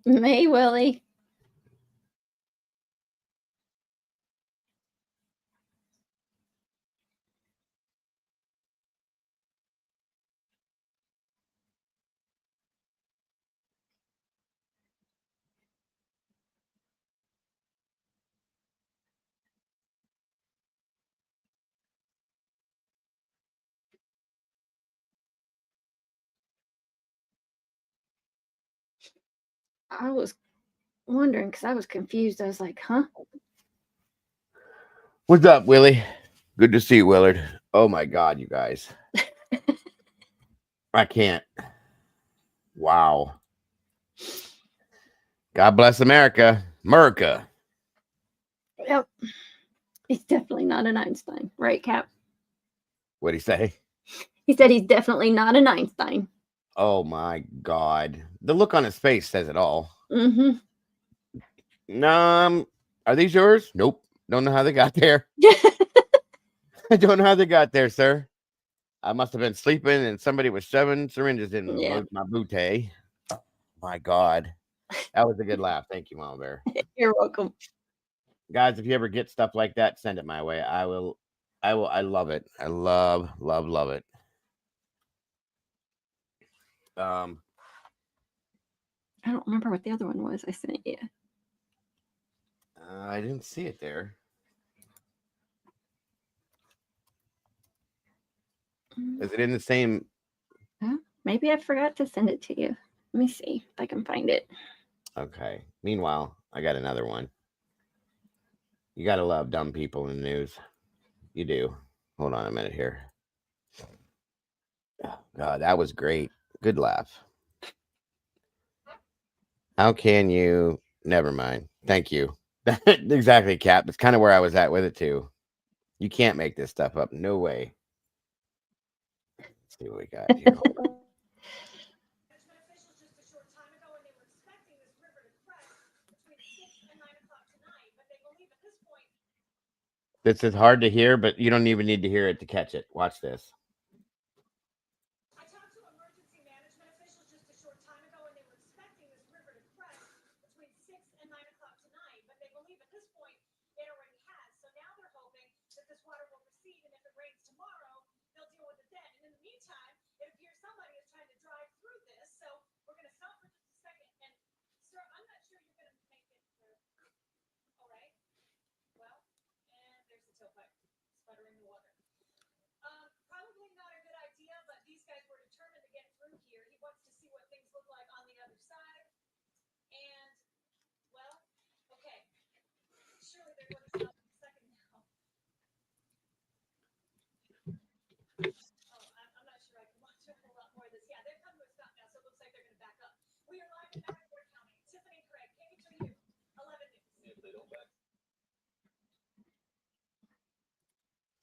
May Willie. I was wondering because I was confused. I was like, huh? What's up, Willie? Good to see you, Willard. Oh my God, you guys. I can't. Wow. God bless America. America. Yep. He's definitely not an Einstein. Right, Cap? What'd he say? He said he's definitely not an Einstein. Oh my God. The look on his face says it all. Mm-hmm. Are these yours? Nope. Don't know how they got there. I don't know how they got there, sir. I must have been sleeping and somebody was shoving syringes in my bootay. My God. That was a good laugh. Thank you, Mama Bear. You're welcome. Guys, if you ever get stuff like that, send it my way. I love it. I love it. I don't remember what the other one was I sent you. I didn't see it there. Is it in the same? Huh? Maybe I forgot to send it to you. Let me see if I can find it. Okay. Meanwhile, I got another one. You gotta love dumb people in the news. You do. Hold on a minute here. Oh, God, that was great. Good laugh. How can you? Never mind. Thank you. Exactly, Cap. It's kind of where I was at with it too. You can't make this stuff up. No way. Let's see what we got here. This is hard to hear, but you don't even need to hear it to catch it. Watch this.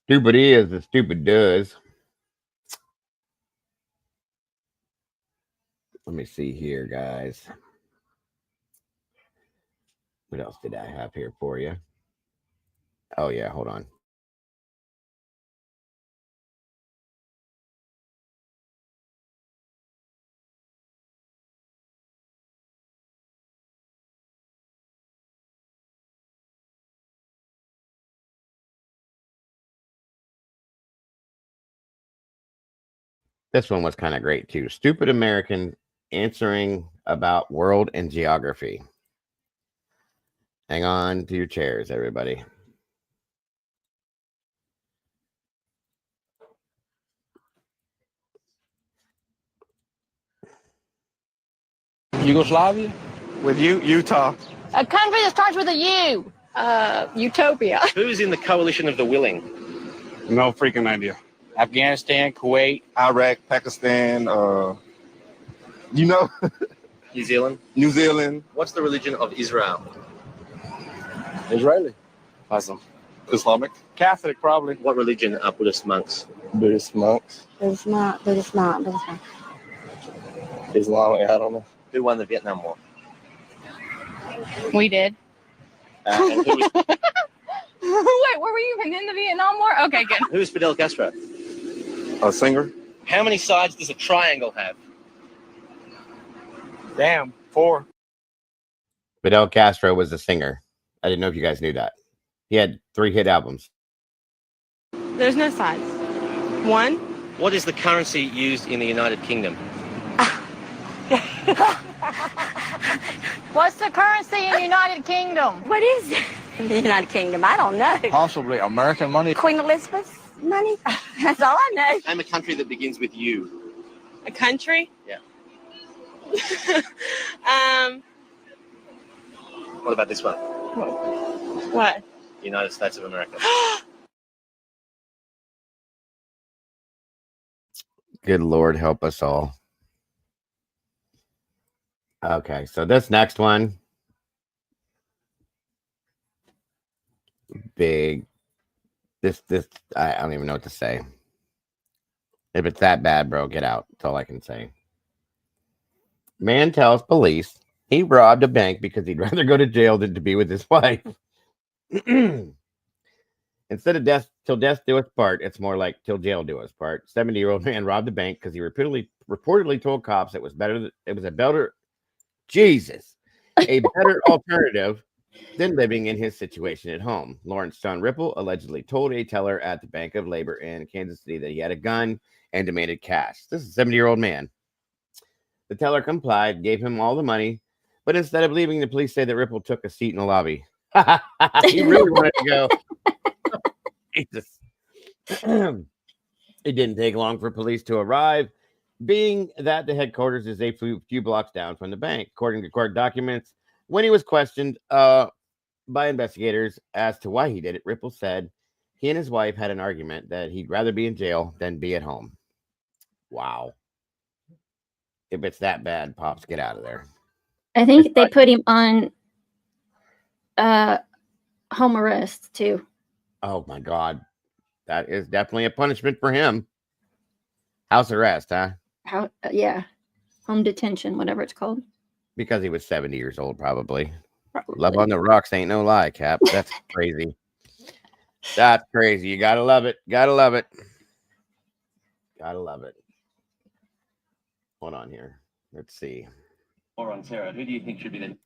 Stupid is as stupid does. Let me see here, guys. What else did I have here for you? Oh, yeah, hold on. This one was kind of great too. Stupid American answering about world and geography. Hang on to your chairs, everybody. Yugoslavia? With you, Utah. A country that starts with a U. Utopia. Who's in the coalition of the willing? No freaking idea. Afghanistan, Kuwait, Iraq, Pakistan, New Zealand. New Zealand. What's the religion of Israel? Israeli. Awesome. Islamic. Catholic, probably. What religion are Buddhist monks? Buddhist monks. It's not. Islamic, I don't know. Who won the Vietnam War? We did. And who was, Wait, were we even in the Vietnam War? Okay, good. who was Fidel Castro? A singer. How many sides does a triangle have? Damn, 4. Fidel Castro was a singer. I didn't know if you guys knew that. He had 3 hit albums. There's no sides. 1. What is the currency used in the United Kingdom? What's the currency in the United Kingdom? What is it? In the United Kingdom, I don't know. Possibly American money. Queen Elizabeth's money? That's all I know. Name a country that begins with U. A country? Yeah. Um, What about this one? what? United States of America. Good Lord, help us all. Okay, so this next one, big. This I don't even know what to say. If it's that bad, bro, get out. That's all I can say. Man tells police he robbed a bank because he'd rather go to jail than to be with his wife. Instead of death till death do us part, it's more like till jail do us part. 70-year-old man robbed a bank because he reportedly told cops it was a better alternative than living in his situation at home. Lawrence John Ripple allegedly told a teller at the Bank of Labor in Kansas City that he had a gun and demanded cash. This is a 70-year-old man. The teller complied, gave him all the money, but instead of leaving, the police say that Ripple took a seat in the lobby. He really wanted to go. Jesus. It didn't take long for police to arrive, being that the headquarters is a few blocks down from the bank. According to court documents, when he was questioned by investigators as to why he did it, Ripple said He and his wife had an argument that he'd rather be in jail than be at home. Wow. If it's that bad, Pops, get out of there. I think they put him on home arrest too. Oh my God. That is definitely a punishment for him. House arrest, huh? Yeah. Home detention, whatever it's called. Because he was 70 years old, probably. Love on the Rocks ain't no lie, Cap. That's crazy. That's crazy. You gotta love it. Gotta love it. Gotta love it. Hold on here. Let's see. Or on Sarah, who do you think should be the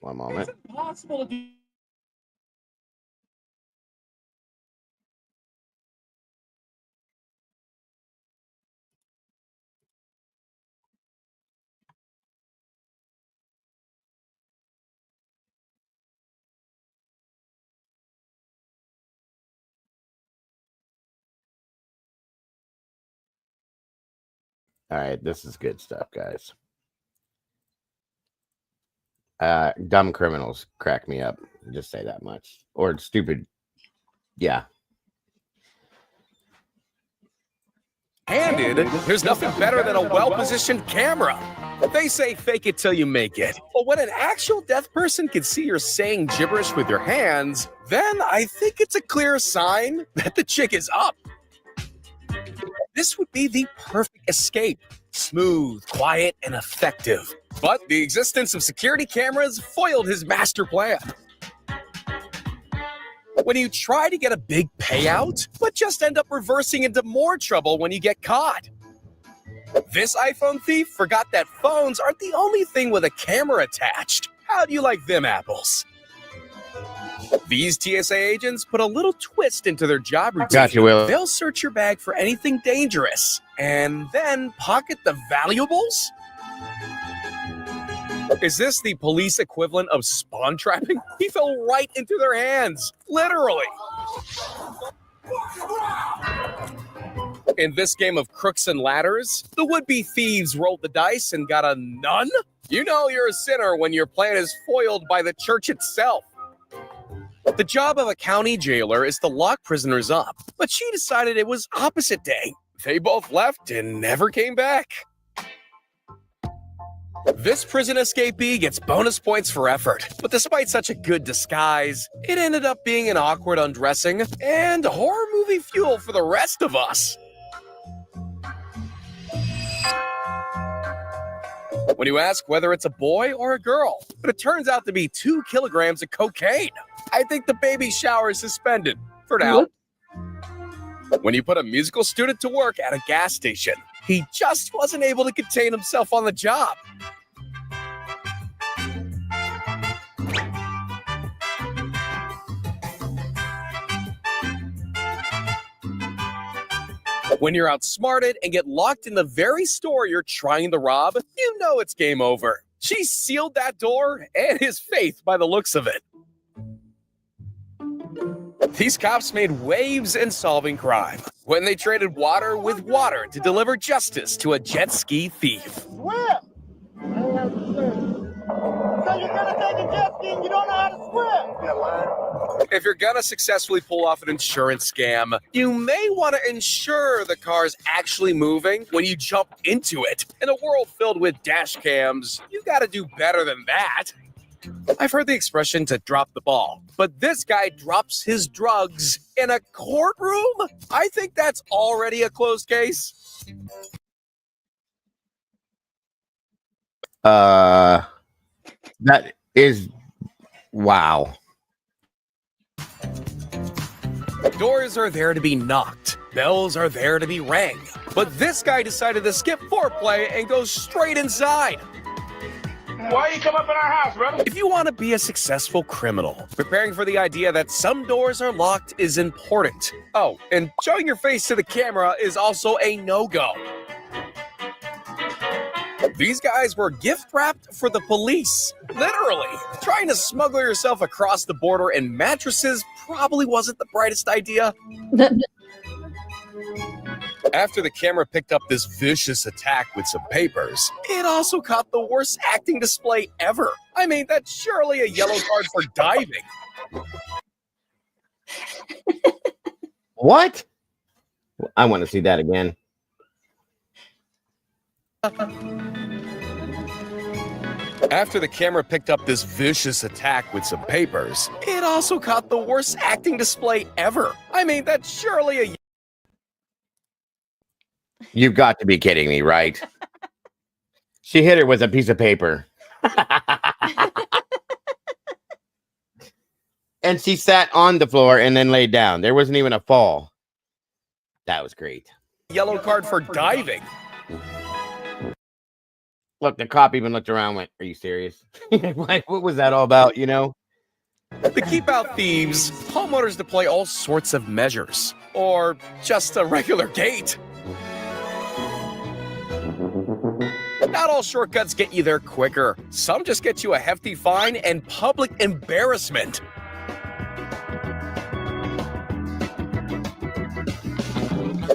One moment. Is it possible to do? All right, this is good stuff, guys. Dumb criminals crack me up. Just say that much. Or stupid. Yeah. Handed, there's nothing better than a well-positioned camera. They say fake it till you make it. But when an actual deaf person can see you're saying gibberish with your hands, then I think it's a clear sign that the chick is up. This would be the perfect escape. Smooth, quiet, and effective. But the existence of security cameras foiled his master plan. When you try to get a big payout, but just end up reversing into more trouble when you get caught. This iPhone thief forgot that phones aren't the only thing with a camera attached. How do you like them apples? These TSA agents put a little twist into their job routine. Gotcha, Will. They'll search your bag for anything dangerous and then pocket the valuables? Is this the police equivalent of spawn trapping? He fell right into their hands, literally. In this game of crooks and ladders, the would-be thieves rolled the dice and got a none? You know you're a sinner when your plan is foiled by the church itself. The job of a county jailer is to lock prisoners up, but she decided it was opposite day. They both left and never came back. This prison escapee gets bonus points for effort, but despite such a good disguise, it ended up being an awkward undressing and horror movie fuel for the rest of us. When you ask whether it's a boy or a girl, but it turns out to be 2 kilograms of cocaine. I think the baby shower is suspended for now. When you put a musical student to work at a gas station, he just wasn't able to contain himself on the job. When you're outsmarted and get locked in the very store you're trying to rob, you know it's game over. She sealed that door and his faith by the looks of it. These cops made waves in solving crime when they traded water with water to deliver justice to a jet ski thief. So you're gonna take a jet ski and you don't know how to swim. If you're gonna successfully pull off an insurance scam, you may want to ensure the car's actually moving when you jump into it. In a world filled with dash cams, you gotta do better than that. I've heard the expression to drop the ball, but this guy drops his drugs in a courtroom? I think that's already a closed case. That is wow. Doors are there to be knocked. Bells are there to be rang. But this guy decided to skip foreplay and go straight inside. Why you come up in our house, brother? If you want to be a successful criminal, preparing for the idea that some doors are locked is important. Oh, and showing your face to the camera is also a no-go. These guys were gift wrapped for the police. Literally. Trying to smuggle yourself across the border in mattresses probably wasn't the brightest idea. After the camera picked up this vicious attack with some papers, it also caught the worst acting display ever. I mean, that's surely a yellow card for diving. What? I want to see that again. After the camera picked up this vicious attack with some papers, it also caught the worst acting display ever. I mean, that's surely a... You've got to be kidding me, right? She hit her with a piece of paper. And she sat on the floor and then laid down. There wasn't even a fall. That was great. Yellow card for diving. Look, the cop even looked around and went, are you serious? Like, what was that all about, you know? To keep out thieves, homeowners deploy all sorts of measures. Or just a regular gate. Not all shortcuts get you there quicker. Some just get you a hefty fine and public embarrassment.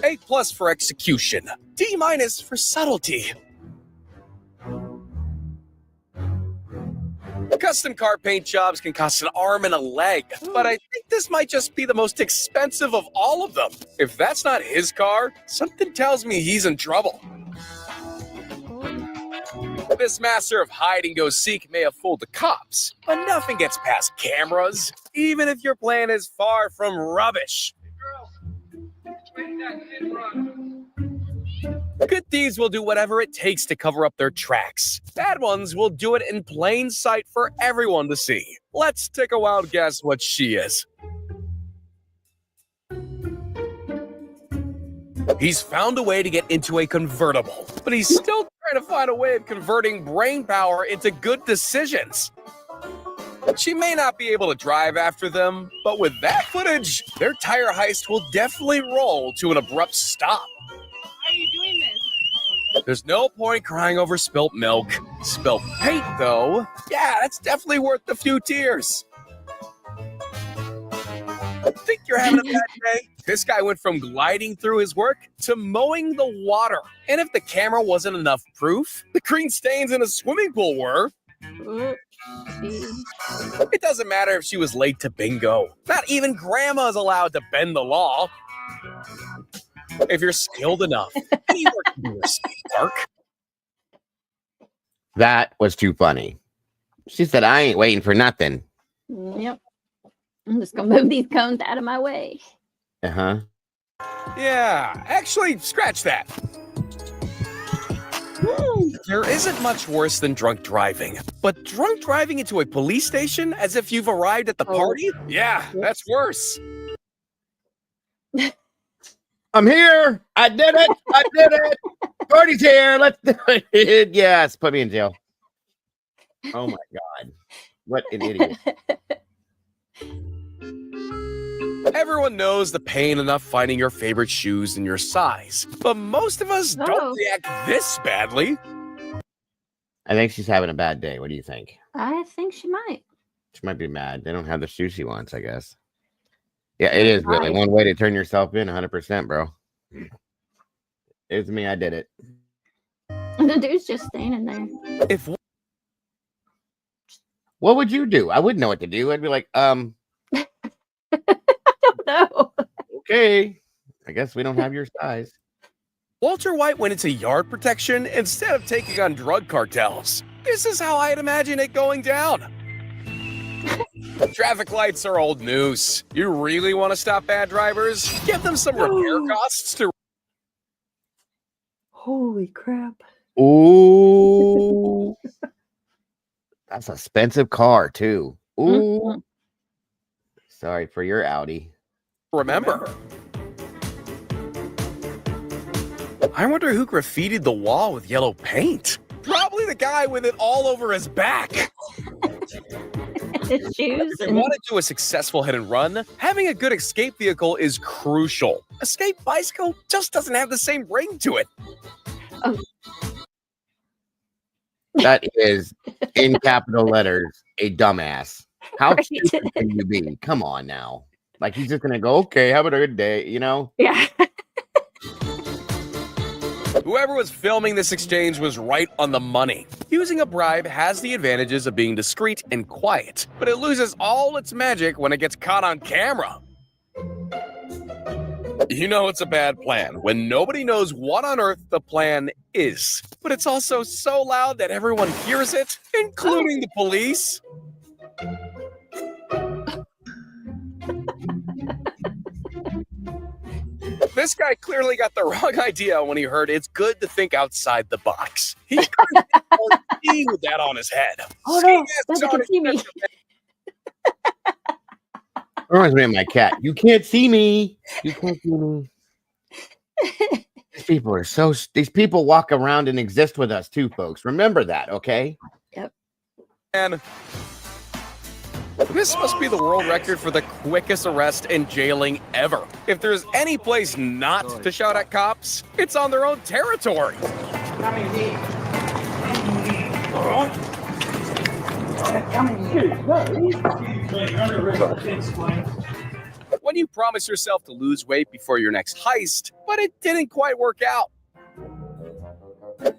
A+ for execution. D- for subtlety. Custom car paint jobs can cost an arm and a leg, but I think this might just be the most expensive of all of them. If that's not his car, something tells me he's in trouble. This master of hide-and-go-seek may have fooled the cops, but nothing gets past cameras, even if your plan is far from rubbish. Good thieves will do whatever it takes to cover up their tracks. Bad ones will do it in plain sight for everyone to see. Let's take a wild guess what she is. He's found a way to get into a convertible, but he's still trying to find a way of converting brain power into good decisions. She may not be able to drive after them, but with that footage, their tire heist will definitely roll to an abrupt stop. How are you doing this? There's no point crying over spilt milk. Spilt paint, though, yeah, that's definitely worth a few tears. Think you're having a bad day? This guy went from gliding through his work to mowing the water. And if the camera wasn't enough proof, the green stains in a swimming pool were. It doesn't matter if she was late to bingo. Not even grandma's allowed to bend the law. If you're skilled enough, any work can be a skate park. That was too funny. She said, I ain't waiting for nothing. Yep. I'm just going to move these cones out of my way. Uh-huh. Yeah, actually, scratch that. There isn't much worse than drunk driving, but drunk driving into a police station as if you've arrived at the party? Yeah, that's worse. I'm here. I did it. I did it. Party's here. Let's do it. Yes, put me in jail. Oh my God. What an idiot. Everyone knows the pain enough finding your favorite shoes in your size, but most of us don't react this badly. I think she's having a bad day. What do you think? I think she might. She might be mad. They don't have the shoes she wants, I guess. Yeah, it is really one way to turn yourself in 100%, bro. It's me. I did it. The dude's just standing there. What would you do? I wouldn't know what to do. I'd be like, No. okay. I guess we don't have your size. Walter White went into yard protection instead of taking on drug cartels. This is how I'd imagine it going down. Traffic lights are old news. You really want to stop bad drivers? Give them some repair costs to... Holy crap. Ooh. That's an expensive car, too. Ooh. Sorry for your Audi. Remember. I wonder who graffitied the wall with yellow paint. Probably the guy with it all over his back. His shoes. If you want to do a successful hit and run, having a good escape vehicle is crucial. Escape bicycle just doesn't have the same ring to it. Oh. That is, in capital letters, a dumbass. How Right. stupid can you be? Come on now. Like, he's just going to go, okay, have a good day, you know? Yeah. Whoever was filming this exchange was right on the money. Using a bribe has the advantages of being discreet and quiet, but it loses all its magic when it gets caught on camera. You know it's a bad plan when nobody knows what on earth the plan is. But it's also so loud that everyone hears it, including the police. This guy clearly got the wrong idea when he heard it's good to think outside the box. He couldn't see with that on his head. Oh no, nobody can see me. Reminds me of my cat. You can't see me. You can't see me. These people are so. These people walk around and exist with us too, folks. Remember that, okay? Yep. And this must be the world record for the quickest arrest and jailing ever. If there's any place not to shout at cops, it's on their own territory. When you promise yourself to lose weight before your next heist, but it didn't quite work out.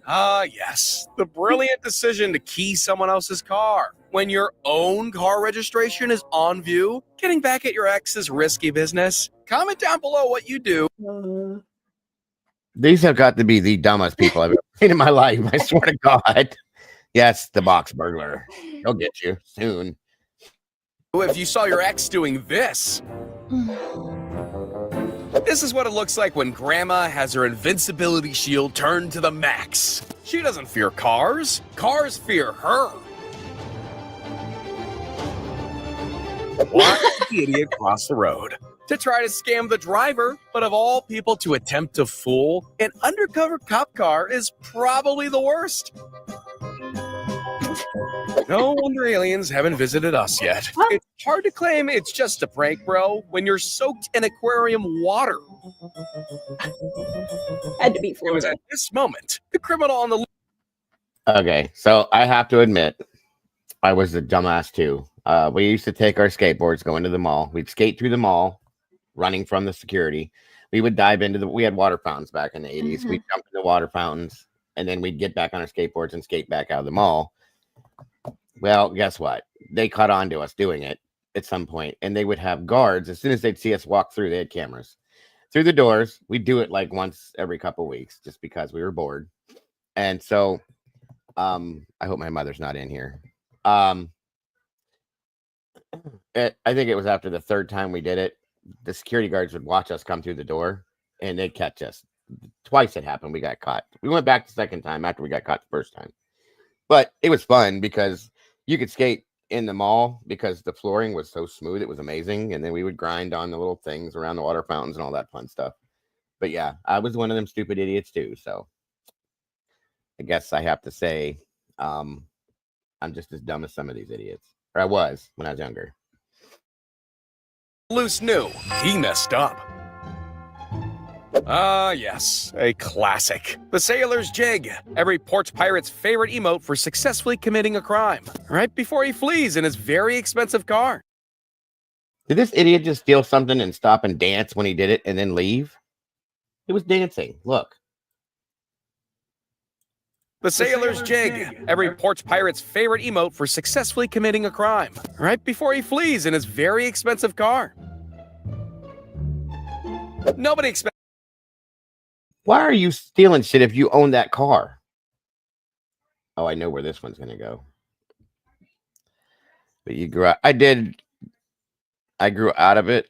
Ah, yes, the brilliant decision to key someone else's car. When your own car registration is on view, getting back at your ex is risky business. Comment down below what you do. These have got to be the dumbest people I've ever seen in my life. I swear to God. Yes, the box burglar. He'll get you soon. If you saw your ex doing this. This is what it looks like when Grandma has her invincibility shield turned to the max. She doesn't fear cars. Cars fear her. Watch the idiot cross the road to try to scam the driver, but of all people to attempt to fool, an undercover cop car is probably the worst. No wonder aliens haven't visited us yet. It's hard to claim it's just a prank, bro, when you're soaked in aquarium water. Had to be It was at this moment the criminal on the Okay, so I have to admit, I was a dumbass too. We used to take our skateboards, go into the mall. We'd skate through the mall, running from the security. We would dive into we had water fountains back in the 80s. We'd jump into water fountains, and then we'd get back on our skateboards and skate back out of the mall. Well, guess what? They caught on to us doing it at some point, and they would have guards. As soon as they'd see us walk through, they had cameras through the doors. We'd do it like once every couple weeks just because we were bored. And so I hope my mother's not in here. I think it was after the third time we did it, the security guards would watch us come through the door, and they'd catch us. Twice it happened. We got caught. We went back the second time after we got caught the first time. But it was fun because you could skate in the mall because the flooring was so smooth. It was amazing. And then we would grind on the little things around the water fountains and all that fun stuff. But yeah, I was one of them stupid idiots too. So I guess I have to say I'm just as dumb as some of these idiots. Or I was when I was younger. Loose knew he messed up. Ah, yes, a classic. The Sailor's Jig, every porch pirate's favorite emote for successfully committing a crime, right before he flees in his very expensive car. Did this idiot just steal something and stop and dance when he did it and then leave? It was dancing. Look. The Sailor's Jig, every porch pirate's favorite emote for successfully committing a crime, right before he flees in his very expensive car. Nobody expects. Why are you stealing shit if you own that car? Oh, I know where this one's gonna go. But you grew out. I grew out of it.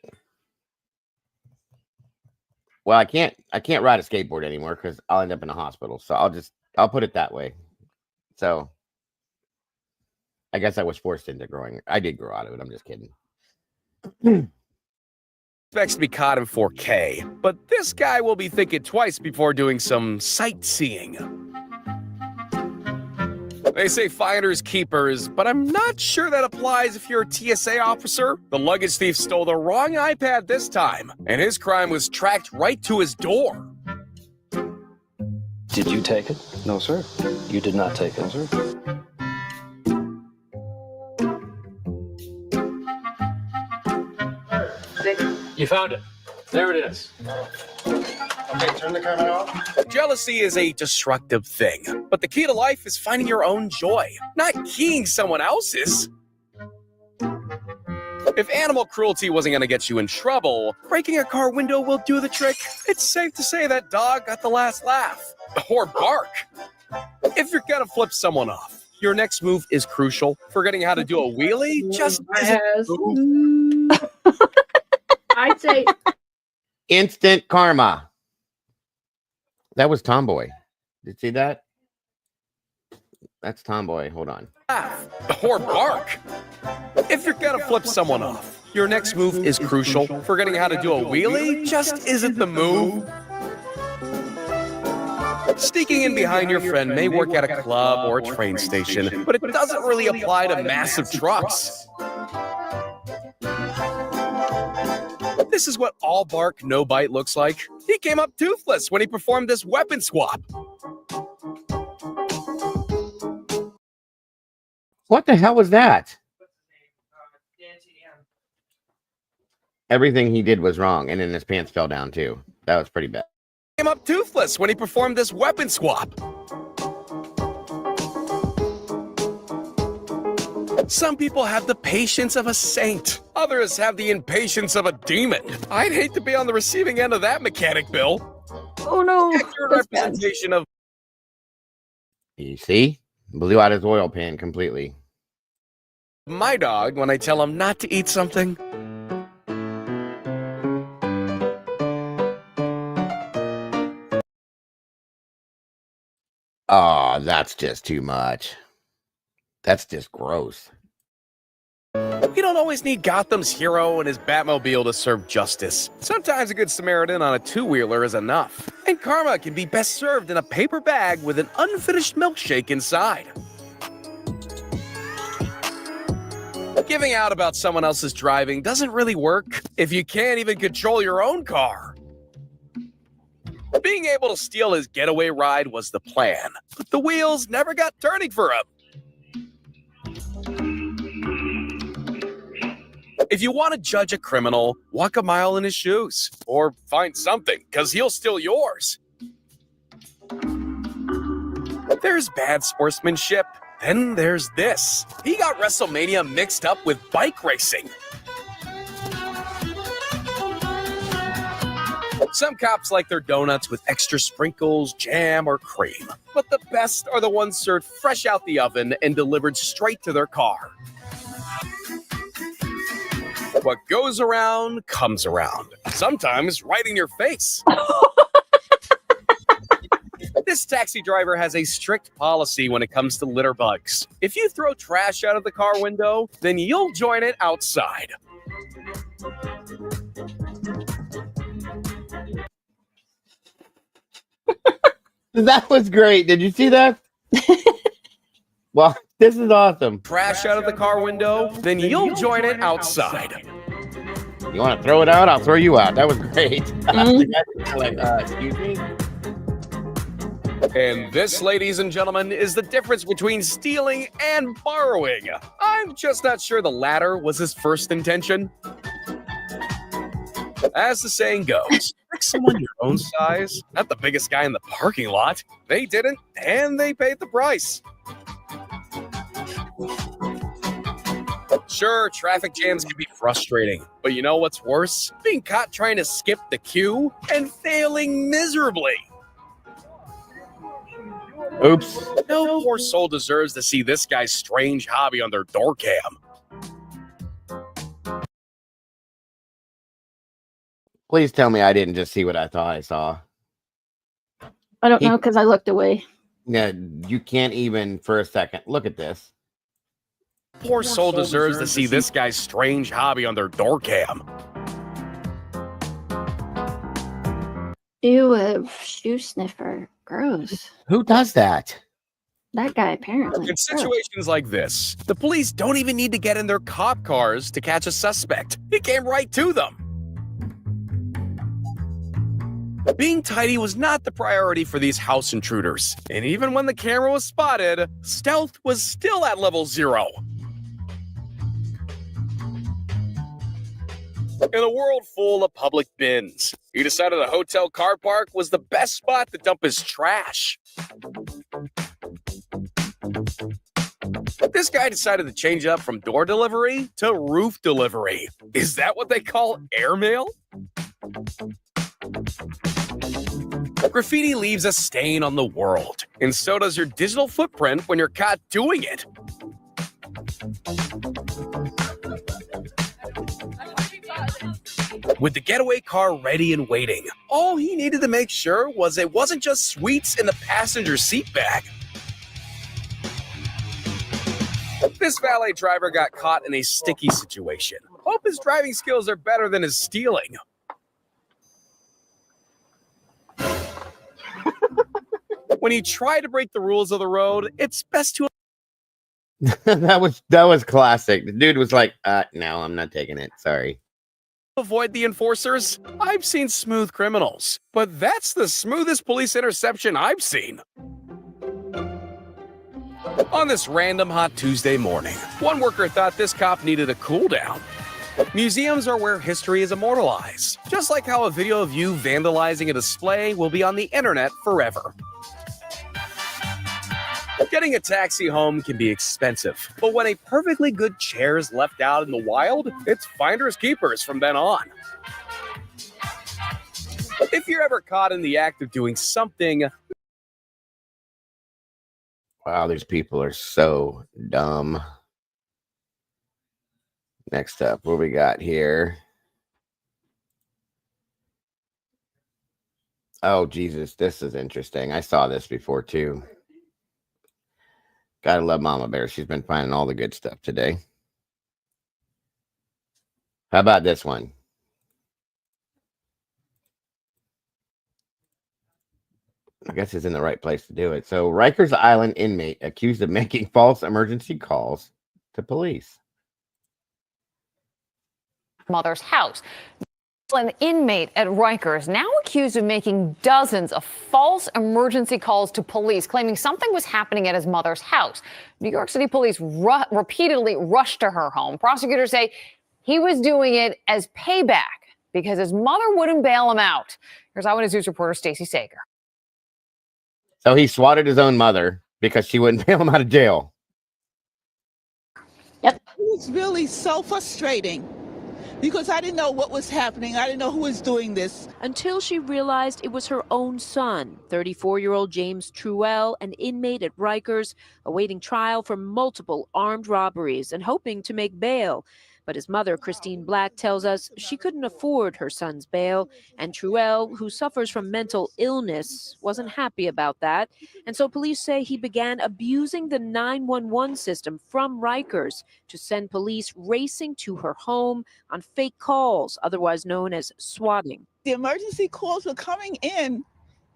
Well, I can't ride a skateboard anymore because I'll end up in a hospital. So I'll put it that way. So I guess I was forced into growing. I did grow out of it. I'm just kidding. Expects to be caught in 4K, but this guy will be thinking twice before doing some sightseeing. They say finders keepers, but I'm not sure that applies if you're a TSA officer. The luggage thief stole the wrong iPad this time, and his crime was tracked right to his door. Did you take it? No, sir. You did not take it, sir. You found it. There it is. Okay, turn the camera off. Jealousy is a destructive thing, but the key to life is finding your own joy, not keying someone else's. If animal cruelty wasn't going to get you in trouble, breaking a car window will do the trick. It's safe to say that dog got the last laugh. Or bark. If you're going to flip someone off, your next move is crucial. Forgetting how to do a wheelie just isn't. I'd say Instant karma. That was Tomboy. Did you see that? That's Tomboy. Hold on. Or bark. If you're gonna flip someone off, your next move is crucial. Forgetting how to do a wheelie just isn't the move. Sneaking in behind your friend may work at a club or a train station, but it doesn't really apply to massive trucks. This is what all bark, no bite looks like. He came up toothless when he performed this weapon swap. What the hell was that? Everything he did was wrong, and then his pants fell down too. That was pretty bad. Came up toothless when he performed this weapon swap. Some people have the patience of a saint. Others have the impatience of a demon. I'd hate to be on the receiving end of that mechanic, Bill. Oh no. Accurate representation of. You see? Blew out his oil pan completely. My dog when I tell him not to eat something. Oh, that's just too much. That's just gross. We don't always need Gotham's hero and his Batmobile to serve justice. Sometimes a good Samaritan on a two-wheeler is enough. And karma can be best served in a paper bag with an unfinished milkshake inside. Giving out about someone else's driving doesn't really work if you can't even control your own car. Being able to steal his getaway ride was the plan, but the wheels never got turning for him. If you want to judge a criminal, walk a mile in his shoes. Or find something, because he'll steal yours. There's bad sportsmanship. Then there's this. He got WrestleMania mixed up with bike racing. Some cops like their donuts with extra sprinkles, jam, or cream. But the best are the ones served fresh out the oven and delivered straight to their car. What goes around comes around, sometimes right in your face. This taxi driver has a strict policy when it comes to litter bugs. If you throw trash out of the car window, then you'll join it outside. That was great. Did you see that? Well, this is awesome. Trash out of the car window, then you'll join it outside. You want to throw it out? I'll throw you out. That was great. Excuse me? And this, ladies and gentlemen, is the difference between stealing and borrowing. I'm just not sure the latter was his first intention. As the saying goes, pick someone your own size, not the biggest guy in the parking lot. They didn't, and they paid the price. Sure, traffic jams can be frustrating, but you know what's worse? Being caught trying to skip the queue and failing miserably. Oops. No poor soul deserves to see this guy's strange hobby on their door cam. Please tell me I didn't just see what I thought I saw. I don't know because I looked away. Yeah, you can't even for a second. Look at this. Poor soul deserves to see this guy's strange hobby on their door cam. Ew, a shoe sniffer. Gross. Who does that? That guy apparently. In situations like this, the police don't even need to get in their cop cars to catch a suspect. He came right to them. Being tidy was not the priority for these house intruders. And even when the camera was spotted, stealth was still at level 0. In a world full of public bins, he decided a hotel car park was the best spot to dump his trash. This guy decided to change up from door delivery to roof delivery. Is that what they call airmail? Graffiti leaves a stain on the world, and so does your digital footprint when you're caught doing it. With the getaway car ready and waiting, all he needed to make sure was it wasn't just sweets in the passenger seat bag. This valet driver got caught in a sticky situation. Hope his driving skills are better than his stealing. When you try to break the rules of the road, it's best to that was classic. The dude was like, no, I'm not taking it. Sorry. avoid the enforcers. I've seen smooth criminals, but that's the smoothest police interception I've seen. On this random hot Tuesday morning, one worker thought this cop needed a cool down. Museums are where history is immortalized, just like how a video of you vandalizing a display will be on the internet forever. Getting a taxi home can be expensive, but when a perfectly good chair is left out in the wild, it's finders keepers from then on. If you're ever caught in the act of doing something... Wow, these people are so dumb. Next up, what we got here? Oh, Jesus, this is interesting. I saw this before, too. Gotta love Mama Bear. She's been finding all the good stuff today. How about this one? I guess it's in the right place to do it. So, Rikers Island inmate accused of making false emergency calls to police. Mother's house. An inmate at Rikers now accused of making dozens of false emergency calls to police, claiming something was happening at his mother's house. New York City police repeatedly rushed to her home. Prosecutors say he was doing it as payback because his mother wouldn't bail him out. Here's Eyewitness News reporter Stacey Sager. So he swatted his own mother because she wouldn't bail him out of jail. Yep. It was really so frustrating because I didn't know what was happening. I didn't know who was doing this. Until she realized it was her own son, 34-year-old James Truell, an inmate at Rikers, awaiting trial for multiple armed robberies and hoping to make bail. But his mother, Christine Black, tells us she couldn't afford her son's bail, and Truell, who suffers from mental illness, wasn't happy about that. And so police say he began abusing the 911 system from Rikers to send police racing to her home on fake calls, otherwise known as swatting. The emergency calls were coming in,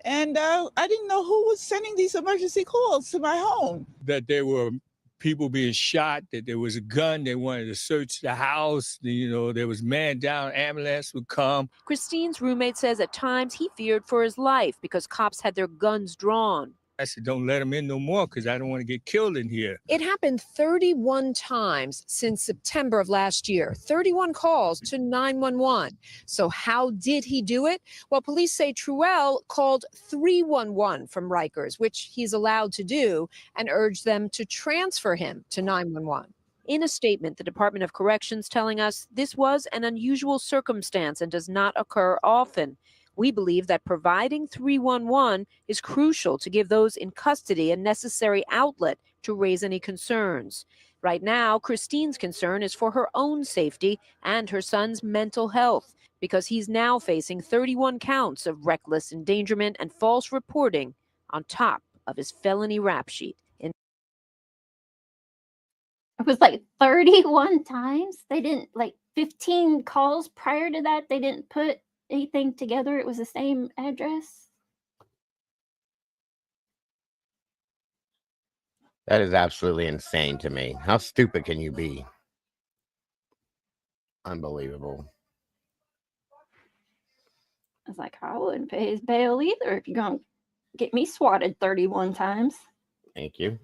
and I didn't know who was sending these emergency calls to my home. That there were people being shot, that there was a gun, they wanted to search the house, there was man down, ambulance would come. Christine's roommate says at times he feared for his life because cops had their guns drawn. I said, don't let him in no more because I don't want to get killed in here. It happened 31 times since September of last year, 31 calls to 911. So how did he do it? Well, police say Truell called 311 from Rikers, which he's allowed to do, and urged them to transfer him to 911. In a statement, the Department of Corrections telling us this was an unusual circumstance and does not occur often. We believe that providing 311 is crucial to give those in custody a necessary outlet to raise any concerns. Right now, Christine's concern is for her own safety and her son's mental health, because he's now facing 31 counts of reckless endangerment and false reporting on top of his felony rap sheet. It was like 31 times. They didn't, like 15 calls prior to that, they didn't put anything together. It was the same address. That is absolutely insane to me. How stupid can you be? Unbelievable. I was like, I wouldn't pay his bail either if you're going to get me swatted 31 times. Thank you.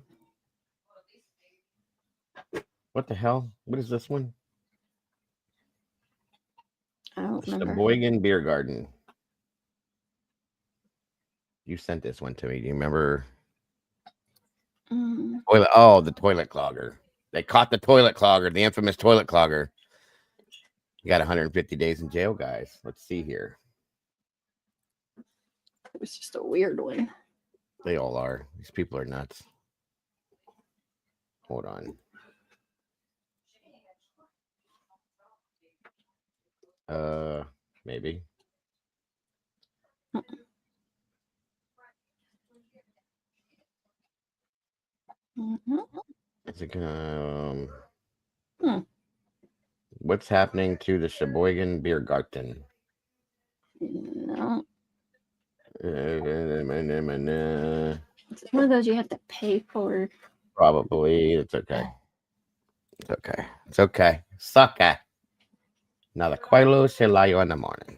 What the hell? What is this one? I don't remember. Sheboygan Beer Garden. You sent this one to me. Do you remember? Oh, the toilet clogger. They caught the toilet clogger, the infamous toilet clogger. You got 150 days in jail, guys. Let's see here. It was just a weird one. They all are. These people are nuts. Hold on. Maybe. Is it What's happening to the Sheboygan Beer Garden? No. Probably. It's one of those you have to pay for. It's okay. It's okay. It's okay. Sucker. Nada cuelo se layo in the morning.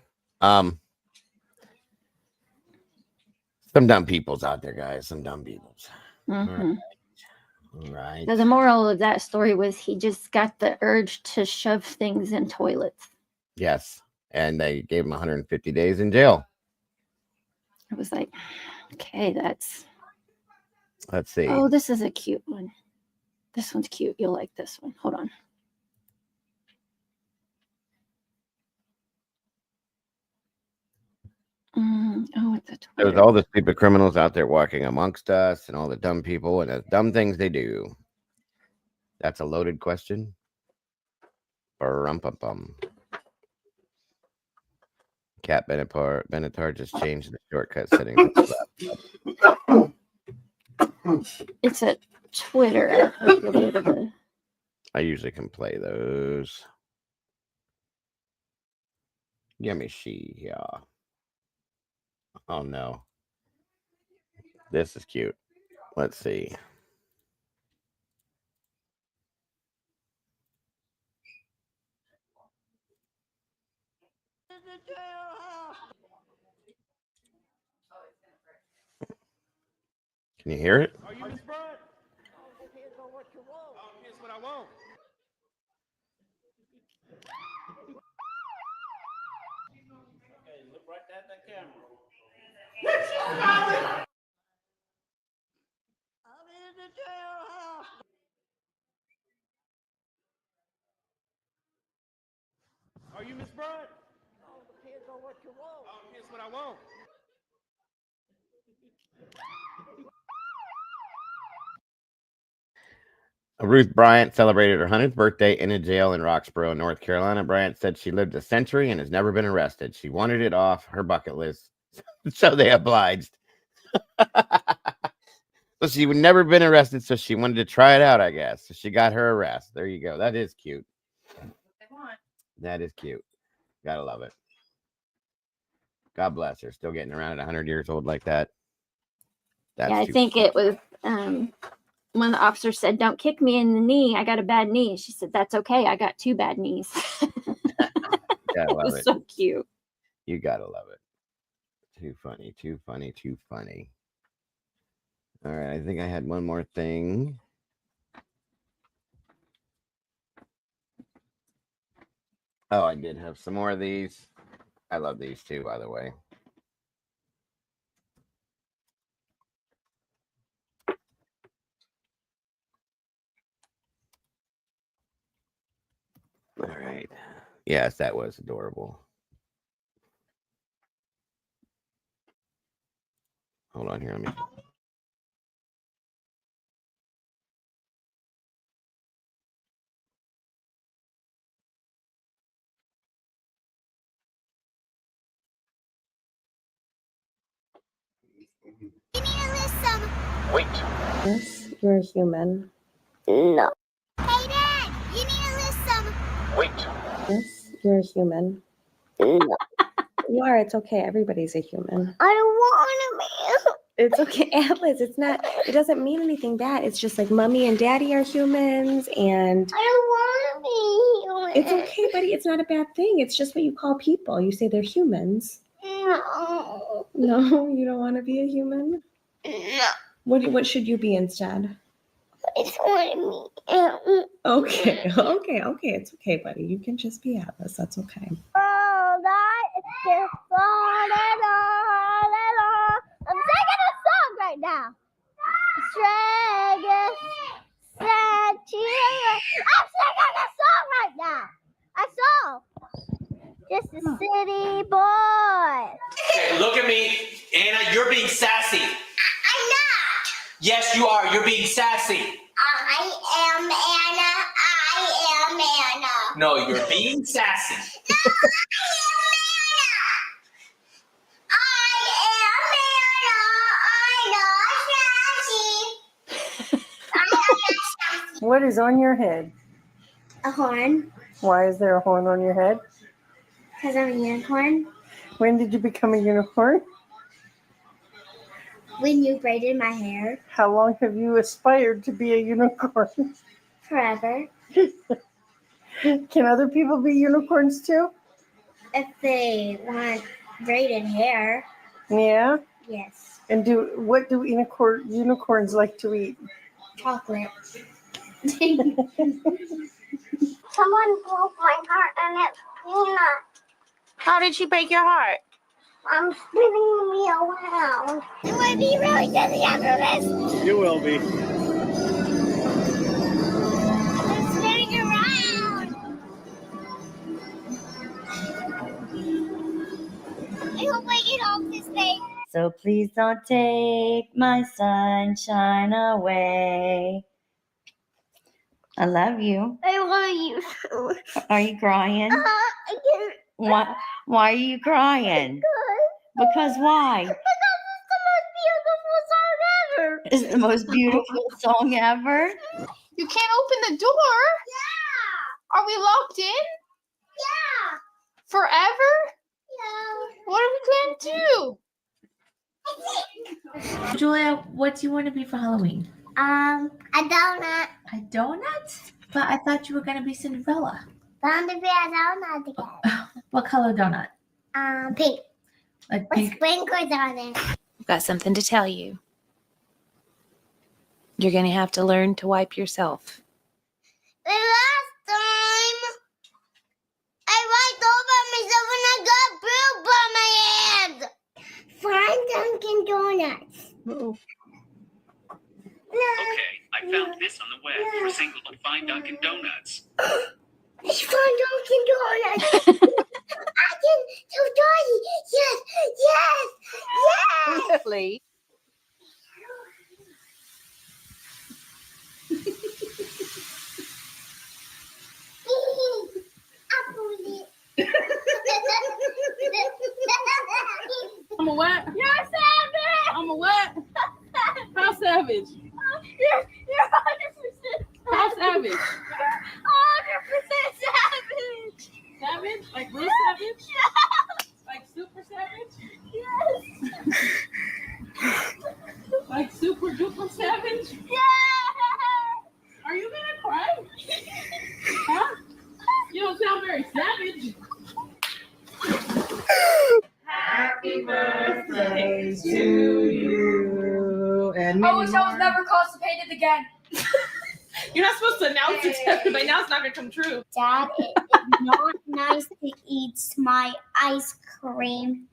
Some dumb peoples out there, guys. Some dumb peoples. Mm-hmm. All right. So the moral of that story was he just got the urge to shove things in toilets. Yes. And they gave him 150 days in jail. I was like, okay, that's. Let's see. Oh, this is a cute one. This one's cute. You'll like this one. Hold on. Oh, it's a Twitter. There's all the stupid criminals out there walking amongst us and all the dumb people and the dumb things they do. That's a loaded question. Bum. Cat Benatar just changed the shortcut settings. It's a Twitter. I usually can play those. Give me yeah. Oh no. This is cute. Let's see. Can you hear it? Are you Miss Broad? Here's what I want. Okay, look right at that camera. I'm in the jailhouse. Are you Miss Broad? Oh, depends on what you want. Oh, here's what I want. Ruth Bryant celebrated her 100th birthday in a jail in Roxborough, North Carolina. Bryant said she lived a century and has never been arrested. She wanted it off her bucket list, so they obliged. So she would never been arrested, so she wanted to try it out, I guess. So she got her arrest. There you go. That is cute. That is cute. Gotta love it. God bless her. Still getting around at 100 years old like that. That's yeah, I think it was one of the officers said, "Don't kick me in the knee. I got a bad knee." She said, "That's okay. I got two bad knees." Gotta love it. So cute. You gotta love it. Too funny. Too funny. Too funny. All right. I think I had one more thing. Oh, I did have some more of these. I love these too, by the way. All right. Yes, that was adorable. Hold on here. Let me. Wait. Yes, you're a human. No. Hey, Dad, you need to list some. Wait. Yes, you're a human. No. You are. It's okay. Everybody's a human. I don't want to be. It's okay, Atlas. It's not. It doesn't mean anything bad. It's just like mommy and daddy are humans, and I don't want to be human. It's okay, buddy. It's not a bad thing. It's just what you call people. You say they're humans. No, you don't want to be a human? No. What should you be instead? It's on me. Okay. It's okay, buddy. You can just be Atlas. That's okay. Oh, that is just I'm singing a song right now. I'm singing a song right now. A song. Just a city boy. Okay, look at me, Anna. You're being sassy. I'm not. Yes, you are. You're being sassy. I am Anna. No, you're being sassy. What is on your head? A horn, Why is there a horn on your head? because I'm a unicorn. When did you become a unicorn? When you braided my hair, How long have you aspired to be a unicorn? forever. Can other people be unicorns too? If they want braided hair, Yeah. yes. And what do unicorns like to eat? Chocolate. Someone broke my heart and it's peanut. How did she break your heart? I'm spinning me around. I'm going to be really dizzy after this. You will be. I'm spinning around. I hope I get off this thing. So please don't take my sunshine away. I love you. I love you too. Are you crying? I can't. Why are you crying? Because why? Because it's the most beautiful song ever. It's the most beautiful song ever. You can't open the door. Yeah. Are we locked in? Yeah. Forever? Yeah. What are we going to do? Julia, what do you want to be for Halloween? A donut. A donut? But I thought you were going to be Cinderella. Bound to be a donut again. What color donut? Pink. Like With pink? sprinkles on it. I've got something to tell you. You're going to have to learn to wipe yourself. The last time I wiped over myself and I got poop on my hands. Find Dunkin' Donuts. Okay, I found this on the web. For single, find Dunkin' Donuts. I found Dunkin' Donuts. I can tell Daddy. Yes. Really? I'm a what? You're savage. I'm a what? How savage? You're 100%. How savage? 100% savage. Savage? Like real savage? Like super savage? Yes. Like super duper savage? Yeah. Are you gonna cry? Huh? You don't sound very savage. Happy birthday to you. And I wish I was never constipated again. You're not supposed to announce it, but now it's not gonna come true. Dad, it's not nice to eat my ice cream.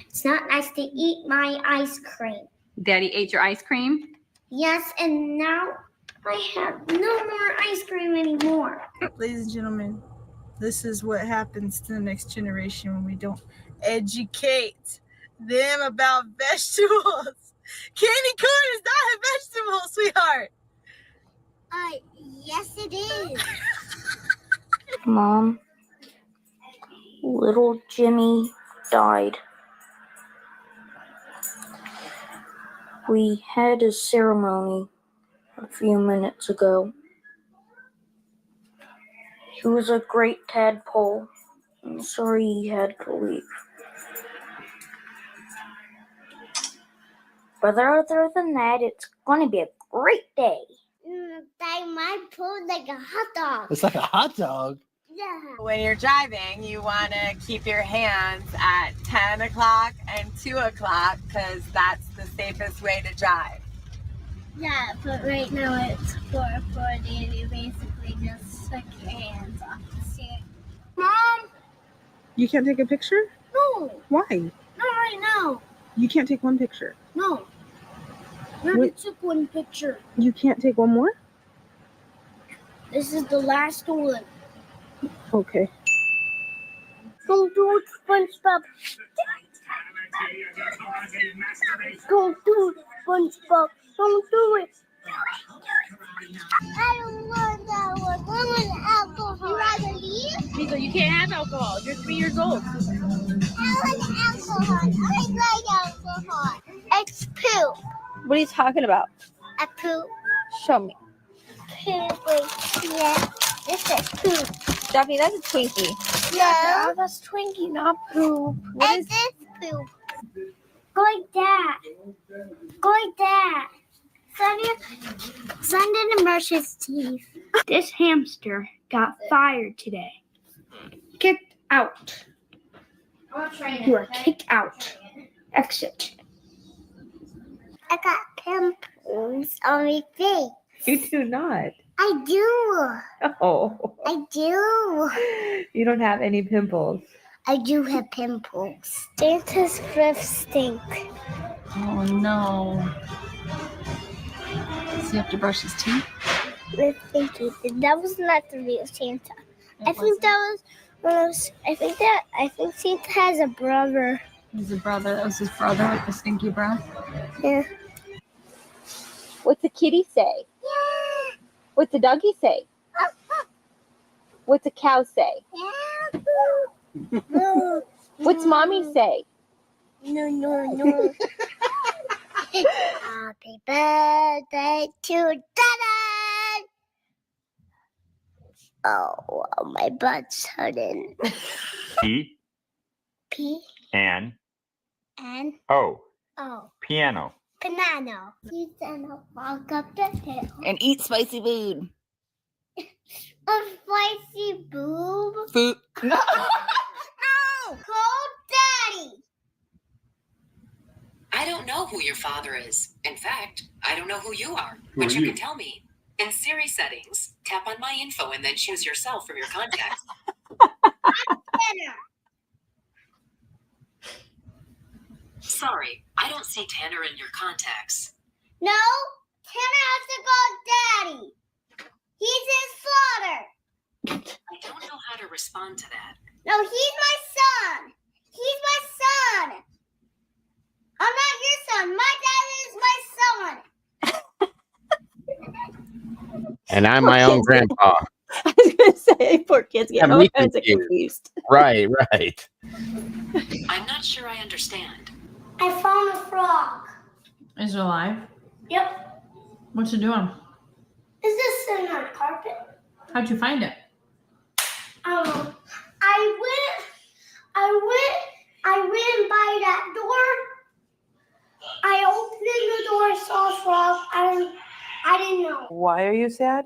It's not nice to eat my ice cream. Daddy ate your ice cream? Yes, and now I have no more ice cream anymore. Ladies and gentlemen, this is what happens to the next generation when we don't educate them about vegetables. Candy corn is not a vegetable, sweetheart. Yes it is. Mom, little Jimmy died. We had a ceremony a few minutes ago. He was a great tadpole. I'm sorry he had to leave. But other than that, it's going to be a great day. They might put like a hot dog. It's like a hot dog. Yeah. When you're driving, you want to keep your hands at 10 o'clock and 2 o'clock because that's the safest way to drive. Yeah, but right now it's 4:40 and you basically just took your hands off the steering. Mom! You can't take a picture? No! Why? Not right now. You can't take one picture. No. I already took one picture. You can't take one more? This is the last one. Okay. Don't do it, SpongeBob. Don't do it, SpongeBob. Don't do it. I don't want that one. I want alcohol. You rather leave? Lisa, you can't have alcohol. You're 3 years old. I want alcohol. I like alcohol. It's poop. What are you talking about? A poop. Show me. Poop. Yeah. This is poop. Duffy, that's a Twinkie. No, that's Twinkie, not poop. What is this poop? Go like that. Go like that. Son didn't brush his teeth. This hamster got fired today. Kicked out. You are kicked out. Exit. I got pimples on my face. You do not. I do. Oh, I do. you don't have any pimples. I do have pimples. Santa's breath stink. Oh no. Does he have to brush his teeth? I think he did. That was not the real Santa. I think I think Santa has a brother. He's a brother. That was his brother with the stinky breath. Yeah. What's the kitty say? What's the doggy say? What's a cow say? What's mommy say? No. Happy birthday to Dada. Oh, my butt's hurting. P P N N O O. piano. Banana. He's gonna walk up the hill. And eat spicy food. A spicy boob. Food. No! Call Daddy. I don't know who your father is. In fact, I don't know who you are. Who But are you you? can tell me. In Siri settings, tap on my info and then choose yourself from your contacts. Tanner. Sorry, I don't see Tanner in your contacts. No, Tanner has to call Daddy. He's his father. I don't know how to respond to that. No, he's my son. He's my son. I'm not your son. My dad is my son. And I'm my own grandpa. I was going to say, poor kids get Yeah, all me kinds of confused. confused. Right. I'm not sure I understand. I found a frog. Is it alive? Yep. What's it doing? Is this sitting on carpet? How'd you find it? I went by that door. I opened the door, saw a frog. I didn't know. Why are you sad?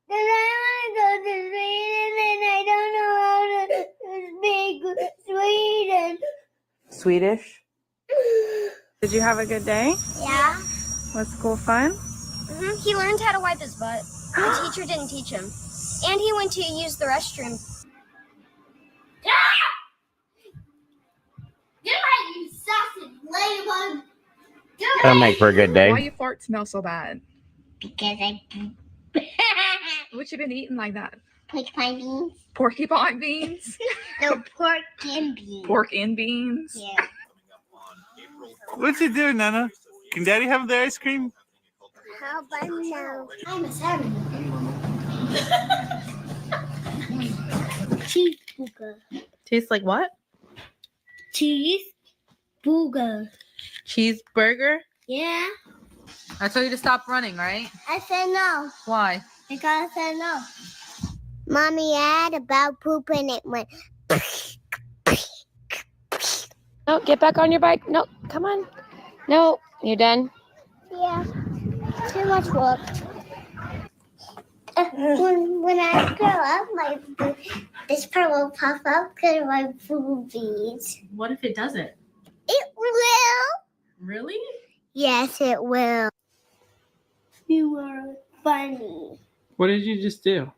Then I want to go to Sweden and I don't know how to speak Sweden. Swedish. Did you have a good day? Yeah. Was school fun? He learned how to wipe his butt. The teacher didn't teach him. And he went to use the restroom. Get right, you sausage ladybug. That'll make for a good day. Why your fart smell so bad? Because I What you been eating like that? porcupine beans. Porcupine beans? No, pork and beans. Pork and beans? Yeah. What you doing, Nana? Can Daddy have the ice cream? How about now? I'm a savage. Cheeseburger. Tastes like what? Cheeseburger. Cheeseburger? Yeah. I told you to stop running, right? I said no. Why? Because I said no. Mommy had about pooping it went. No, get back on your bike. No, come on. No, you're done. Yeah. Too much work. When I grow up, this part will pop up because of my boobies. What if it doesn't? It will. Really? Yes, it will. You are funny. What did you just do?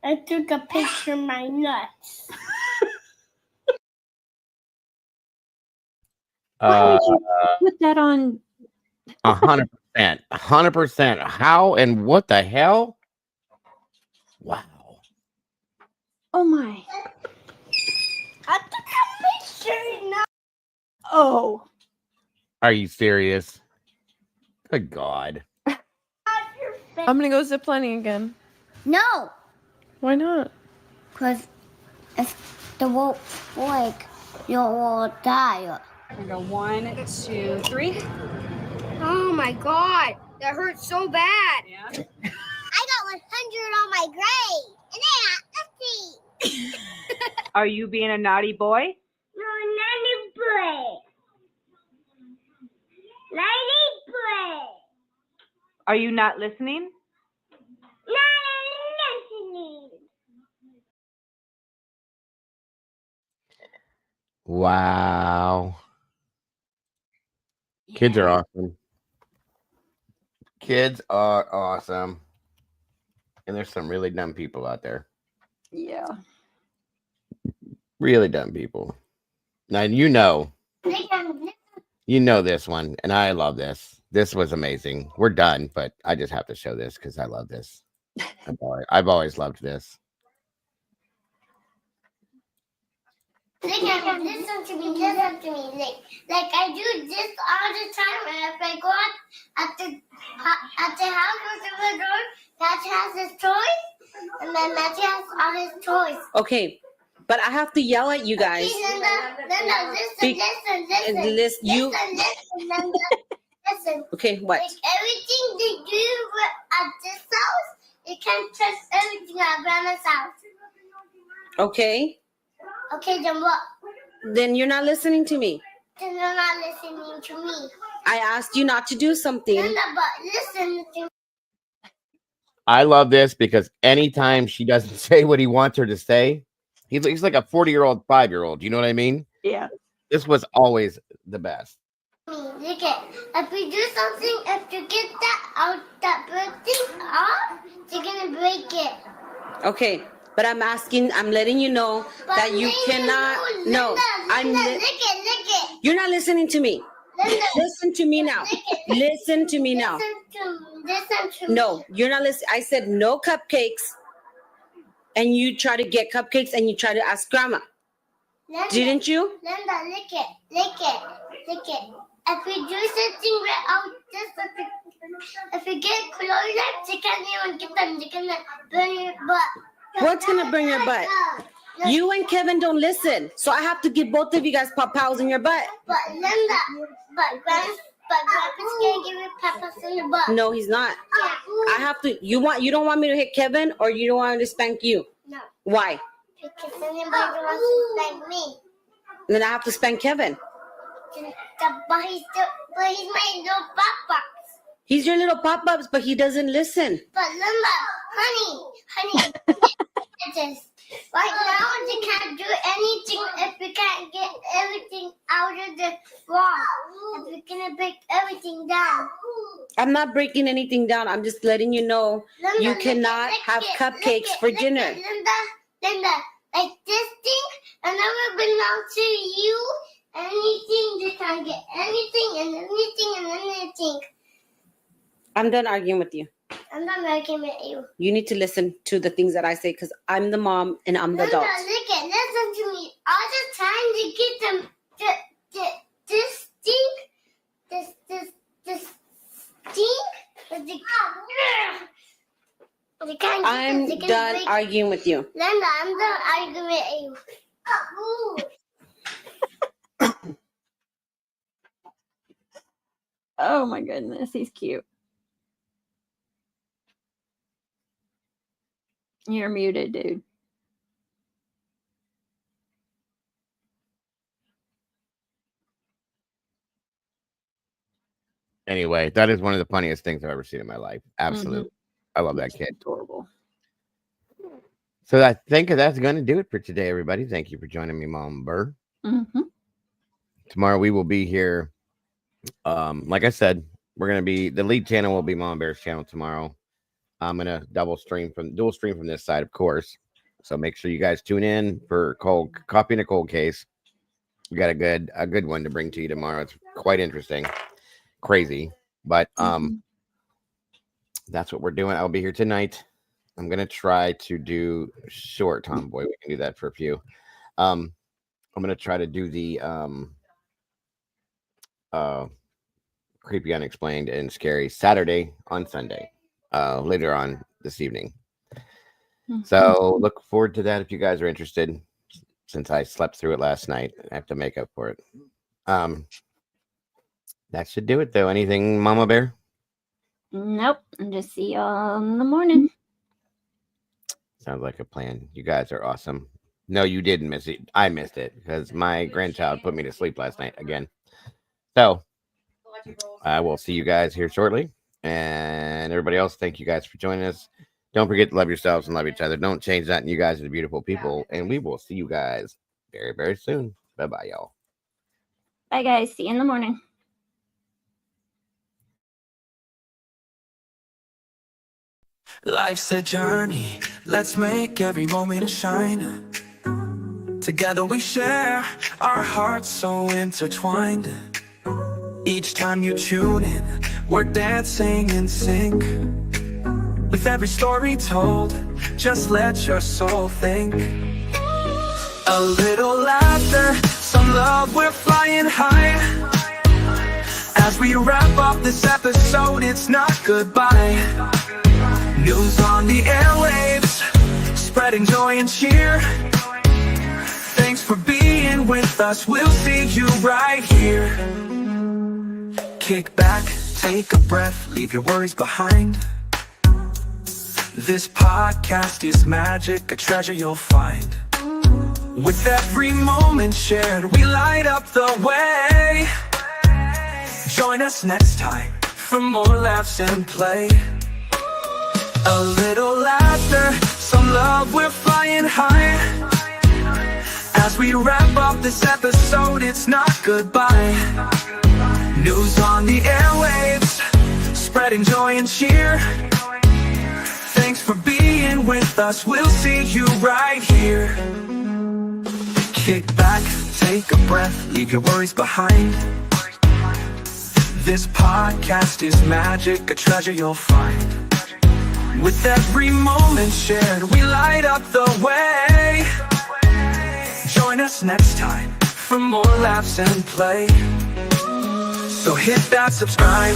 I took a picture of my nuts. Why would you put that on? 100%. 100%. How and what the hell? Wow. Oh my. I took a picture. No. Oh. Are you serious? Good God. I'm gonna go ziplining again. No. Why not? Because if the rope break, you will die. We go 1, 2, 3. Oh my God. That hurts so bad. Yeah. I got 100 on my grade. And then I got 50. Are you being a naughty boy? No, nanny boy. Lady boy. Are you not listening? Not listening. Wow. Kids are awesome. Kids are awesome. And there's some really dumb people out there. Yeah. Really dumb people. Now, you know this one, and I love this. This was amazing. We're done, but I just have to show this because I love this. I've always loved this. Listen to me. Like I do this all the time. And if I go out at the house with the door, Matthew has his toys, and then Matthew has all his toys. Okay, but I have to yell at you guys. Linda, listen. Listen. Okay, what? Like everything they do at this house, you can't trust everything at Grandma's house. Okay. Okay, then what? Then you're not listening to me. Then you're not listening to me. I asked you not to do something. Linda, but listen to me. I love this because anytime she doesn't say what he wants her to say, he's like a 40-year-old, 5-year-old. You know what I mean? Yeah. This was always the best. Look at, if we do something, if you get that bird thing off, you're gonna break it. Okay, but I'm letting you know that you cannot. Lick it. You're not listening to me. Linda, listen to me now. Listen to me now. Listen to me. No, you're not listening. I said no cupcakes, and you try to get cupcakes, and you try to ask Grandma. Linda, Didn't you? Linda, lick it. If we do something right out if we get close, you can't even get them. They're gonna burn your butt. What's gonna burn your butt? You and Kevin don't listen, so I have to give both of you guys pop-pows in your butt. But Linda, Grandpa's gonna give you peppers in the butt. No, he's not. Yeah. I have to. You don't want me to hit Kevin, or you don't want me to spank you? No. Why? Because anybody wants to spank me. Then I have to spank Kevin. But he's my little pop-ups. He's your little pop-ups, but he doesn't listen. But Linda, honey, it is. Right now, you can't do anything if we can't get everything out of the wall. If we're gonna break everything down. I'm not breaking anything down. I'm just letting you know you cannot have cupcakes for dinner. Linda, like this thing, and never belong to you. Anything, you can get anything and anything and anything. I'm done arguing with you. I'm not arguing with you. You need to listen to the things that I say because I'm the mom and I'm the Linda, adult. listen to me. All the time to get them this thing, this thing. I'm done arguing with you. Linda, I'm done arguing with you. Oh my goodness, he's cute. You're muted, dude. Anyway, that is one of the funniest things I've ever seen in my life. Absolutely. I love that kid. Adorable. So I think that's going to do it for today, everybody. Thank you for joining me, Mom Burr. Mm-hmm. Tomorrow we will be here. Like I said, we're going to be, the lead channel will be Mom Bear's channel tomorrow. I'm going to dual stream from this side, of course. So make sure you guys tune in for Coffee in a Cold Case. We got a good one to bring to you tomorrow. It's quite interesting, crazy, but that's what we're doing. I'll be here tonight. I'm gonna try to do short Tomboy. We can do that for a few. I'm gonna try to do the Creepy Unexplained and Scary Saturday on Sunday, later on this evening. So look forward to that if you guys are interested. Since I slept through it last night, I have to make up for it. That should do it, though. Anything, Mama Bear? Nope. I'll just see y'all in the morning. Sounds like a plan. You guys are awesome. No, you didn't miss it. I missed it because my grandchild put me to sleep last night again. So I will see you guys here shortly. And everybody else, thank you guys for joining us. Don't forget to love yourselves and love each other. Don't change that. And you guys are beautiful people. And we will see you guys very, very soon. Bye-bye, y'all. Bye, guys. See you in the morning. Life's a journey. Let's make every moment shine. Together we share our hearts so intertwined. Each time you tune in, we're dancing in sync. With every story told, just let your soul think. A little laughter, some love, we're flying high. As we wrap up this episode, it's not goodbye. News on the airwaves, spreading joy and cheer. Thanks for being with us, we'll see you right here. Kick back, take a breath, leave your worries behind. This podcast is magic, a treasure you'll find. With every moment shared, we light up the way. Join us next time for more laughs and play. A little laughter, some love, we're flying high. As we wrap up this episode, it's not goodbye. News on the airwaves, spreading joy and cheer. Thanks for being with us, we'll see you right here. Kick back, take a breath, leave your worries behind. This podcast is magic, a treasure you'll find. With every moment shared, we light up the way. Join us next time for more laughs and play. So hit that subscribe,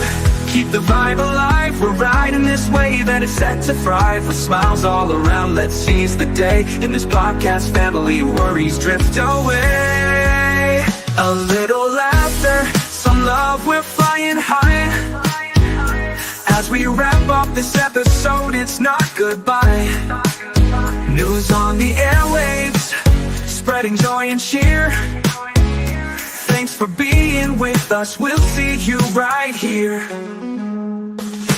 keep the vibe alive. We're riding this wave and it's set to thrive. With smiles all around, let's seize the day. In this podcast family, worries drift away. A little laughter, some love, we're flying high. As we wrap up this episode, it's not goodbye. News on the airwaves, spreading joy and cheer. Thanks for being with us, we'll see you right here.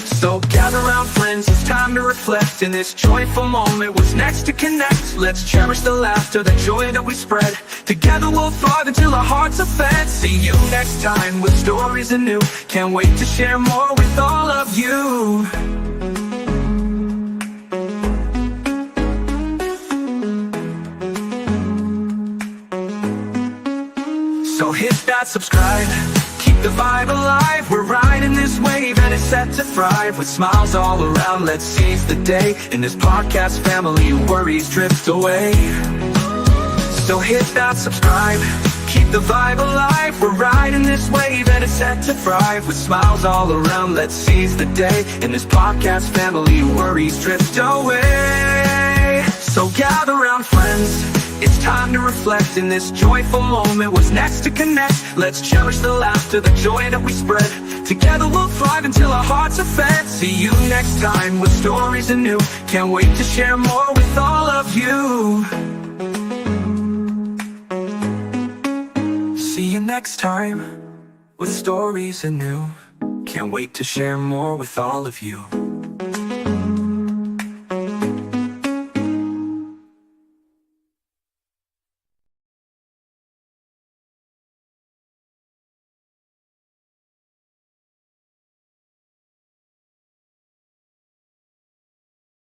So gather round friends, it's time to reflect. In this joyful moment, what's next to connect? Let's cherish the laughter, the joy that we spread. Together we'll thrive until our hearts are fed. See you next time with stories anew. Can't wait to share more with all of you. So hit that subscribe, keep the vibe alive. We're riding this wave and it's set to thrive. With smiles all around, let's seize the day. In this podcast family, worries drift away. So hit that subscribe, keep the vibe alive. We're riding this wave and it's set to thrive. With smiles all around, let's seize the day. In this podcast family, worries drift away. So gather round friends, it's time to reflect. In this joyful moment, what's next to connect? Let's cherish the laughter, the joy that we spread. Together we'll thrive until our hearts are fed. See you next time with stories anew. Can't wait to share more with all of you. See you next time with stories anew. Can't wait to share more with all of you.